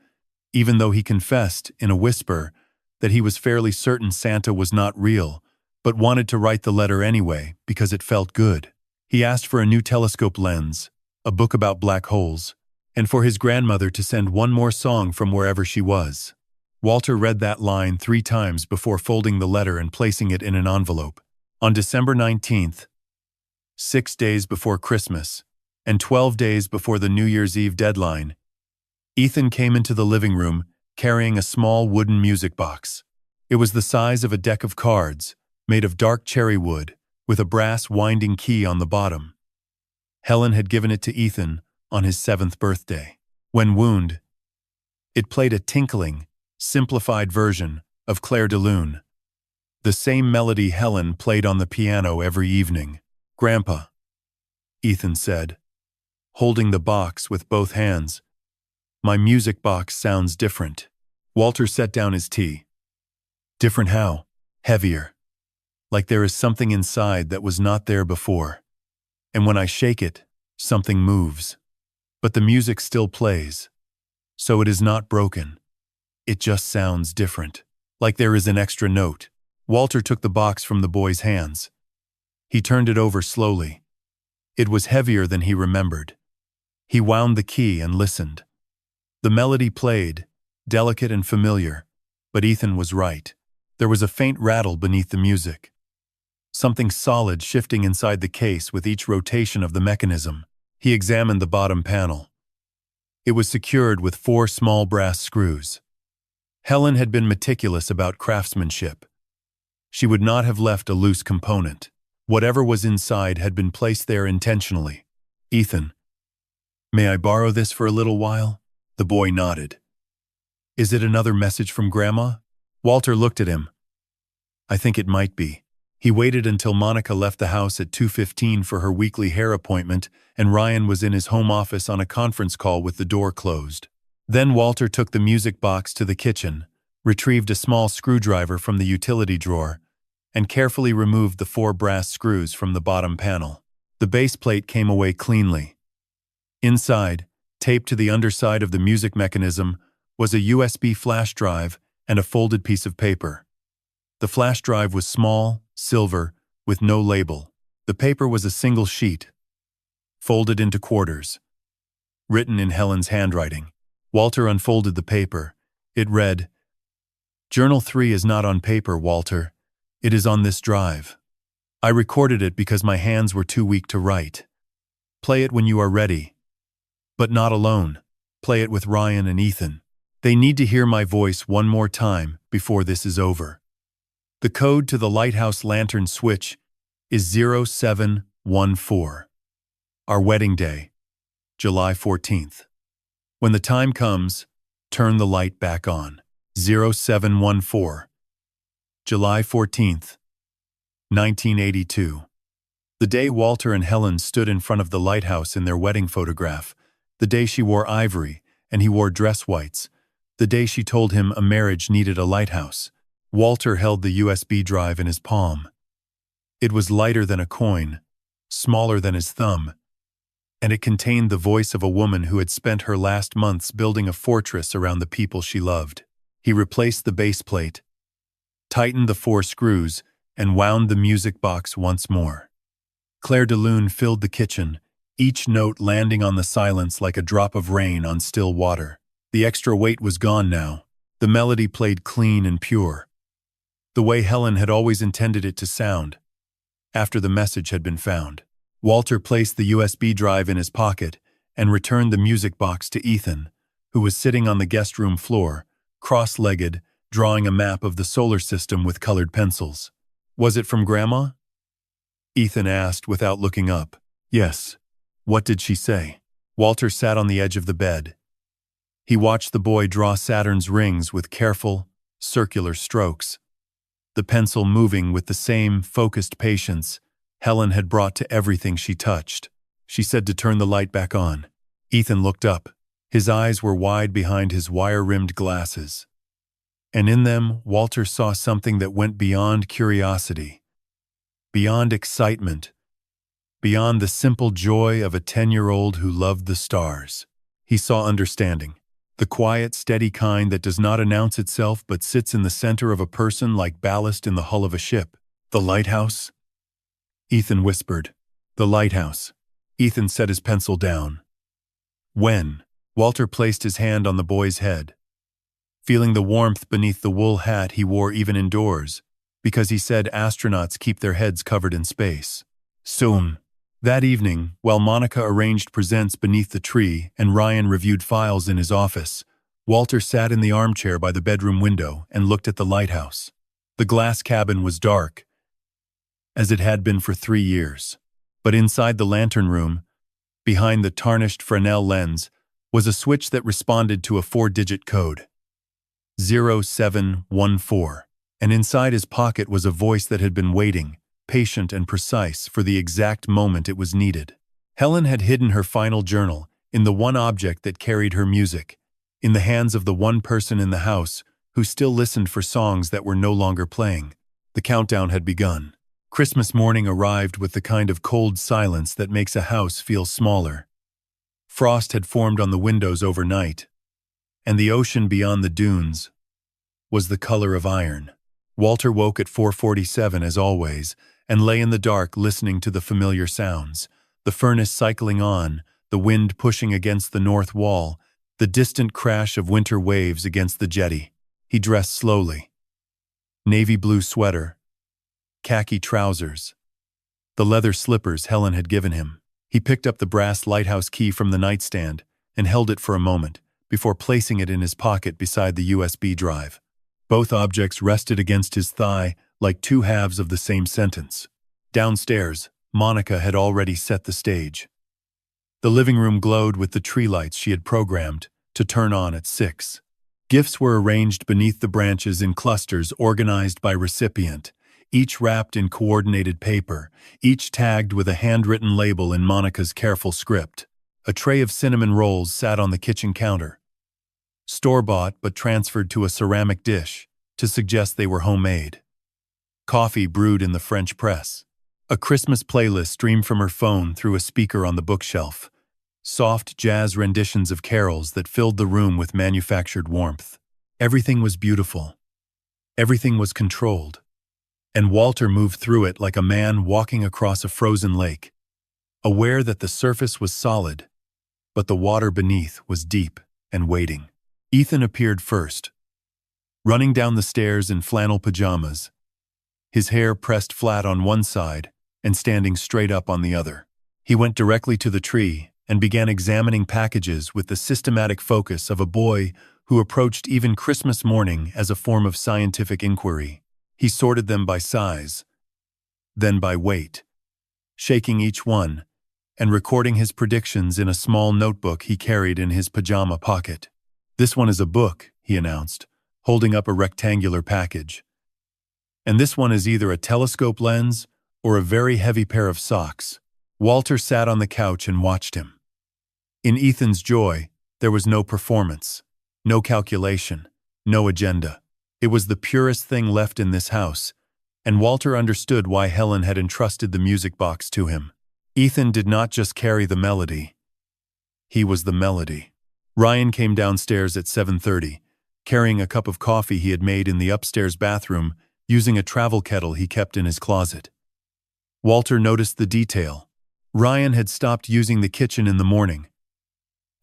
[SPEAKER 1] even though he confessed, in a whisper, that he was fairly certain Santa was not real, but wanted to write the letter anyway because it felt good. He asked for a new telescope lens, a book about black holes, and for his grandmother to send one more song from wherever she was. Walter read that line 3 times before folding the letter and placing it in an envelope. On December 19th, 6 days before Christmas, and 12 days before the New Year's Eve deadline, Ethan came into the living room carrying a small wooden music box. It was the size of a deck of cards, made of dark cherry wood, with a brass winding key on the bottom. Helen had given it to Ethan on his 7th birthday. When wound, it played a tinkling, simplified version of Clair de Lune, the same melody Helen played on the piano every evening. "Grandpa," Ethan said, holding the box with both hands, "my music box sounds different." Walter set down his tea. "Different how?" "Heavier. Like there is something inside that was not there before. And when I shake it, something moves. But the music still plays. So it is not broken. It just sounds different. Like there is an extra note." Walter took the box from the boy's hands. He turned it over slowly. It was heavier than he remembered. He wound the key and listened. The melody played, delicate and familiar, but Ethan was right. There was a faint rattle beneath the music. Something solid shifting inside the case with each rotation of the mechanism. He examined the bottom panel. It was secured with 4 small brass screws. Helen had been meticulous about craftsmanship. She would not have left a loose component. Whatever was inside had been placed there intentionally. "Ethan, may I borrow this for a little while?" The boy nodded. "Is it another message from Grandma?" Walter looked at him. "I think it might be." He waited until Monica left the house at 2:15 for her weekly hair appointment, and Ryan was in his home office on a conference call with the door closed. Then Walter took the music box to the kitchen, retrieved a small screwdriver from the utility drawer, and carefully removed the 4 brass screws from the bottom panel. The base plate came away cleanly. Inside, taped to the underside of the music mechanism, was a USB flash drive and a folded piece of paper. The flash drive was small, silver, with no label. The paper was a single sheet, folded into quarters, written in Helen's handwriting. Walter unfolded the paper. It read, "Journal 3 is not on paper, Walter. It is on this drive. I recorded it because my hands were too weak to write. Play it when you are ready. But not alone. Play it with Ryan and Ethan. They need to hear my voice one more time before this is over. The code to the lighthouse lantern switch is 0714. Our wedding day, July 14th. When the time comes, turn the light back on. 0714. July 14th, 1982. The day Walter and Helen stood in front of the lighthouse in their wedding photograph, the day she wore ivory and he wore dress whites, the day she told him a marriage needed a lighthouse. Walter held the USB drive in his palm. It was lighter than a coin, smaller than his thumb, and it contained the voice of a woman who had spent her last months building a fortress around the people she loved. He replaced the base plate, tightened the 4 screws, and wound the music box once more. Clair de Lune filled the kitchen, each note landing on the silence like a drop of rain on still water. The extra weight was gone now. The melody played clean and pure, the way Helen had always intended it to sound. After the message had been found, Walter placed the USB drive in his pocket and returned the music box to Ethan, who was sitting on the guest room floor, cross-legged, drawing a map of the solar system with colored pencils. "Was it from Grandma?" Ethan asked without looking up. "Yes." "What did she say?" Walter sat on the edge of the bed. He watched the boy draw Saturn's rings with careful, circular strokes, the pencil moving with the same focused patience Helen had brought to everything she touched. She said to turn the light back on. Ethan looked up. His eyes were wide behind his wire-rimmed glasses, and in them Walter saw something that went beyond curiosity, beyond excitement, beyond the simple joy of a 10-year-old who loved the stars. He saw understanding, the quiet, steady kind that does not announce itself but sits in the center of a person like ballast in the hull of a ship. The lighthouse? Ethan whispered. The lighthouse. Ethan set his pencil down. When? Walter placed his hand on the boy's head, feeling the warmth beneath the wool hat he wore even indoors, because he said astronauts keep their heads covered in space. Soon. That evening, while Monica arranged presents beneath the tree and Ryan reviewed files in his office, Walter sat in the armchair by the bedroom window and looked at the lighthouse. The glass cabin was dark, as it had been for 3 years. But inside the lantern room, behind the tarnished Fresnel lens, was a switch that responded to a 4-digit code. 0714. And inside his pocket was a voice that had been waiting, patient and precise, for the exact moment it was needed. Helen had hidden her final journal in the one object that carried her music, in the hands of the one person in the house who still listened for songs that were no longer playing. The countdown had begun. Christmas morning arrived with the kind of cold silence that makes a house feel smaller. Frost had formed on the windows overnight, and the ocean beyond the dunes was the color of iron. Walter woke at 4:47 as always, and lay in the dark listening to the familiar sounds, the furnace cycling on, the wind pushing against the north wall, the distant crash of winter waves against the jetty. He dressed slowly. Navy blue sweater, khaki trousers, the leather slippers Helen had given him. He picked up the brass lighthouse key from the nightstand and held it for a moment before placing it in his pocket beside the USB drive. Both objects rested against his thigh like two halves of the same sentence. Downstairs, Monica had already set the stage. The living room glowed with the tree lights she had programmed to turn on at 6. Gifts were arranged beneath the branches in clusters organized by recipient, each wrapped in coordinated paper, each tagged with a handwritten label in Monica's careful script. A tray of cinnamon rolls sat on the kitchen counter, store-bought but transferred to a ceramic dish to suggest they were homemade. Coffee brewed in the French press. A Christmas playlist streamed from her phone through a speaker on the bookshelf. Soft jazz renditions of carols that filled the room with manufactured warmth. Everything was beautiful. Everything was controlled. And Walter moved through it like a man walking across a frozen lake, aware that the surface was solid, but the water beneath was deep and waiting. Ethan appeared first, running down the stairs in flannel pajamas, his hair pressed flat on one side and standing straight up on the other. He went directly to the tree and began examining packages with the systematic focus of a boy who approached even Christmas morning as a form of scientific inquiry. He sorted them by size, then by weight, shaking each one and recording his predictions in a small notebook he carried in his pajama pocket. "This one is a book," he announced, holding up a rectangular package. "And this one is either a telescope lens or a very heavy pair of socks." Walter sat on the couch and watched him. In Ethan's joy, there was no performance, no calculation, no agenda. It was the purest thing left in this house, and Walter understood why Helen had entrusted the music box to him. Ethan did not just carry the melody. He was the melody. Ryan came downstairs at 7:30, carrying a cup of coffee he had made in the upstairs bathroom using a travel kettle he kept in his closet. Walter noticed the detail. Ryan had stopped using the kitchen in the morning.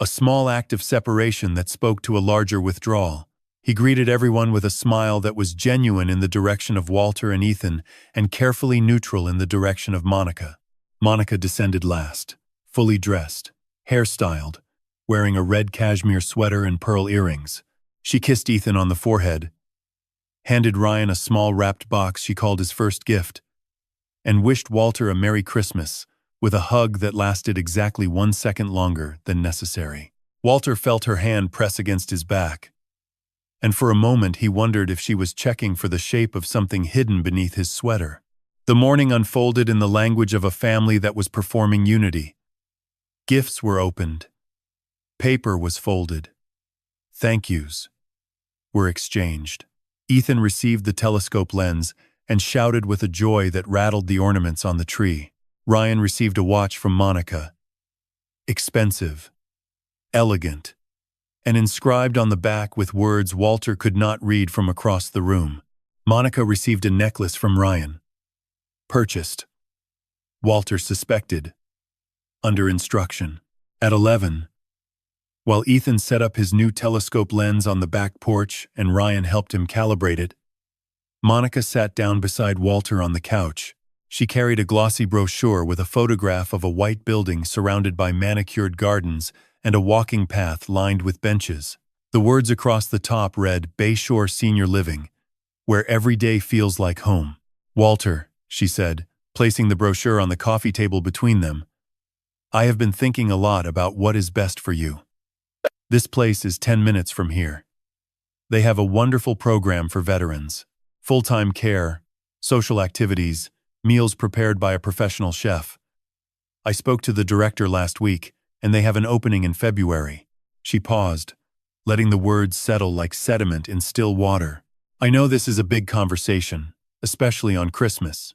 [SPEAKER 1] A small act of separation that spoke to a larger withdrawal. He greeted everyone with a smile that was genuine in the direction of Walter and Ethan and carefully neutral in the direction of Monica. Monica descended last, fully dressed, hairstyled, wearing a red cashmere sweater and pearl earrings. She kissed Ethan on the forehead, handed Ryan a small wrapped box she called his first gift, and wished Walter a Merry Christmas with a hug that lasted exactly 1 second longer than necessary. Walter felt her hand press against his back, and for a moment he wondered if she was checking for the shape of something hidden beneath his sweater. The morning unfolded in the language of a family that was performing unity. Gifts were opened, Paper was folded. Thank yous were exchanged. Ethan received the telescope lens and shouted with a joy that rattled the ornaments on the tree. Ryan received a watch from Monica. Expensive, elegant, and inscribed on the back with words Walter could not read from across the room. Monica received a necklace from Ryan. Purchased. Walter suspected. Under instruction. At 11, while Ethan set up his new telescope lens on the back porch and Ryan helped him calibrate it, Monica sat down beside Walter on the couch. She carried a glossy brochure with a photograph of a white building surrounded by manicured gardens and a walking path lined with benches. The words across the top read, Bayshore Senior Living, where every day feels like home. Walter, she said, placing the brochure on the coffee table between them, I have been thinking a lot about what is best for you. This place is 10 minutes from here. They have a wonderful program for veterans, full-time care, social activities, meals prepared by a professional chef. I spoke to the director last week, and they have an opening in February. She paused, letting the words settle like sediment in still water. I know this is a big conversation, especially on Christmas,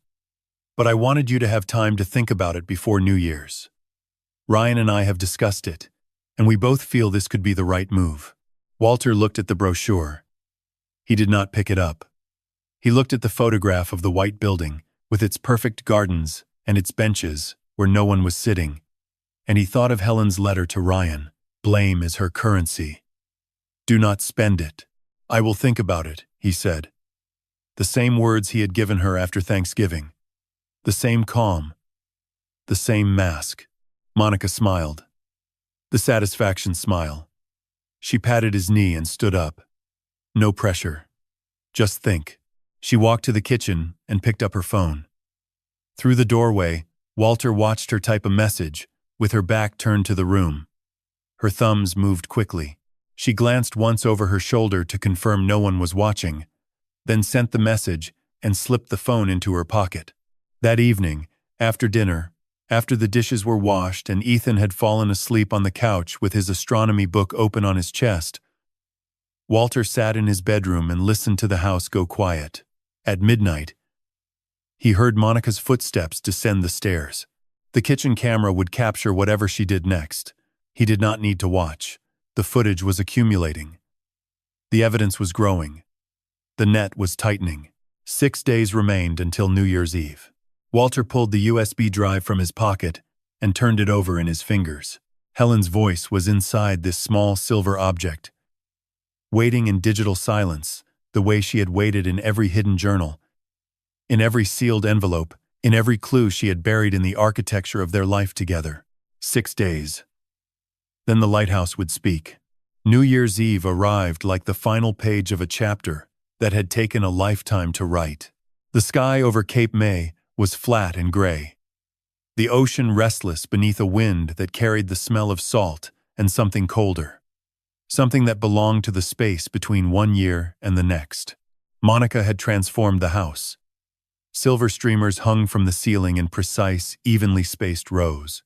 [SPEAKER 1] but I wanted you to have time to think about it before New Year's. Ryan and I have discussed it, and we both feel this could be the right move. Walter looked at the brochure. He did not pick it up. He looked at the photograph of the white building, with its perfect gardens and its benches where no one was sitting, and he thought of Helen's letter to Ryan. Blame is her currency. Do not spend it. I will think about it, he said. The same words he had given her after Thanksgiving. The same calm. The same mask. Monica smiled. The satisfaction smile. She patted his knee and stood up. No pressure. Just think. She walked to the kitchen and picked up her phone. Through the doorway, Walter watched her type a message, with her back turned to the room. Her thumbs moved quickly. She glanced once over her shoulder to confirm no one was watching, then sent the message and slipped the phone into her pocket. That evening, after dinner, after the dishes were washed and Ethan had fallen asleep on the couch with his astronomy book open on his chest, Walter sat in his bedroom and listened to the house go quiet. At midnight, he heard Monica's footsteps descend the stairs. The kitchen camera would capture whatever she did next. He did not need to watch. The footage was accumulating. The evidence was growing. The net was tightening. 6 days remained until New Year's Eve. Walter pulled the USB drive from his pocket and turned it over in his fingers. Helen's voice was inside this small silver object, waiting in digital silence, the way she had waited in every hidden journal, in every sealed envelope, in every clue she had buried in the architecture of their life together. 6 days. Then the lighthouse would speak. New Year's Eve arrived like the final page of a chapter that had taken a lifetime to write. The sky over Cape May was flat and gray. The ocean restless beneath a wind that carried the smell of salt and something colder. Something that belonged to the space between one year and the next. Monica had transformed the house. Silver streamers hung from the ceiling in precise, evenly spaced rows.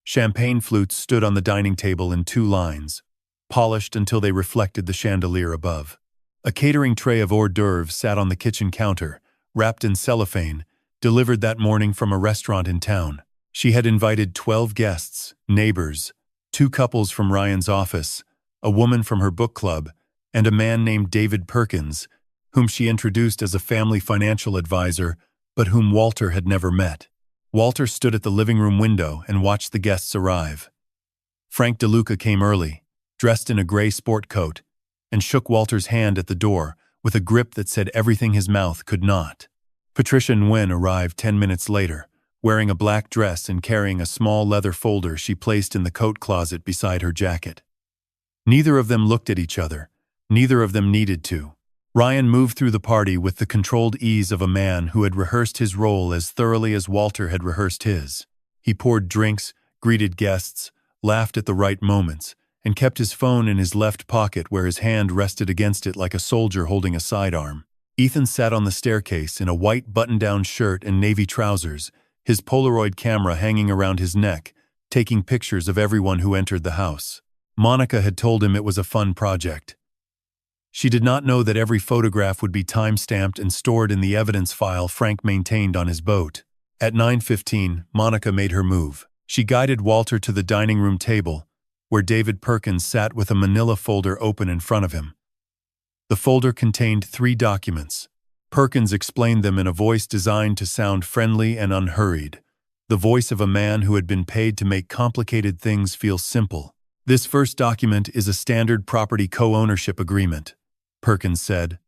[SPEAKER 1] Champagne flutes stood on the dining table in 2 lines, polished until they reflected the chandelier above. A catering tray of hors d'oeuvres sat on the kitchen counter, wrapped in cellophane, delivered that morning from a restaurant in town. She had invited 12 guests, neighbors, 2 couples from Ryan's office, a woman from her book club, and a man named David Perkins, whom she introduced as a family financial advisor, but whom Walter had never met. Walter stood at the living room window and watched the guests arrive. Frank DeLuca came early, dressed in a gray sport coat, and shook Walter's hand at the door with a grip that said everything his mouth could not. Patricia Nguyen arrived 10 minutes later, wearing a black dress and carrying a small leather folder she placed in the coat closet beside her jacket. Neither of them looked at each other. Neither of them needed to. Ryan moved through the party with the controlled ease of a man who had rehearsed his role as thoroughly as Walter had rehearsed his. He poured drinks, greeted guests, laughed at the right moments, and kept his phone in his left pocket where his hand rested against it like a soldier holding a sidearm. Ethan sat on the staircase in a white button-down shirt and navy trousers, his Polaroid camera hanging around his neck, taking pictures of everyone who entered the house. Monica had told him it was a fun project. She did not know that every photograph would be time-stamped and stored in the evidence file Frank maintained on his boat. At 9:15, Monica made her move. She guided Walter to the dining room table, where David Perkins sat with a manila folder open in front of him. The folder contained 3 documents. Perkins explained them in a voice designed to sound friendly and unhurried, the voice of a man who had been paid to make complicated things feel simple. This first document is a standard property co-ownership agreement, Perkins said,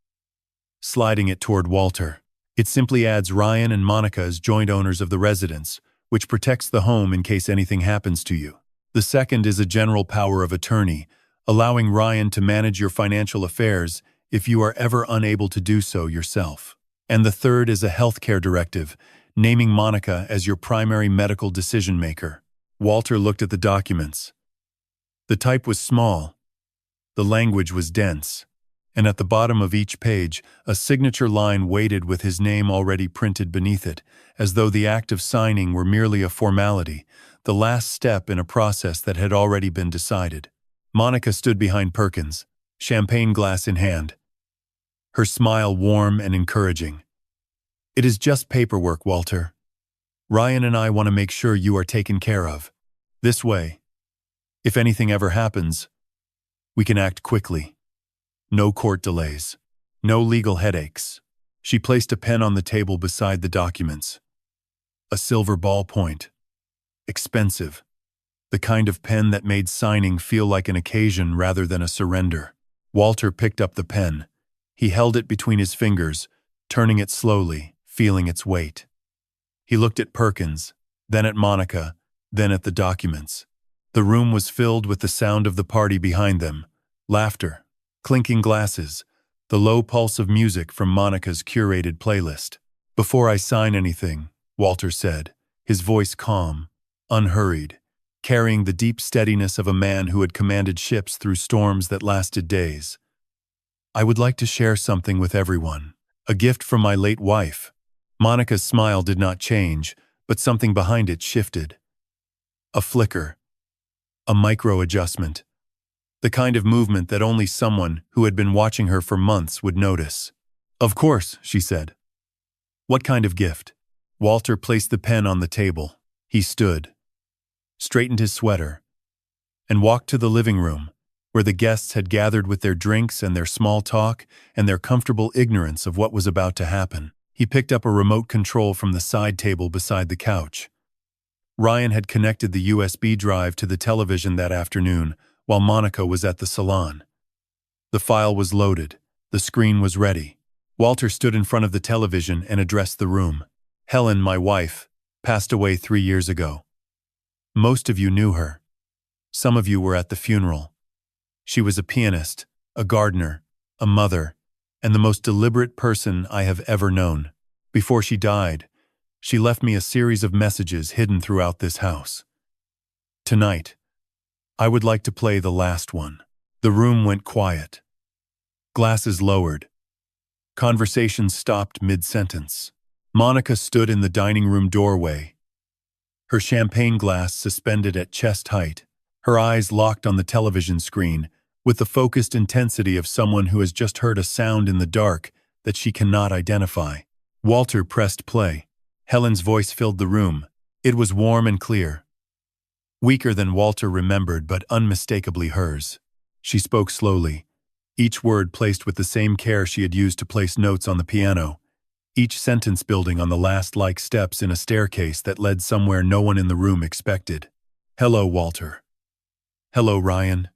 [SPEAKER 1] sliding it toward Walter. It simply adds Ryan and Monica as joint owners of the residence, which protects the home in case anything happens to you. The second is a general power of attorney, allowing Ryan to manage your financial affairs if you are ever unable to do so yourself. And the third is a healthcare directive, naming Monica as your primary medical decision-maker. Walter looked at the documents. The type was small. The language was dense. And at the bottom of each page, a signature line waited with his name already printed beneath it, as though the act of signing were merely a formality, the last step in a process that had already been decided. Monica stood behind Perkins, champagne glass in hand, her smile warm and encouraging. "It is just paperwork, Walter. Ryan and I want to make sure you are taken care of. This way, if anything ever happens, we can act quickly. No court delays. No legal headaches." She placed a pen on the table beside the documents. A silver ballpoint. Expensive. The kind of pen that made signing feel like an occasion rather than a surrender. Walter picked up the pen. He held it between his fingers, turning it slowly, feeling its weight. He looked at Perkins, then at Monica, then at the documents. The room was filled with the sound of the party behind them, laughter, clinking glasses, the low pulse of music from Monica's curated playlist. "Before I sign anything," Walter said, his voice calm, unhurried, carrying the deep steadiness of a man who had commanded ships through storms that lasted days, "I would like to share something with everyone. A gift from my late wife." Monica's smile did not change, but something behind it shifted. A flicker. A micro-adjustment. The kind of movement that only someone who had been watching her for months would notice. "Of course," she said. "What kind of gift?" Walter placed the pen on the table. He stood, straightened his sweater, and walked to the living room, where the guests had gathered with their drinks and their small talk and their comfortable ignorance of what was about to happen. He picked up a remote control from the side table beside the couch. Ryan had connected the USB drive to the television that afternoon, while Monica was at the salon. The file was loaded. The screen was ready. Walter stood in front of the television and addressed the room. "Helen, my wife, passed away 3 years ago. Most of you knew her. Some of you were at the funeral. She was a pianist, a gardener, a mother, and the most deliberate person I have ever known. Before she died, she left me a series of messages hidden throughout this house. Tonight, I would like to play the last one." The room went quiet. Glasses lowered. Conversations stopped mid-sentence. Monica stood in the dining room doorway, her champagne glass suspended at chest height, her eyes locked on the television screen, with the focused intensity of someone who has just heard a sound in the dark that she cannot identify. Walter pressed play. Helen's voice filled the room. It was warm and clear. Weaker than Walter remembered, but unmistakably hers. She spoke slowly, each word placed with the same care she had used to place notes on the piano, each sentence building on the last-like steps in a staircase that led somewhere no one in the room expected. "Hello, Walter. Hello, Ryan.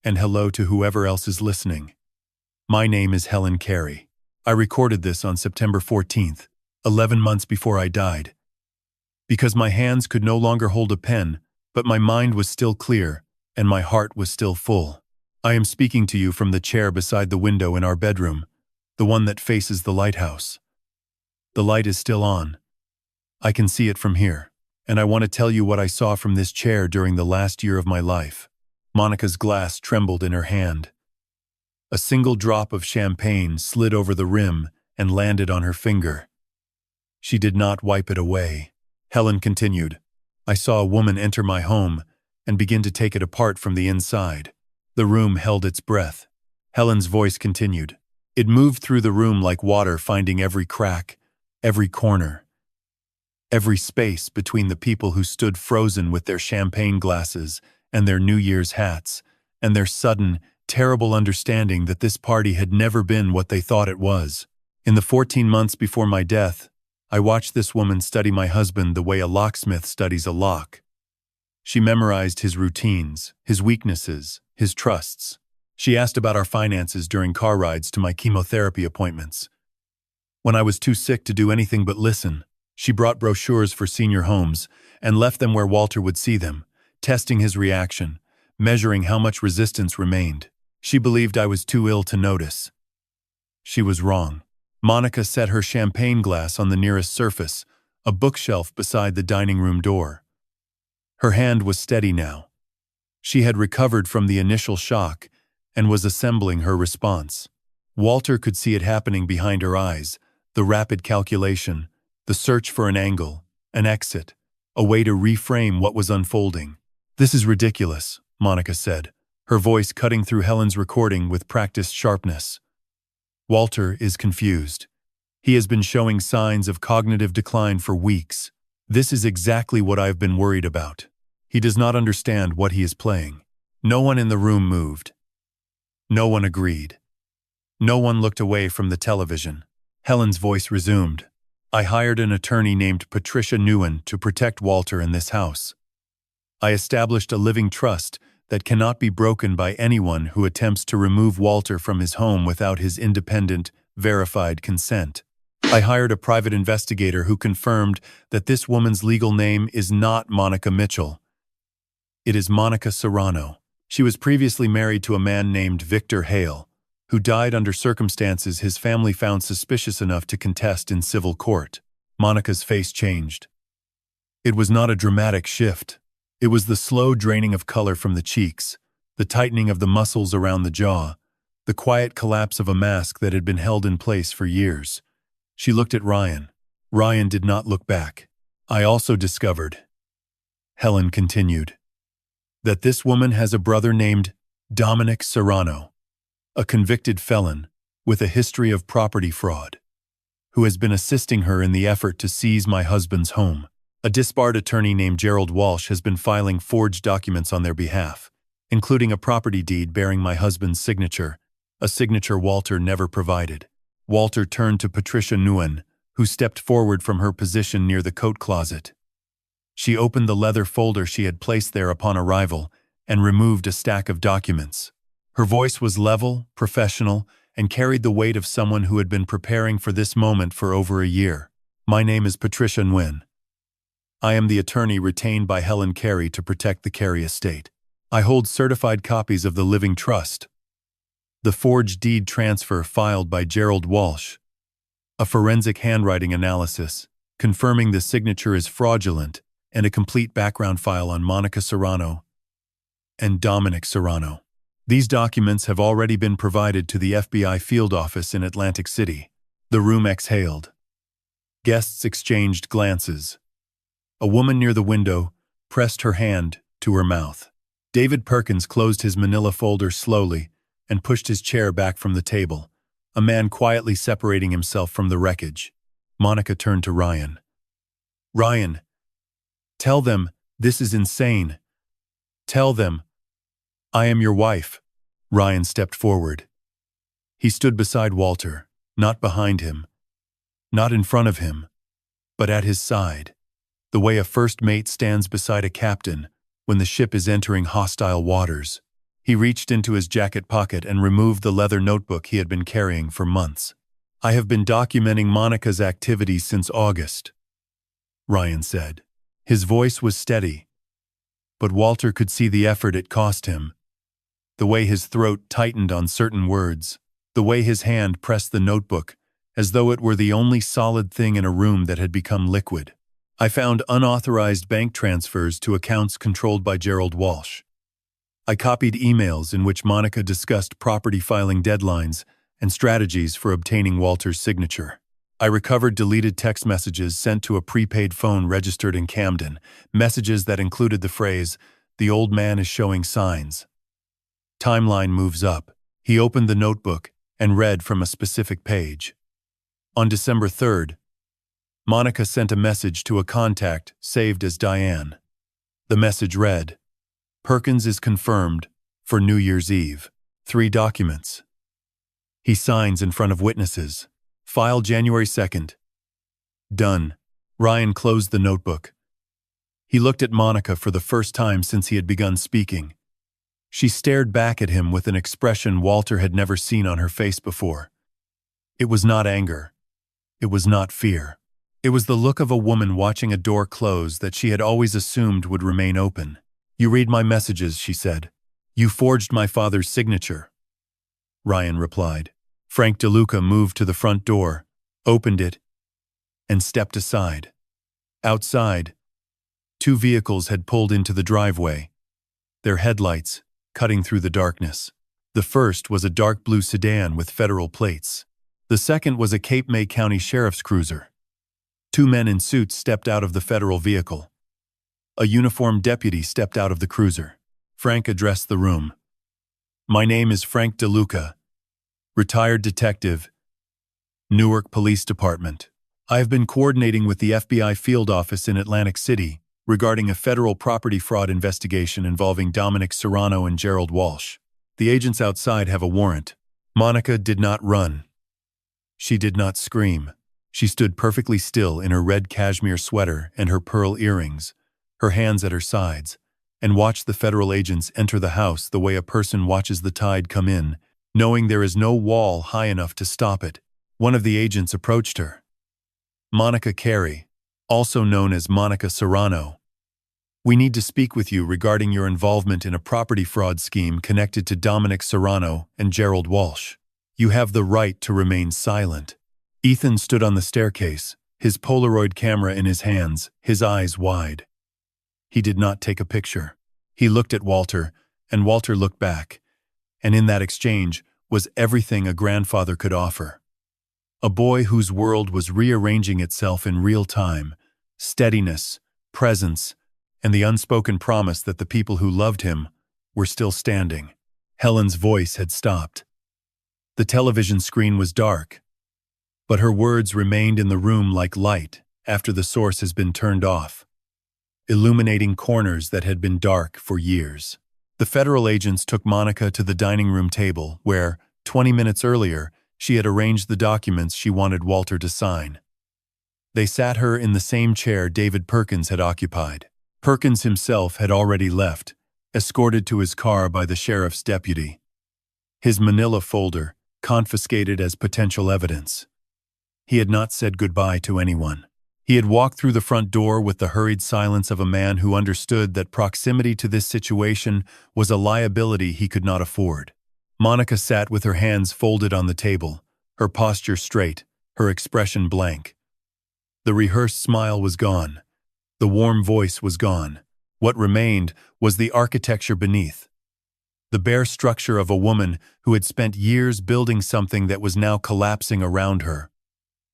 [SPEAKER 1] And hello to whoever else is listening. My name is Helen Carey. I recorded this on September 14th, 11 months before I died. Because my hands could no longer hold a pen, but my mind was still clear, and my heart was still full. I am speaking to you from the chair beside the window in our bedroom, the one that faces the lighthouse. The light is still on. I can see it from here, and I want to tell you what I saw from this chair during the last year of my life." Monica's glass trembled in her hand. A single drop of champagne slid over the rim and landed on her finger. She did not wipe it away. Helen continued, "I saw a woman enter my home, and begin to take it apart from the inside. The room held its breath. Helen's voice continued. It moved through the room like water, finding every crack, every corner, every space between the people who stood frozen with their champagne glasses and their New Year's hats, and their sudden, terrible understanding that this party had never been what they thought it was. In the 14 months before my death, I watched this woman study my husband the way a locksmith studies a lock. She memorized his routines, his weaknesses, his trusts. She asked about our finances during car rides to my chemotherapy appointments. When I was too sick to do anything but listen, she brought brochures for senior homes and left them where Walter would see them, testing his reaction, measuring how much resistance remained. She believed I was too ill to notice. She was wrong. Monica set her champagne glass on the nearest surface, a bookshelf beside the dining room door. Her hand was steady now. She had recovered from the initial shock and was assembling her response. Walter could see it happening behind her eyes, the rapid calculation, the search for an angle, an exit, a way to reframe what was unfolding. "This is ridiculous," Monica said, her voice cutting through Helen's recording with practiced sharpness. "Walter is confused. He has been showing signs of cognitive decline for weeks. This is exactly what I've been worried about. He does not understand what he is playing." No one in the room moved. No one agreed. No one looked away from the television. Helen's voice resumed. "I hired an attorney named Patricia Nguyen to protect Walter in this house. I established a living trust that cannot be broken by anyone who attempts to remove Walter from his home without his independent, verified consent. I hired a private investigator who confirmed that this woman's legal name is not Monica Mitchell. It is Monica Serrano. She was previously married to a man named Victor Hale, who died under circumstances his family found suspicious enough to contest in civil court." Monica's face changed. It was not a dramatic shift. It was the slow draining of color from the cheeks, the tightening of the muscles around the jaw, the quiet collapse of a mask that had been held in place for years. She looked at Ryan. Ryan did not look back. "I also discovered," Helen continued, "that this woman has a brother named Dominic Serrano, a convicted felon with a history of property fraud, who has been assisting her in the effort to seize my husband's home. A disbarred attorney named Gerald Walsh has been filing forged documents on their behalf, including a property deed bearing my husband's signature, a signature Walter never provided." Walter turned to Patricia Nguyen, who stepped forward from her position near the coat closet. She opened the leather folder she had placed there upon arrival and removed a stack of documents. Her voice was level, professional, and carried the weight of someone who had been preparing for this moment for over a year. "My name is Patricia Nguyen. I am the attorney retained by Helen Carey to protect the Carey estate. I hold certified copies of the living trust, the forged deed transfer filed by Gerald Walsh, a forensic handwriting analysis confirming the signature is fraudulent, and a complete background file on Monica Serrano and Dominic Serrano. These documents have already been provided to the FBI field office in Atlantic City." The room exhaled. Guests exchanged glances. A woman near the window pressed her hand to her mouth. David Perkins closed his manila folder slowly and pushed his chair back from the table, a man quietly separating himself from the wreckage. Monica turned to Ryan. "Ryan, tell them this is insane. Tell them I am your wife." Ryan stepped forward. He stood beside Walter, not behind him, not in front of him, but at his side, the way a first mate stands beside a captain when the ship is entering hostile waters. He reached into his jacket pocket and removed the leather notebook he had been carrying for months. "I have been documenting Monica's activities since August," Ryan said. His voice was steady, but Walter could see the effort it cost him. The way his throat tightened on certain words, the way his hand pressed the notebook, as though it were the only solid thing in a room that had become liquid. "I found unauthorized bank transfers to accounts controlled by Gerald Walsh. I copied emails in which Monica discussed property filing deadlines and strategies for obtaining Walter's signature. I recovered deleted text messages sent to a prepaid phone registered in Camden, messages that included the phrase, The old man is showing signs. Timeline moves up. He opened the notebook and read from a specific page. On December 3rd, Monica sent a message to a contact saved as Diane. The message read, "Perkins is confirmed for New Year's Eve. 3 documents." He signs in front of witnesses. File January 2nd. Done. Ryan closed the notebook. He looked at Monica for the first time since he had begun speaking. She stared back at him with an expression Walter had never seen on her face before. It was not anger. It was not fear. It was the look of a woman watching a door close that she had always assumed would remain open. "You read my messages," she said. "You forged my father's signature." Ryan replied. Frank DeLuca moved to the front door, opened it, and stepped aside. Outside, 2 vehicles had pulled into the driveway, their headlights cutting through the darkness. The first was a dark blue sedan with federal plates. The second was a Cape May County Sheriff's cruiser. 2 men in suits stepped out of the federal vehicle. A uniformed deputy stepped out of the cruiser. Frank addressed the room. "My name is Frank DeLuca, retired detective, Newark Police Department. I have been coordinating with the FBI field office in Atlantic City regarding a federal property fraud investigation involving Dominic Serrano and Gerald Walsh. The agents outside have a warrant." Monica did not run. She did not scream. She stood perfectly still in her red cashmere sweater and her pearl earrings, her hands at her sides, and watched the federal agents enter the house the way a person watches the tide come in, knowing there is no wall high enough to stop it. One of the agents approached her. "Monica Carey, also known as Monica Serrano. We need to speak with you regarding your involvement in a property fraud scheme connected to Dominic Serrano and Gerald Walsh. You have the right to remain silent." Ethan stood on the staircase, his Polaroid camera in his hands, his eyes wide. He did not take a picture. He looked at Walter, and Walter looked back, and in that exchange was everything a grandfather could offer. A boy whose world was rearranging itself in real time, steadiness, presence, and the unspoken promise that the people who loved him were still standing. Helen's voice had stopped. The television screen was dark, but her words remained in the room like light after the source has been turned off, illuminating corners that had been dark for years. The federal agents took Monica to the dining room table where, 20 minutes earlier, she had arranged the documents she wanted Walter to sign. They sat her in the same chair David Perkins had occupied. Perkins himself had already left, escorted to his car by the sheriff's deputy. His manila folder confiscated as potential evidence. He had not said goodbye to anyone. He had walked through the front door with the hurried silence of a man who understood that proximity to this situation was a liability he could not afford. Monica sat with her hands folded on the table, her posture straight, her expression blank. The rehearsed smile was gone. The warm voice was gone. What remained was the architecture beneath. The bare structure of a woman who had spent years building something that was now collapsing around her,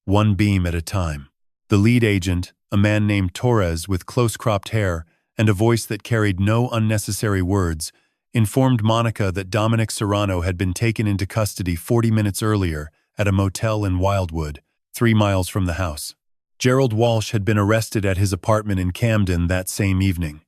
[SPEAKER 1] one beam at a time. The lead agent, a man named Torres with close-cropped hair and a voice that carried no unnecessary words, informed Monica that Dominic Serrano had been taken into custody 40 minutes earlier at a motel in Wildwood, 3 miles from the house. Gerald Walsh had been arrested at his apartment in Camden that same evening.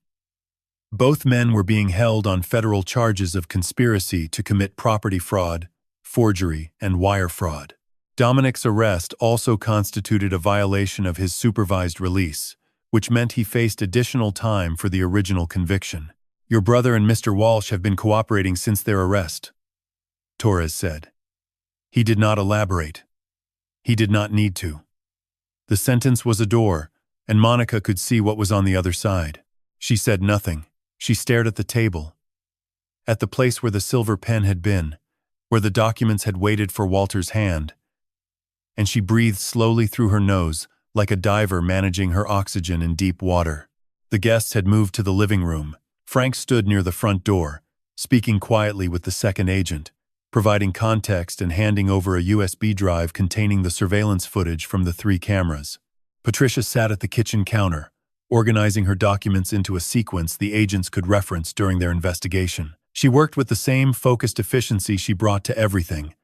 [SPEAKER 1] Both men were being held on federal charges of conspiracy to commit property fraud, forgery, and wire fraud. Dominic's arrest also constituted a violation of his supervised release, which meant he faced additional time for the original conviction. "Your brother and Mr. Walsh have been cooperating since their arrest," Torres said. He did not elaborate. He did not need to. The sentence was a door, and Monica could see what was on the other side. She said nothing. She stared at the table, at the place where the silver pen had been, where the documents had waited for Walter's hand, and she breathed slowly through her nose like a diver managing her oxygen in deep water. The guests had moved to the living room. Frank stood near the front door, speaking quietly with the second agent, providing context and handing over a USB drive containing the surveillance footage from the 3 cameras. Patricia sat at the kitchen counter, organizing her documents into a sequence the agents could reference during their investigation. She worked with the same focused efficiency she brought to everything,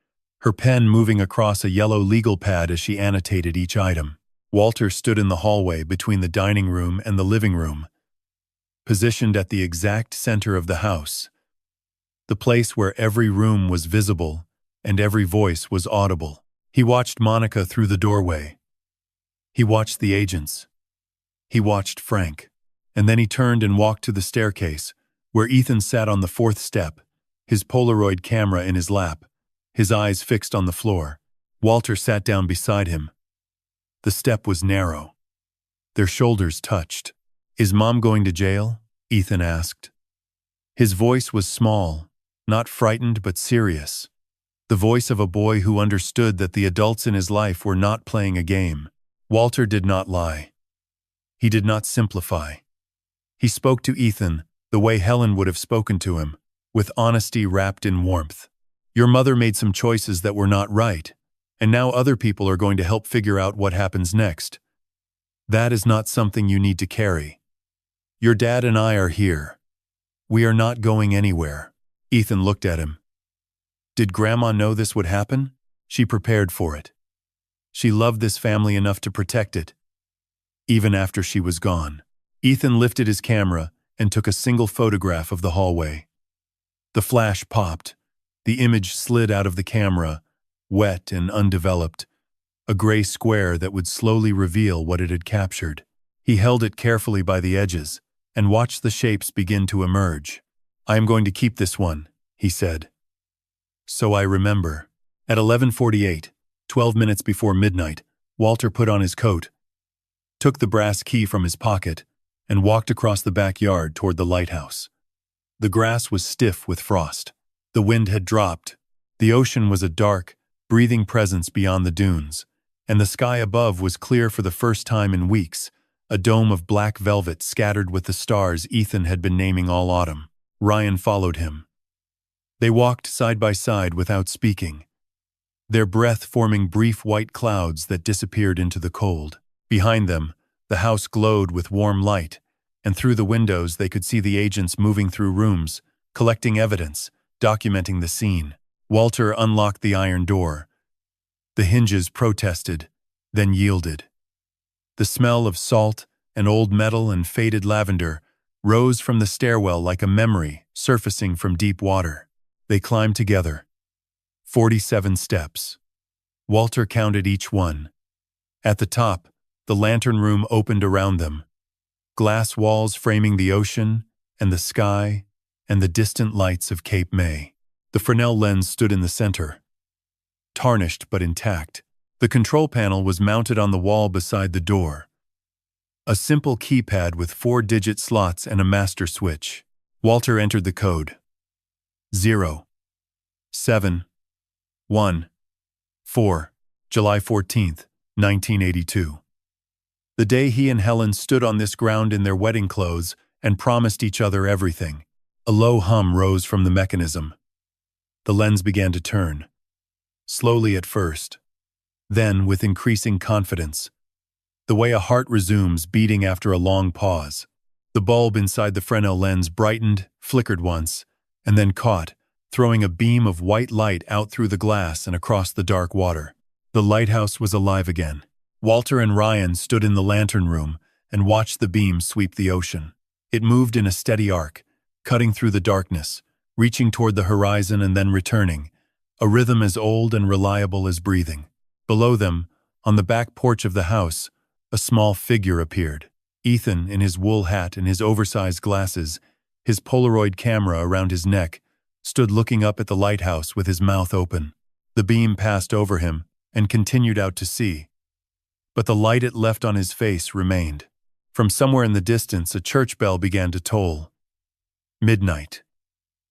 [SPEAKER 1] her pen moving across a yellow legal pad as she annotated each item. Walter stood in the hallway between the dining room and the living room, positioned at the exact center of the house, the place where every room was visible and every voice was audible. He watched Monica through the doorway. He watched the agents. He watched Frank. And then he turned and walked to the staircase, where Ethan sat on the fourth step, his Polaroid camera in his lap, his eyes fixed on the floor. Walter sat down beside him. The step was narrow. Their shoulders touched. "Is Mom going to jail?" Ethan asked. His voice was small, not frightened but serious. The voice of a boy who understood that the adults in his life were not playing a game. Walter did not lie. He did not simplify. He spoke to Ethan the way Helen would have spoken to him, with honesty wrapped in warmth. "Your mother made some choices that were not right, and now other people are going to help figure out what happens next. That is not something you need to carry. Your dad and I are here. We are not going anywhere." Ethan looked at him. Did Grandma know this would happen? She prepared for it. She loved this family enough to protect it, even after she was gone. Ethan lifted his camera and took a single photograph of the hallway. The flash popped. The image slid out of the camera, wet and undeveloped, a gray square that would slowly reveal what it had captured. He held it carefully by the edges and watched the shapes begin to emerge. "I am going to keep this one," he said. "So I remember." At 11:48, 12 minutes before midnight, Walter put on his coat, took the brass key from his pocket, and walked across the backyard toward the lighthouse. The grass was stiff with frost. The wind had dropped. The ocean was a dark, breathing presence beyond the dunes, and the sky above was clear for the first time in weeks, a dome of black velvet scattered with the stars Ethan had been naming all autumn. Ryan followed him. They walked side by side without speaking, their breath forming brief white clouds that disappeared into the cold. Behind them, the house glowed with warm light, and through the windows they could see the agents moving through rooms, collecting evidence, documenting the scene. Walter unlocked the iron door. The hinges protested, then yielded. The smell of salt and old metal and faded lavender rose from the stairwell like a memory surfacing from deep water. They climbed together. 47 steps. Walter counted each one. At the top, the lantern room opened around them, glass walls framing the ocean and the sky and the distant lights of Cape May. The Fresnel lens stood in the center, tarnished but intact. The control panel was mounted on the wall beside the door. A simple keypad with 4-digit slots and a master switch. Walter entered the code. 0, 7, 1, 4, July 14th, 1982. The day he and Helen stood on this ground in their wedding clothes and promised each other everything. A low hum rose from the mechanism. The lens began to turn, slowly at first, then with increasing confidence, the way a heart resumes beating after a long pause. The bulb inside the Fresnel lens brightened, flickered once, and then caught, throwing a beam of white light out through the glass and across the dark water. The lighthouse was alive again. Walter and Ryan stood in the lantern room and watched the beam sweep the ocean. It moved in a steady arc, cutting through the darkness, reaching toward the horizon and then returning, a rhythm as old and reliable as breathing. Below them, on the back porch of the house, a small figure appeared. Ethan, in his wool hat and his oversized glasses, his Polaroid camera around his neck, stood looking up at the lighthouse with his mouth open. The beam passed over him and continued out to sea, but the light it left on his face remained. From somewhere in the distance, a church bell began to toll. Midnight.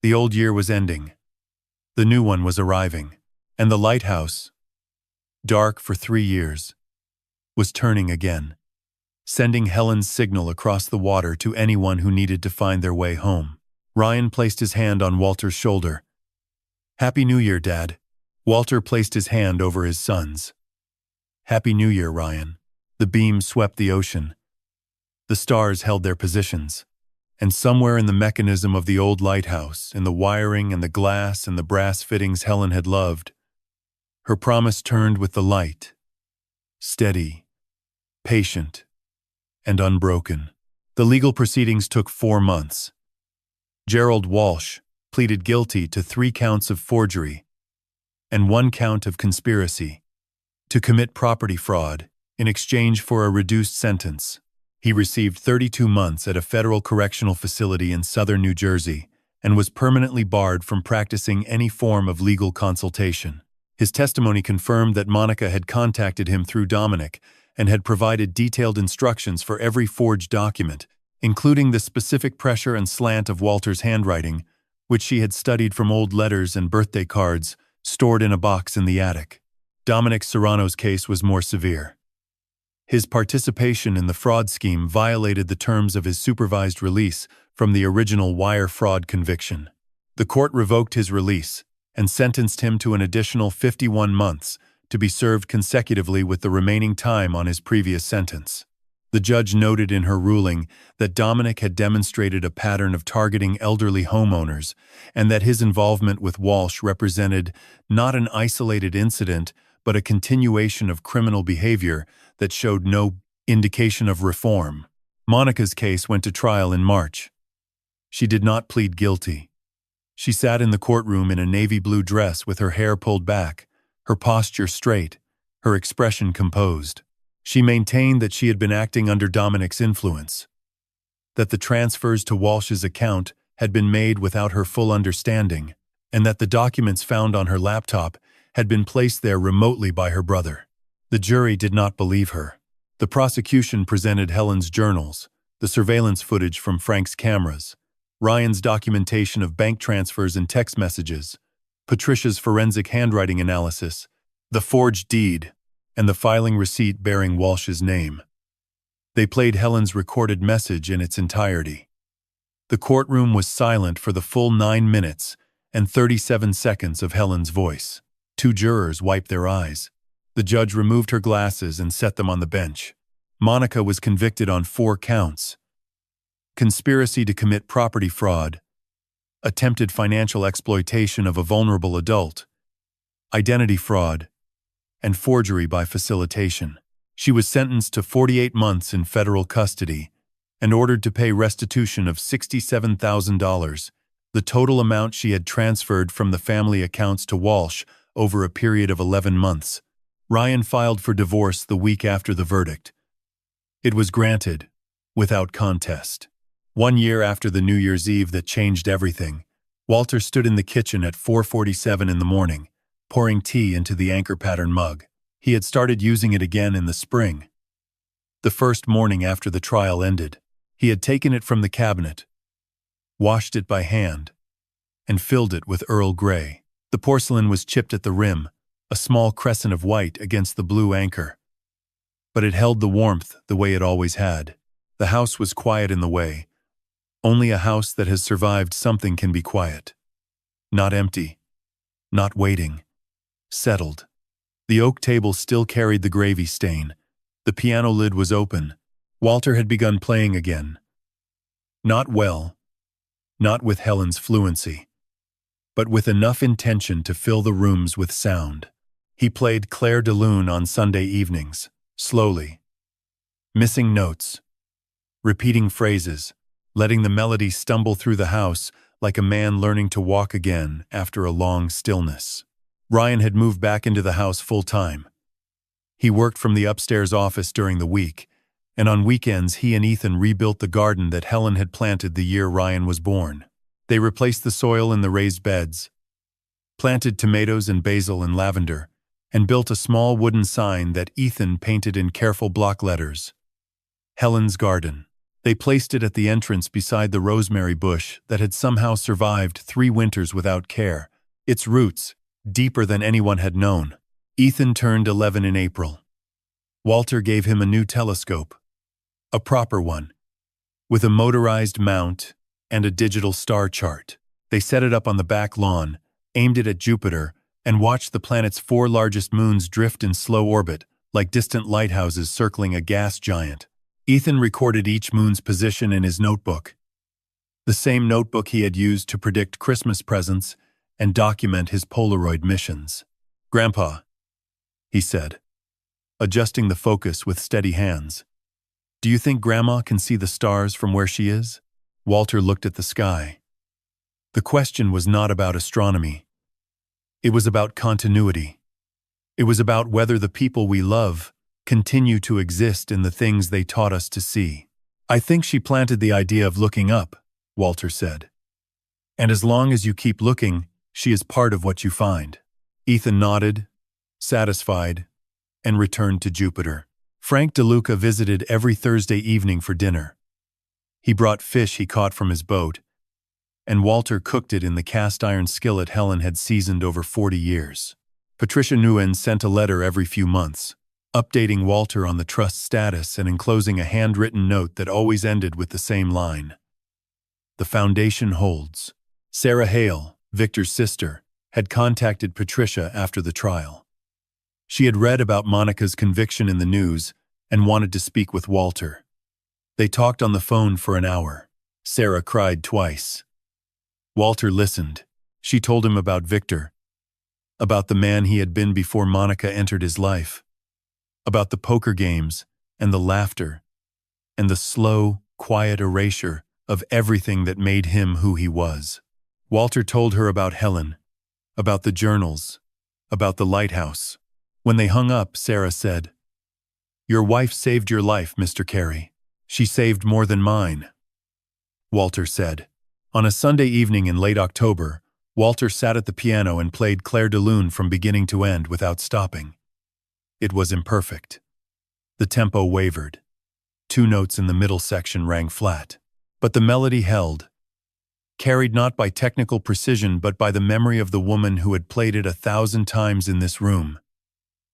[SPEAKER 1] The old year was ending. The new one was arriving, and the lighthouse, dark for 3 years, was turning again, sending Helen's signal across the water to anyone who needed to find their way home. Ryan placed his hand on Walter's shoulder. "Happy New Year, Dad." Walter placed his hand over his son's. "Happy New Year, Ryan." The beam swept the ocean. The stars held their positions, and somewhere in the mechanism of the old lighthouse, in the wiring and the glass and the brass fittings Helen had loved, her promise turned with the light, steady, patient, and unbroken. The legal proceedings took 4 months. Gerald Walsh pleaded guilty to 3 counts of forgery and 1 count of conspiracy to commit property fraud in exchange for a reduced sentence. He received 32 months at a federal correctional facility in southern New Jersey and was permanently barred from practicing any form of legal consultation. His testimony confirmed that Monica had contacted him through Dominic and had provided detailed instructions for every forged document, including the specific pressure and slant of Walter's handwriting, which she had studied from old letters and birthday cards stored in a box in the attic. Dominic Serrano's case was more severe. His participation in the fraud scheme violated the terms of his supervised release from the original wire fraud conviction. The court revoked his release and sentenced him to an additional 51 months to be served consecutively with the remaining time on his previous sentence. The judge noted in her ruling that Dominic had demonstrated a pattern of targeting elderly homeowners and that his involvement with Walsh represented not an isolated incident but a continuation of criminal behavior that showed no indication of reform. Monica's case went to trial in March. She did not plead guilty. She sat in the courtroom in a navy blue dress with her hair pulled back, her posture straight, her expression composed. She maintained that she had been acting under Dominic's influence, that the transfers to Walsh's account had been made without her full understanding, and that the documents found on her laptop had been placed there remotely by her brother. The jury did not believe her. The prosecution presented Helen's journals, the surveillance footage from Frank's cameras, Ryan's documentation of bank transfers and text messages, Patricia's forensic handwriting analysis, the forged deed, and the filing receipt bearing Walsh's name. They played Helen's recorded message in its entirety. The courtroom was silent for the full 9 minutes and 37 seconds of Helen's voice. 2 jurors wiped their eyes. The judge removed her glasses and set them on the bench. Monica was convicted on 4 counts: conspiracy to commit property fraud, attempted financial exploitation of a vulnerable adult, identity fraud, and forgery by facilitation. She was sentenced to 48 months in federal custody and ordered to pay restitution of $67,000, the total amount she had transferred from the family accounts to Walsh over a period of 11 months. Ryan filed for divorce the week after the verdict. It was granted, without contest. 1 year after the New Year's Eve that changed everything, Walter stood in the kitchen at 4:47 in the morning, pouring tea into the anchor pattern mug. He had started using it again in the spring. The first morning after the trial ended, he had taken it from the cabinet, washed it by hand, and filled it with Earl Grey. The porcelain was chipped at the rim, a small crescent of white against the blue anchor. But it held the warmth the way it always had. The house was quiet in the way. Only a house that has survived something can be quiet. Not empty. Not waiting. Settled. The oak table still carried the gravy stain. The piano lid was open. Walter had begun playing again. Not well. Not with Helen's fluency. But with enough intention to fill the rooms with sound. He played Claire de Lune on Sunday evenings, slowly. Missing notes. Repeating phrases. Letting the melody stumble through the house like a man learning to walk again after a long stillness. Ryan had moved back into the house full-time. He worked from the upstairs office during the week, and on weekends he and Ethan rebuilt the garden that Helen had planted the year Ryan was born. They replaced the soil in the raised beds, planted tomatoes and basil and lavender, and built a small wooden sign that Ethan painted in careful block letters. Helen's garden. They placed it at the entrance beside the rosemary bush that had somehow survived 3 winters without care, its roots deeper than anyone had known. Ethan turned 11 in April. Walter gave him a new telescope, a proper one, with a motorized mount and a digital star chart. They set it up on the back lawn, aimed it at Jupiter, and watched the planet's 4 largest moons drift in slow orbit like distant lighthouses circling a gas giant. Ethan recorded each moon's position in his notebook, the same notebook he had used to predict Christmas presents and document his Polaroid missions. "Grandpa," he said, adjusting the focus with steady hands, "do you think Grandma can see the stars from where she is?" Walter looked at the sky. The question was not about astronomy. It was about continuity. It was about whether the people we love continue to exist in the things they taught us to see. "I think she planted the idea of looking up," Walter said. "And as long as you keep looking, she is part of what you find." Ethan nodded, satisfied, and returned to Jupiter. Frank DeLuca visited every Thursday evening for dinner. He brought fish he caught from his boat, and Walter cooked it in the cast-iron skillet Helen had seasoned over 40 years. Patricia Nguyen sent a letter every few months, updating Walter on the trust status and enclosing a handwritten note that always ended with the same line: "The foundation holds." Sarah Hale, Victor's sister, had contacted Patricia after the trial. She had read about Monica's conviction in the news and wanted to speak with Walter. They talked on the phone for an hour. Sarah cried twice. Walter listened. She told him about Victor, about the man he had been before Monica entered his life, about the poker games and the laughter and the slow, quiet erasure of everything that made him who he was. Walter told her about Helen, about the journals, about the lighthouse. When they hung up, Sarah said, "Your wife saved your life, Mr. Carey. She saved more than mine." Walter said. On a Sunday evening in late October, Walter sat at the piano and played Clair de Lune from beginning to end without stopping. It was imperfect. The tempo wavered. 2 notes in the middle section rang flat. But the melody held, carried not by technical precision but by the memory of the woman who had played it 1,000 times in this room,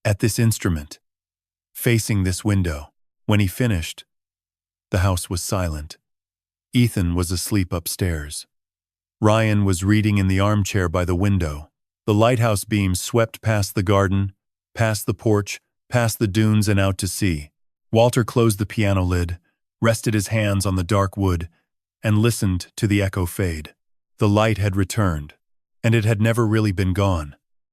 [SPEAKER 1] at this instrument, facing this window. When he finished, the house was silent. Ethan was asleep upstairs. Ryan was reading in the armchair by the window. The lighthouse beams swept past the garden, past the porch, past the dunes and out to sea. Walter closed the piano lid, rested his hands on the dark wood, and listened to the echo fade. The light had returned, and it had never really been gone.